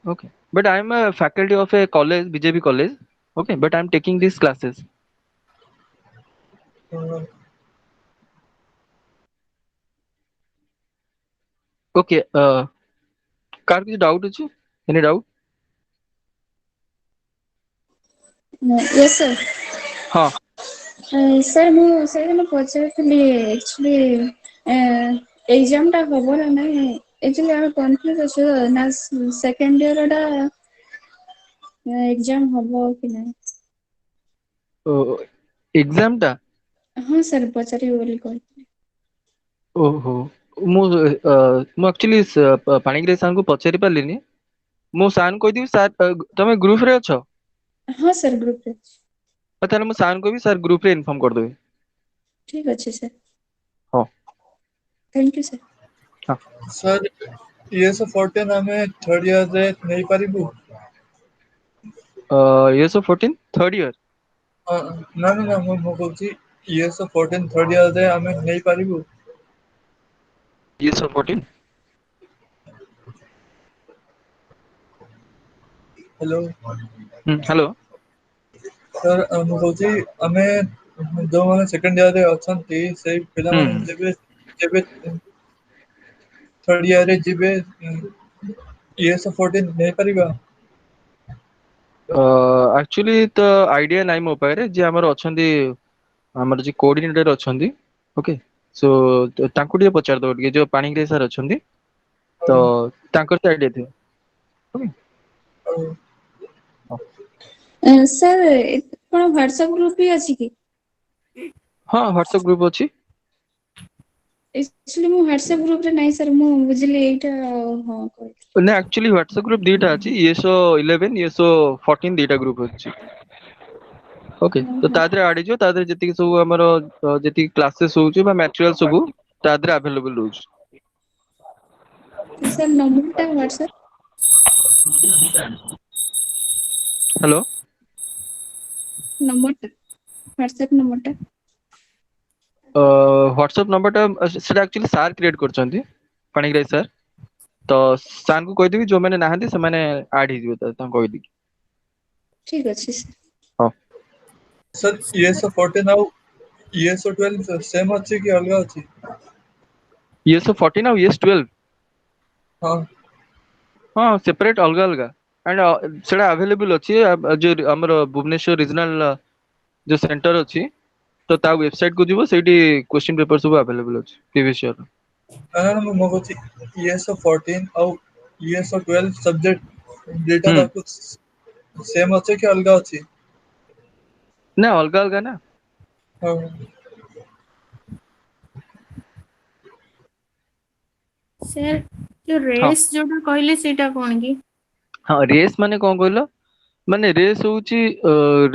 okay but I am a faculty of a college BJP college okay but I am taking these classes okay କାହାର କିଛି doubt ଅଛି any doubt Yes, sir. ହଁ Sir, ମୁଁ ସେଇଦିନ ପଚାରୁଥିଲି actually exam ଟା ହବ ନା ନାହିଁ actually ଆମେ confuse ଅଛୁ ନା second year ଟା exam ହବ କି ନାହିଁ exam ଟା ହଁ sir ପଚାରିବି ବୋଲି କହିଥିଲି ଓହୋ ମୁଁ actually ପାଣିଗ୍ରାହୀ ସାରଙ୍କୁ ପଚାରି ପାରିଲିନି ମୁଁ ସାରଙ୍କୁ କହିଦେବି ସାର୍ ତମେ ଗ୍ରୁପ ରେ ଅଛ ହଁ sir group ରେ ଅଛି ତାହେଲେ ମୁଁ ସାରଙ୍କୁ କହିବି ସାର୍ ଗ୍ରୁପ ରେ ଇନଫର୍ମ କରିଦେବି ଠିକ ଅଛି sir ହଁ thank you sir सर ये 14 ଆମେ ଥର୍ଡ ଇୟର ରେ ନେଇ ପାରିବୁ years of 14 third year ନା ନା ନା ମୁଁ କହୁଛି ये 14 ଥର୍ଡ ଇୟର ରେ ଆମେ ନେଇ ପାରିବୁ years of 14 hello hello sir ମୁଁ କହୁଛି ଆମେ ଯୋଉମାନେ ସେକେଣ୍ଡ ଇୟର ରେ ଅଛନ୍ତି ସେଇ ପିଲାମାନେ ଯେବେ ଯେବେ ଥର୍ଡ ଇୟର ରେ ଯିବେ ये 14 ନେଇପାରିବା actually ତ ଆଇଡିଆ ନାହିଁ ମୋ ପାଖରେ ଯେ ଆମର ଅଛନ୍ତି ଆମର ଯେ କୋଅର୍ଡିନେଟର ଅଛନ୍ତି ଓକେ ସୋ ତାଙ୍କୁ ଟିକେ ପଚାରିଦବ ଟିକେ ଯୋଉ ପାଣିଗ୍ରାହୀ ସାର୍ ଅଛନ୍ତି ତ ତାଙ୍କର ତ ଆଇଡିଆ ଥିବ ଓକେ sir କଣ WhatsApp group ବି ଅଛି କି ହଁ ହ୍ୱାଟ୍ସଆପ ଗ୍ରୁପ ଅଛି actually ମୁଁ WhatsApp group ରେ ନାହିଁ sir ମୁଁ ବୁଝିଲି ଏଇଟା ହଁ କହିଲି ନା ଆକ୍ଚୁଆଲି ହ୍ୱାଟ୍ସଆପ ଗ୍ରୁପ ଦିଟା ଅଛି ଇଏସଓ 11 ଇଏସଓ 14 ଦିଟା ଗ୍ରୁପ ଅଛି ଓକେ ତ ତା ଦେହରେ ଆଡ ହେଇଯିବ ତା ଦେହରେ ଯେତିକି ସବୁ ଆମର ଯେତିକି କ୍ଲାସେସ୍ ହଉଛି ବା ମ୍ୟାଟେରିଆଲ ସବୁ ତା ଦେହରେ ଆଭେଲେବଲ ରହୁଛି sir number ଟା WhatsApp ହ୍ୟାଲୋ number ଟା WhatsApp number ଟା ହ୍ୱାଟ୍ସଆପ ନମ୍ବରଟା ସେଟା ଆକ୍ଚୁଆଲି ସାର୍ କ୍ରିଏଟ୍ କରିଛନ୍ତି ପାଣିଗ୍ରାହୀ ସାର୍ ତ ସାର୍ଙ୍କୁ କହିଦେବି ଯୋଉମାନେ ନାହାନ୍ତି ସେମାନେ ଆଡ୍ ହେଇଯିବେ ତାଙ୍କୁ କହିଦେବି ଠିକ ଅଛି sir ହଁ सर ये 14 ଆଉ ये 12 सेम ଅଛି କି ଅଲଗା ଅଛି ଇଏସଓ 14 ଆଉ ଇଏସ୍ 12 ହଁ ହଁ ସେପାରେଟ ଅଲଗା ଅଲଗା ଆଣ୍ଡ ସେଟା ଆଭେଲେବଲ ଅଛି ଯୋଉ ଆମର ଭୁବନେଶ୍ୱର ରିଜନାଲ ଯୋଉ ସେଣ୍ଟର ଅଛି ତ ତା ୱେବସାଇଟ କୁ ଯିବ ସେଇଠି କ୍ୱେଶ୍ଚିନ୍ ପେପର ସବୁ ଆଭେଲେବଲ ଅଛି ପ୍ରିଭିୟସ୍ ଇୟର ନା ନା ମୁଁ କହୁଛି ये 14 ଆଉ ये 12 ସବଜେକ୍ଟ ଦିଟା ଯାକ ସେମ ଅଛି କି ଅଲଗା ଅଛି ନା ଅଲଗା ଅଲଗା ନା ହଁ ସାର୍ ଯୋଉ ହଁ ରେସ୍ ଯୋଉଟା କହିଲେ ସେଇଟା କଣ କି ହଁ ରେସ୍ ମାନେ କଣ କହିଲ ମାନେ ରେସ୍ ହଉଛି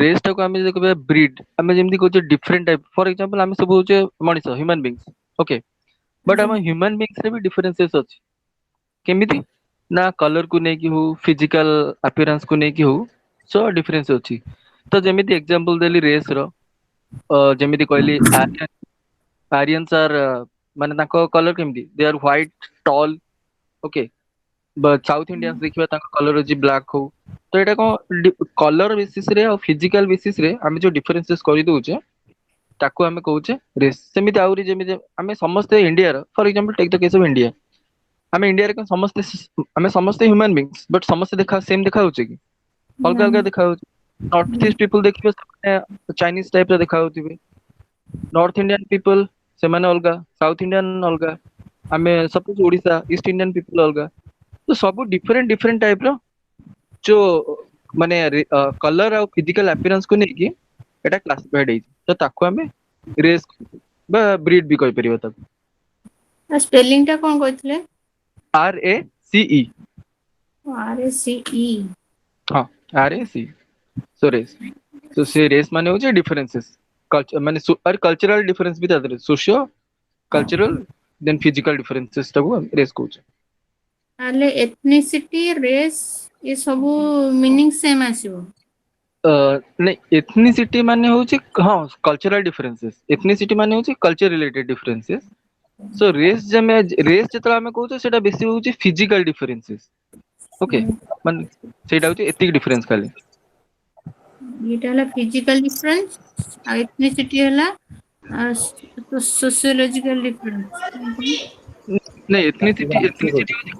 ରେସ୍ ଟାକୁ ଆମେ ଯଦି କହିବା ବ୍ରିଡ ଆମେ ଯେମିତି କହୁଛେ ଡିଫରେଣ୍ଟ ଟାଇପ ଫର ଏକ୍ସାମ୍ପଲ ଆମେ ସବୁ ହଉଛେ ମଣିଷ ହ୍ୟୁମାନ ବିଙ୍ଗସ ଓକେ ବଟ୍ ଆମ ଆଜ୍ଞା ହ୍ୟୁମାନ ବିଙ୍ଗସ ରେ ବି ଡିଫରେନ୍ସେସ୍ ଅଛି କେମିତି ନା କଲର କୁ ନେଇକି ହଉ ଫିଜିକାଲ ଆପିୟରାନ୍ସ କୁ ନେଇକି ହଉ ସୋ ଡିଫରେନ୍ସ ଅଛି ତ ଯେମିତି ଏକ୍ସାମ୍ପଲ ଦେଲି ରେସ୍ ର ଯେମିତି କହିଲି ଆରିୟନ୍ସ ଆର୍ ମାନେ ତାଙ୍କ କଲର କେମିତି they are white tall okay South Indians ଦେଖିବା ତାଙ୍କ କଲର ଅଛି ବ୍ଲାକ୍ ହଉ ତ ଏଇଟା କଣ କଲର ବେସିସ ରେ ଆଉ ଫିଜିକାଲ ବେସିସ ରେ ଆମେ ଯୋଉ ଡିଫରେନ୍ସେସ୍ କରିଦଉଛେ ତାକୁ ଆମେ କହୁଛେ ରେସ୍ ସେମିତି ଆହୁରି ଯେମିତି ଆମେ ସମସ୍ତେ ଇଣ୍ଡିଆର for example take the case of India ଆମେ ଇଣ୍ଡିଆରେ କଣ ସମସ୍ତେ ଆମେ ସମସ୍ତେ ହ୍ୟୁମାନ ବିଙ୍ଗସ ବଟ୍ ସମସ୍ତେ ସେମ ଦେଖା ହଉଛି କି ଅଲଗା ନା ଅଲଗା ଦେଖା ହଉଛି नॉर्थ ईस्ट पीपल देखिबे से चाइनीज टाइप रे देखा होतिबे नॉर्थ इंडियन पीपल से माने अलगा साउथ इंडियन अलगा आमे suppose Odisha east Indian people अलगा तो सब डिफरेंट डिफरेंट टाइप रो जो माने कलर और फिजिकल अपीयरेंस को नेकी एटा क्लासिफाइड है तो ताको हमें रेस बा ब्रीड भी कहि परिबो ताको स्पेलिंग टा कोन कहथिले RACE RACE हां RACE सो रेस तो से रेस माने हो जे डिफरेंसेस कल्चर माने और कल्चरल डिफरेंस भी तादरे socio cultural then physical differences ताको रेस कहूचे आले एथनिसिटी रेस ये सब मीनिंग सेम आसीबो नहीं एथनिसिटी माने होची हां कल्चरल डिफरेंसेस एथनिसिटी माने होची कल्चर रिलेटेड डिफरेंसेस सो रेस जमे रेस जतरा हमें कहूचे सेटा बेसी होची फिजिकल डिफरेंसेस ओके माने सेटा होची एथिक डिफरेंस खाली ये हला फिजिकल डिफरेंस आ एथनिसिटी हला सोशियोलॉजिकल डिफरेंस नहीं एथनिसिटी एथनिसिटी होची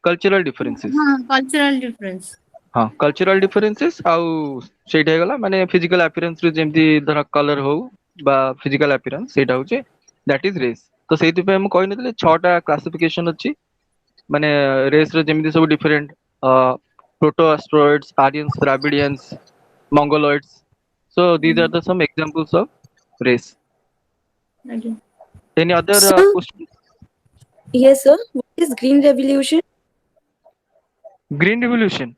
कल्चरल डिफरेंसेस हां कल्चरल डिफरेंस हाँ कल्चरल डिफरेंसेस आउ सेटा गला माने फिजिकल अपीयरेंस रे जेमती धर कलर हो बा फिजिकल अपीयरेंस सेटा होचे दैट इज रेस तो सेति पे हम कहि नथिले 6 टा क्लासिफिकेशन अछि माने रेस रे जेमती सब different proto Australoids Aryans Dravidians Mongoloids so these are the some examples of race Okay. any other Sir? question Yes, sir. What is Green Revolution? green revolution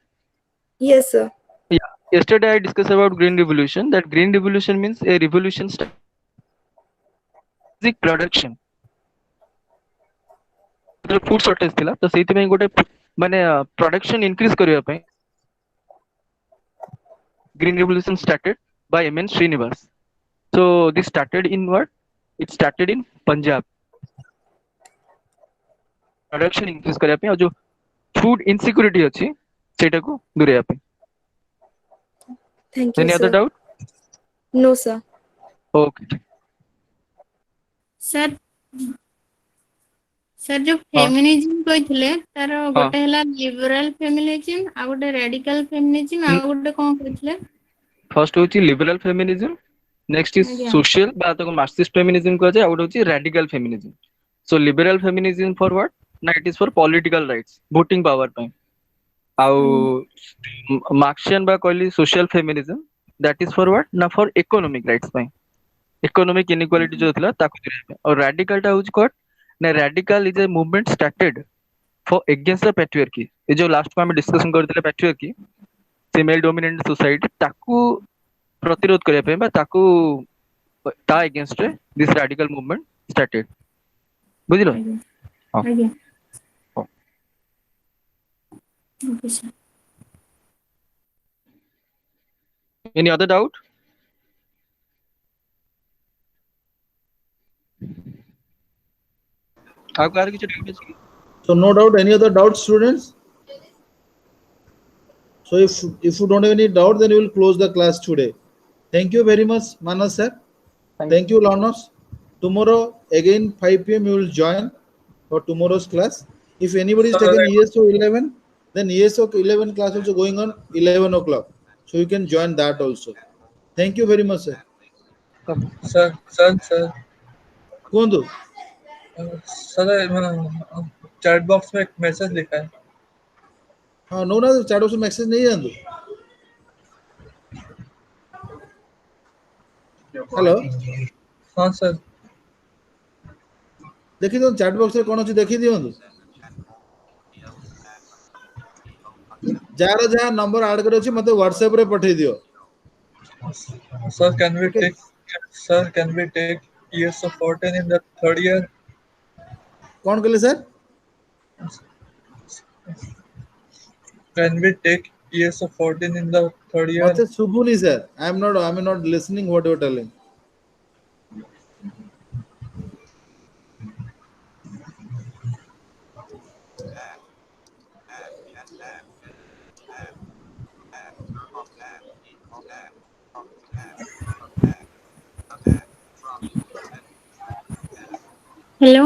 Yes, sir. yeah yesterday I discussed about green revolution that green revolution means a revolution basic production food shortage थिला तो सेति में गोटे माने production increase करिया पे green revolution started by MN Srinivas so this started in what it started in Punjab production increase करिया पे और जो फूड इनसिक्योरिटी अछि सेटा को दुरिया पे Thank you, any other sir. doubt No, sir. okay sir sir जो फेमिनिज्म कहथिले तार गोटे हला लिबरल फेमिनिज्म आ गोटे रेडिकल फेमिनिज्म आ गोटे कोन कहथिले फर्स्ट होची लिबरल फेमिनिज्म नेक्स्ट इज आज्ञा। सोशल बा तो मार्क्सिस्ट फेमिनिज्म को जाय आउट होची radical feminism so liberal feminism for what ना it is for political rights voting power पे आउ मार्क्सियन बा कहली social feminism that is for what ना फॉर इकोनॉमिक राइट्स पे इकोनॉमिक इनइक्वालिटी जो थिला ताको दिया पे और रेडिकल टा होची कोट ना radical is a movement started for against the patriarchy ये जो लास्ट में हम डिस्कशन करथिले पैट्रियार्की मेल डोमिनेंट सोसाइटी ताकू प्रतिरोध करिया पे बा ताकू ता अगेंस्ट रे दिस रेडिकल मूवमेंट स्टार्टेड बुझिलो हाँ। आज्ञा हाँ। Okay sir any other doubt आपको आर किछ डाउट अछि So no doubt, any other doubts, students? So if you don't have any doubt, then we will close the class today. Thank you very much, Manas sir. Thank you, learners. Tomorrow again 5 p.m. you will join for tomorrow's class. If anybody is taking ESO 11, then ESO 11 class also going on 11 o'clock. So you can join that also. Thank you very much, sir. Sir Kundu. Sir chat box में एक message लिखा है हाँ no ना chat box में message नहीं आंदो hello हाँ सर देखि दो चैट बॉक्स रे कोन अछि देखि दियंतु जार जहाँ नंबर ऐड कर अछि मते व्हाट्सएप रे पठै दियो sir can we take ESO 14 in the third year कौन कहले sir can we take ESO 14 in the third year मते सुबुनी sir I am not listening what you are telling hello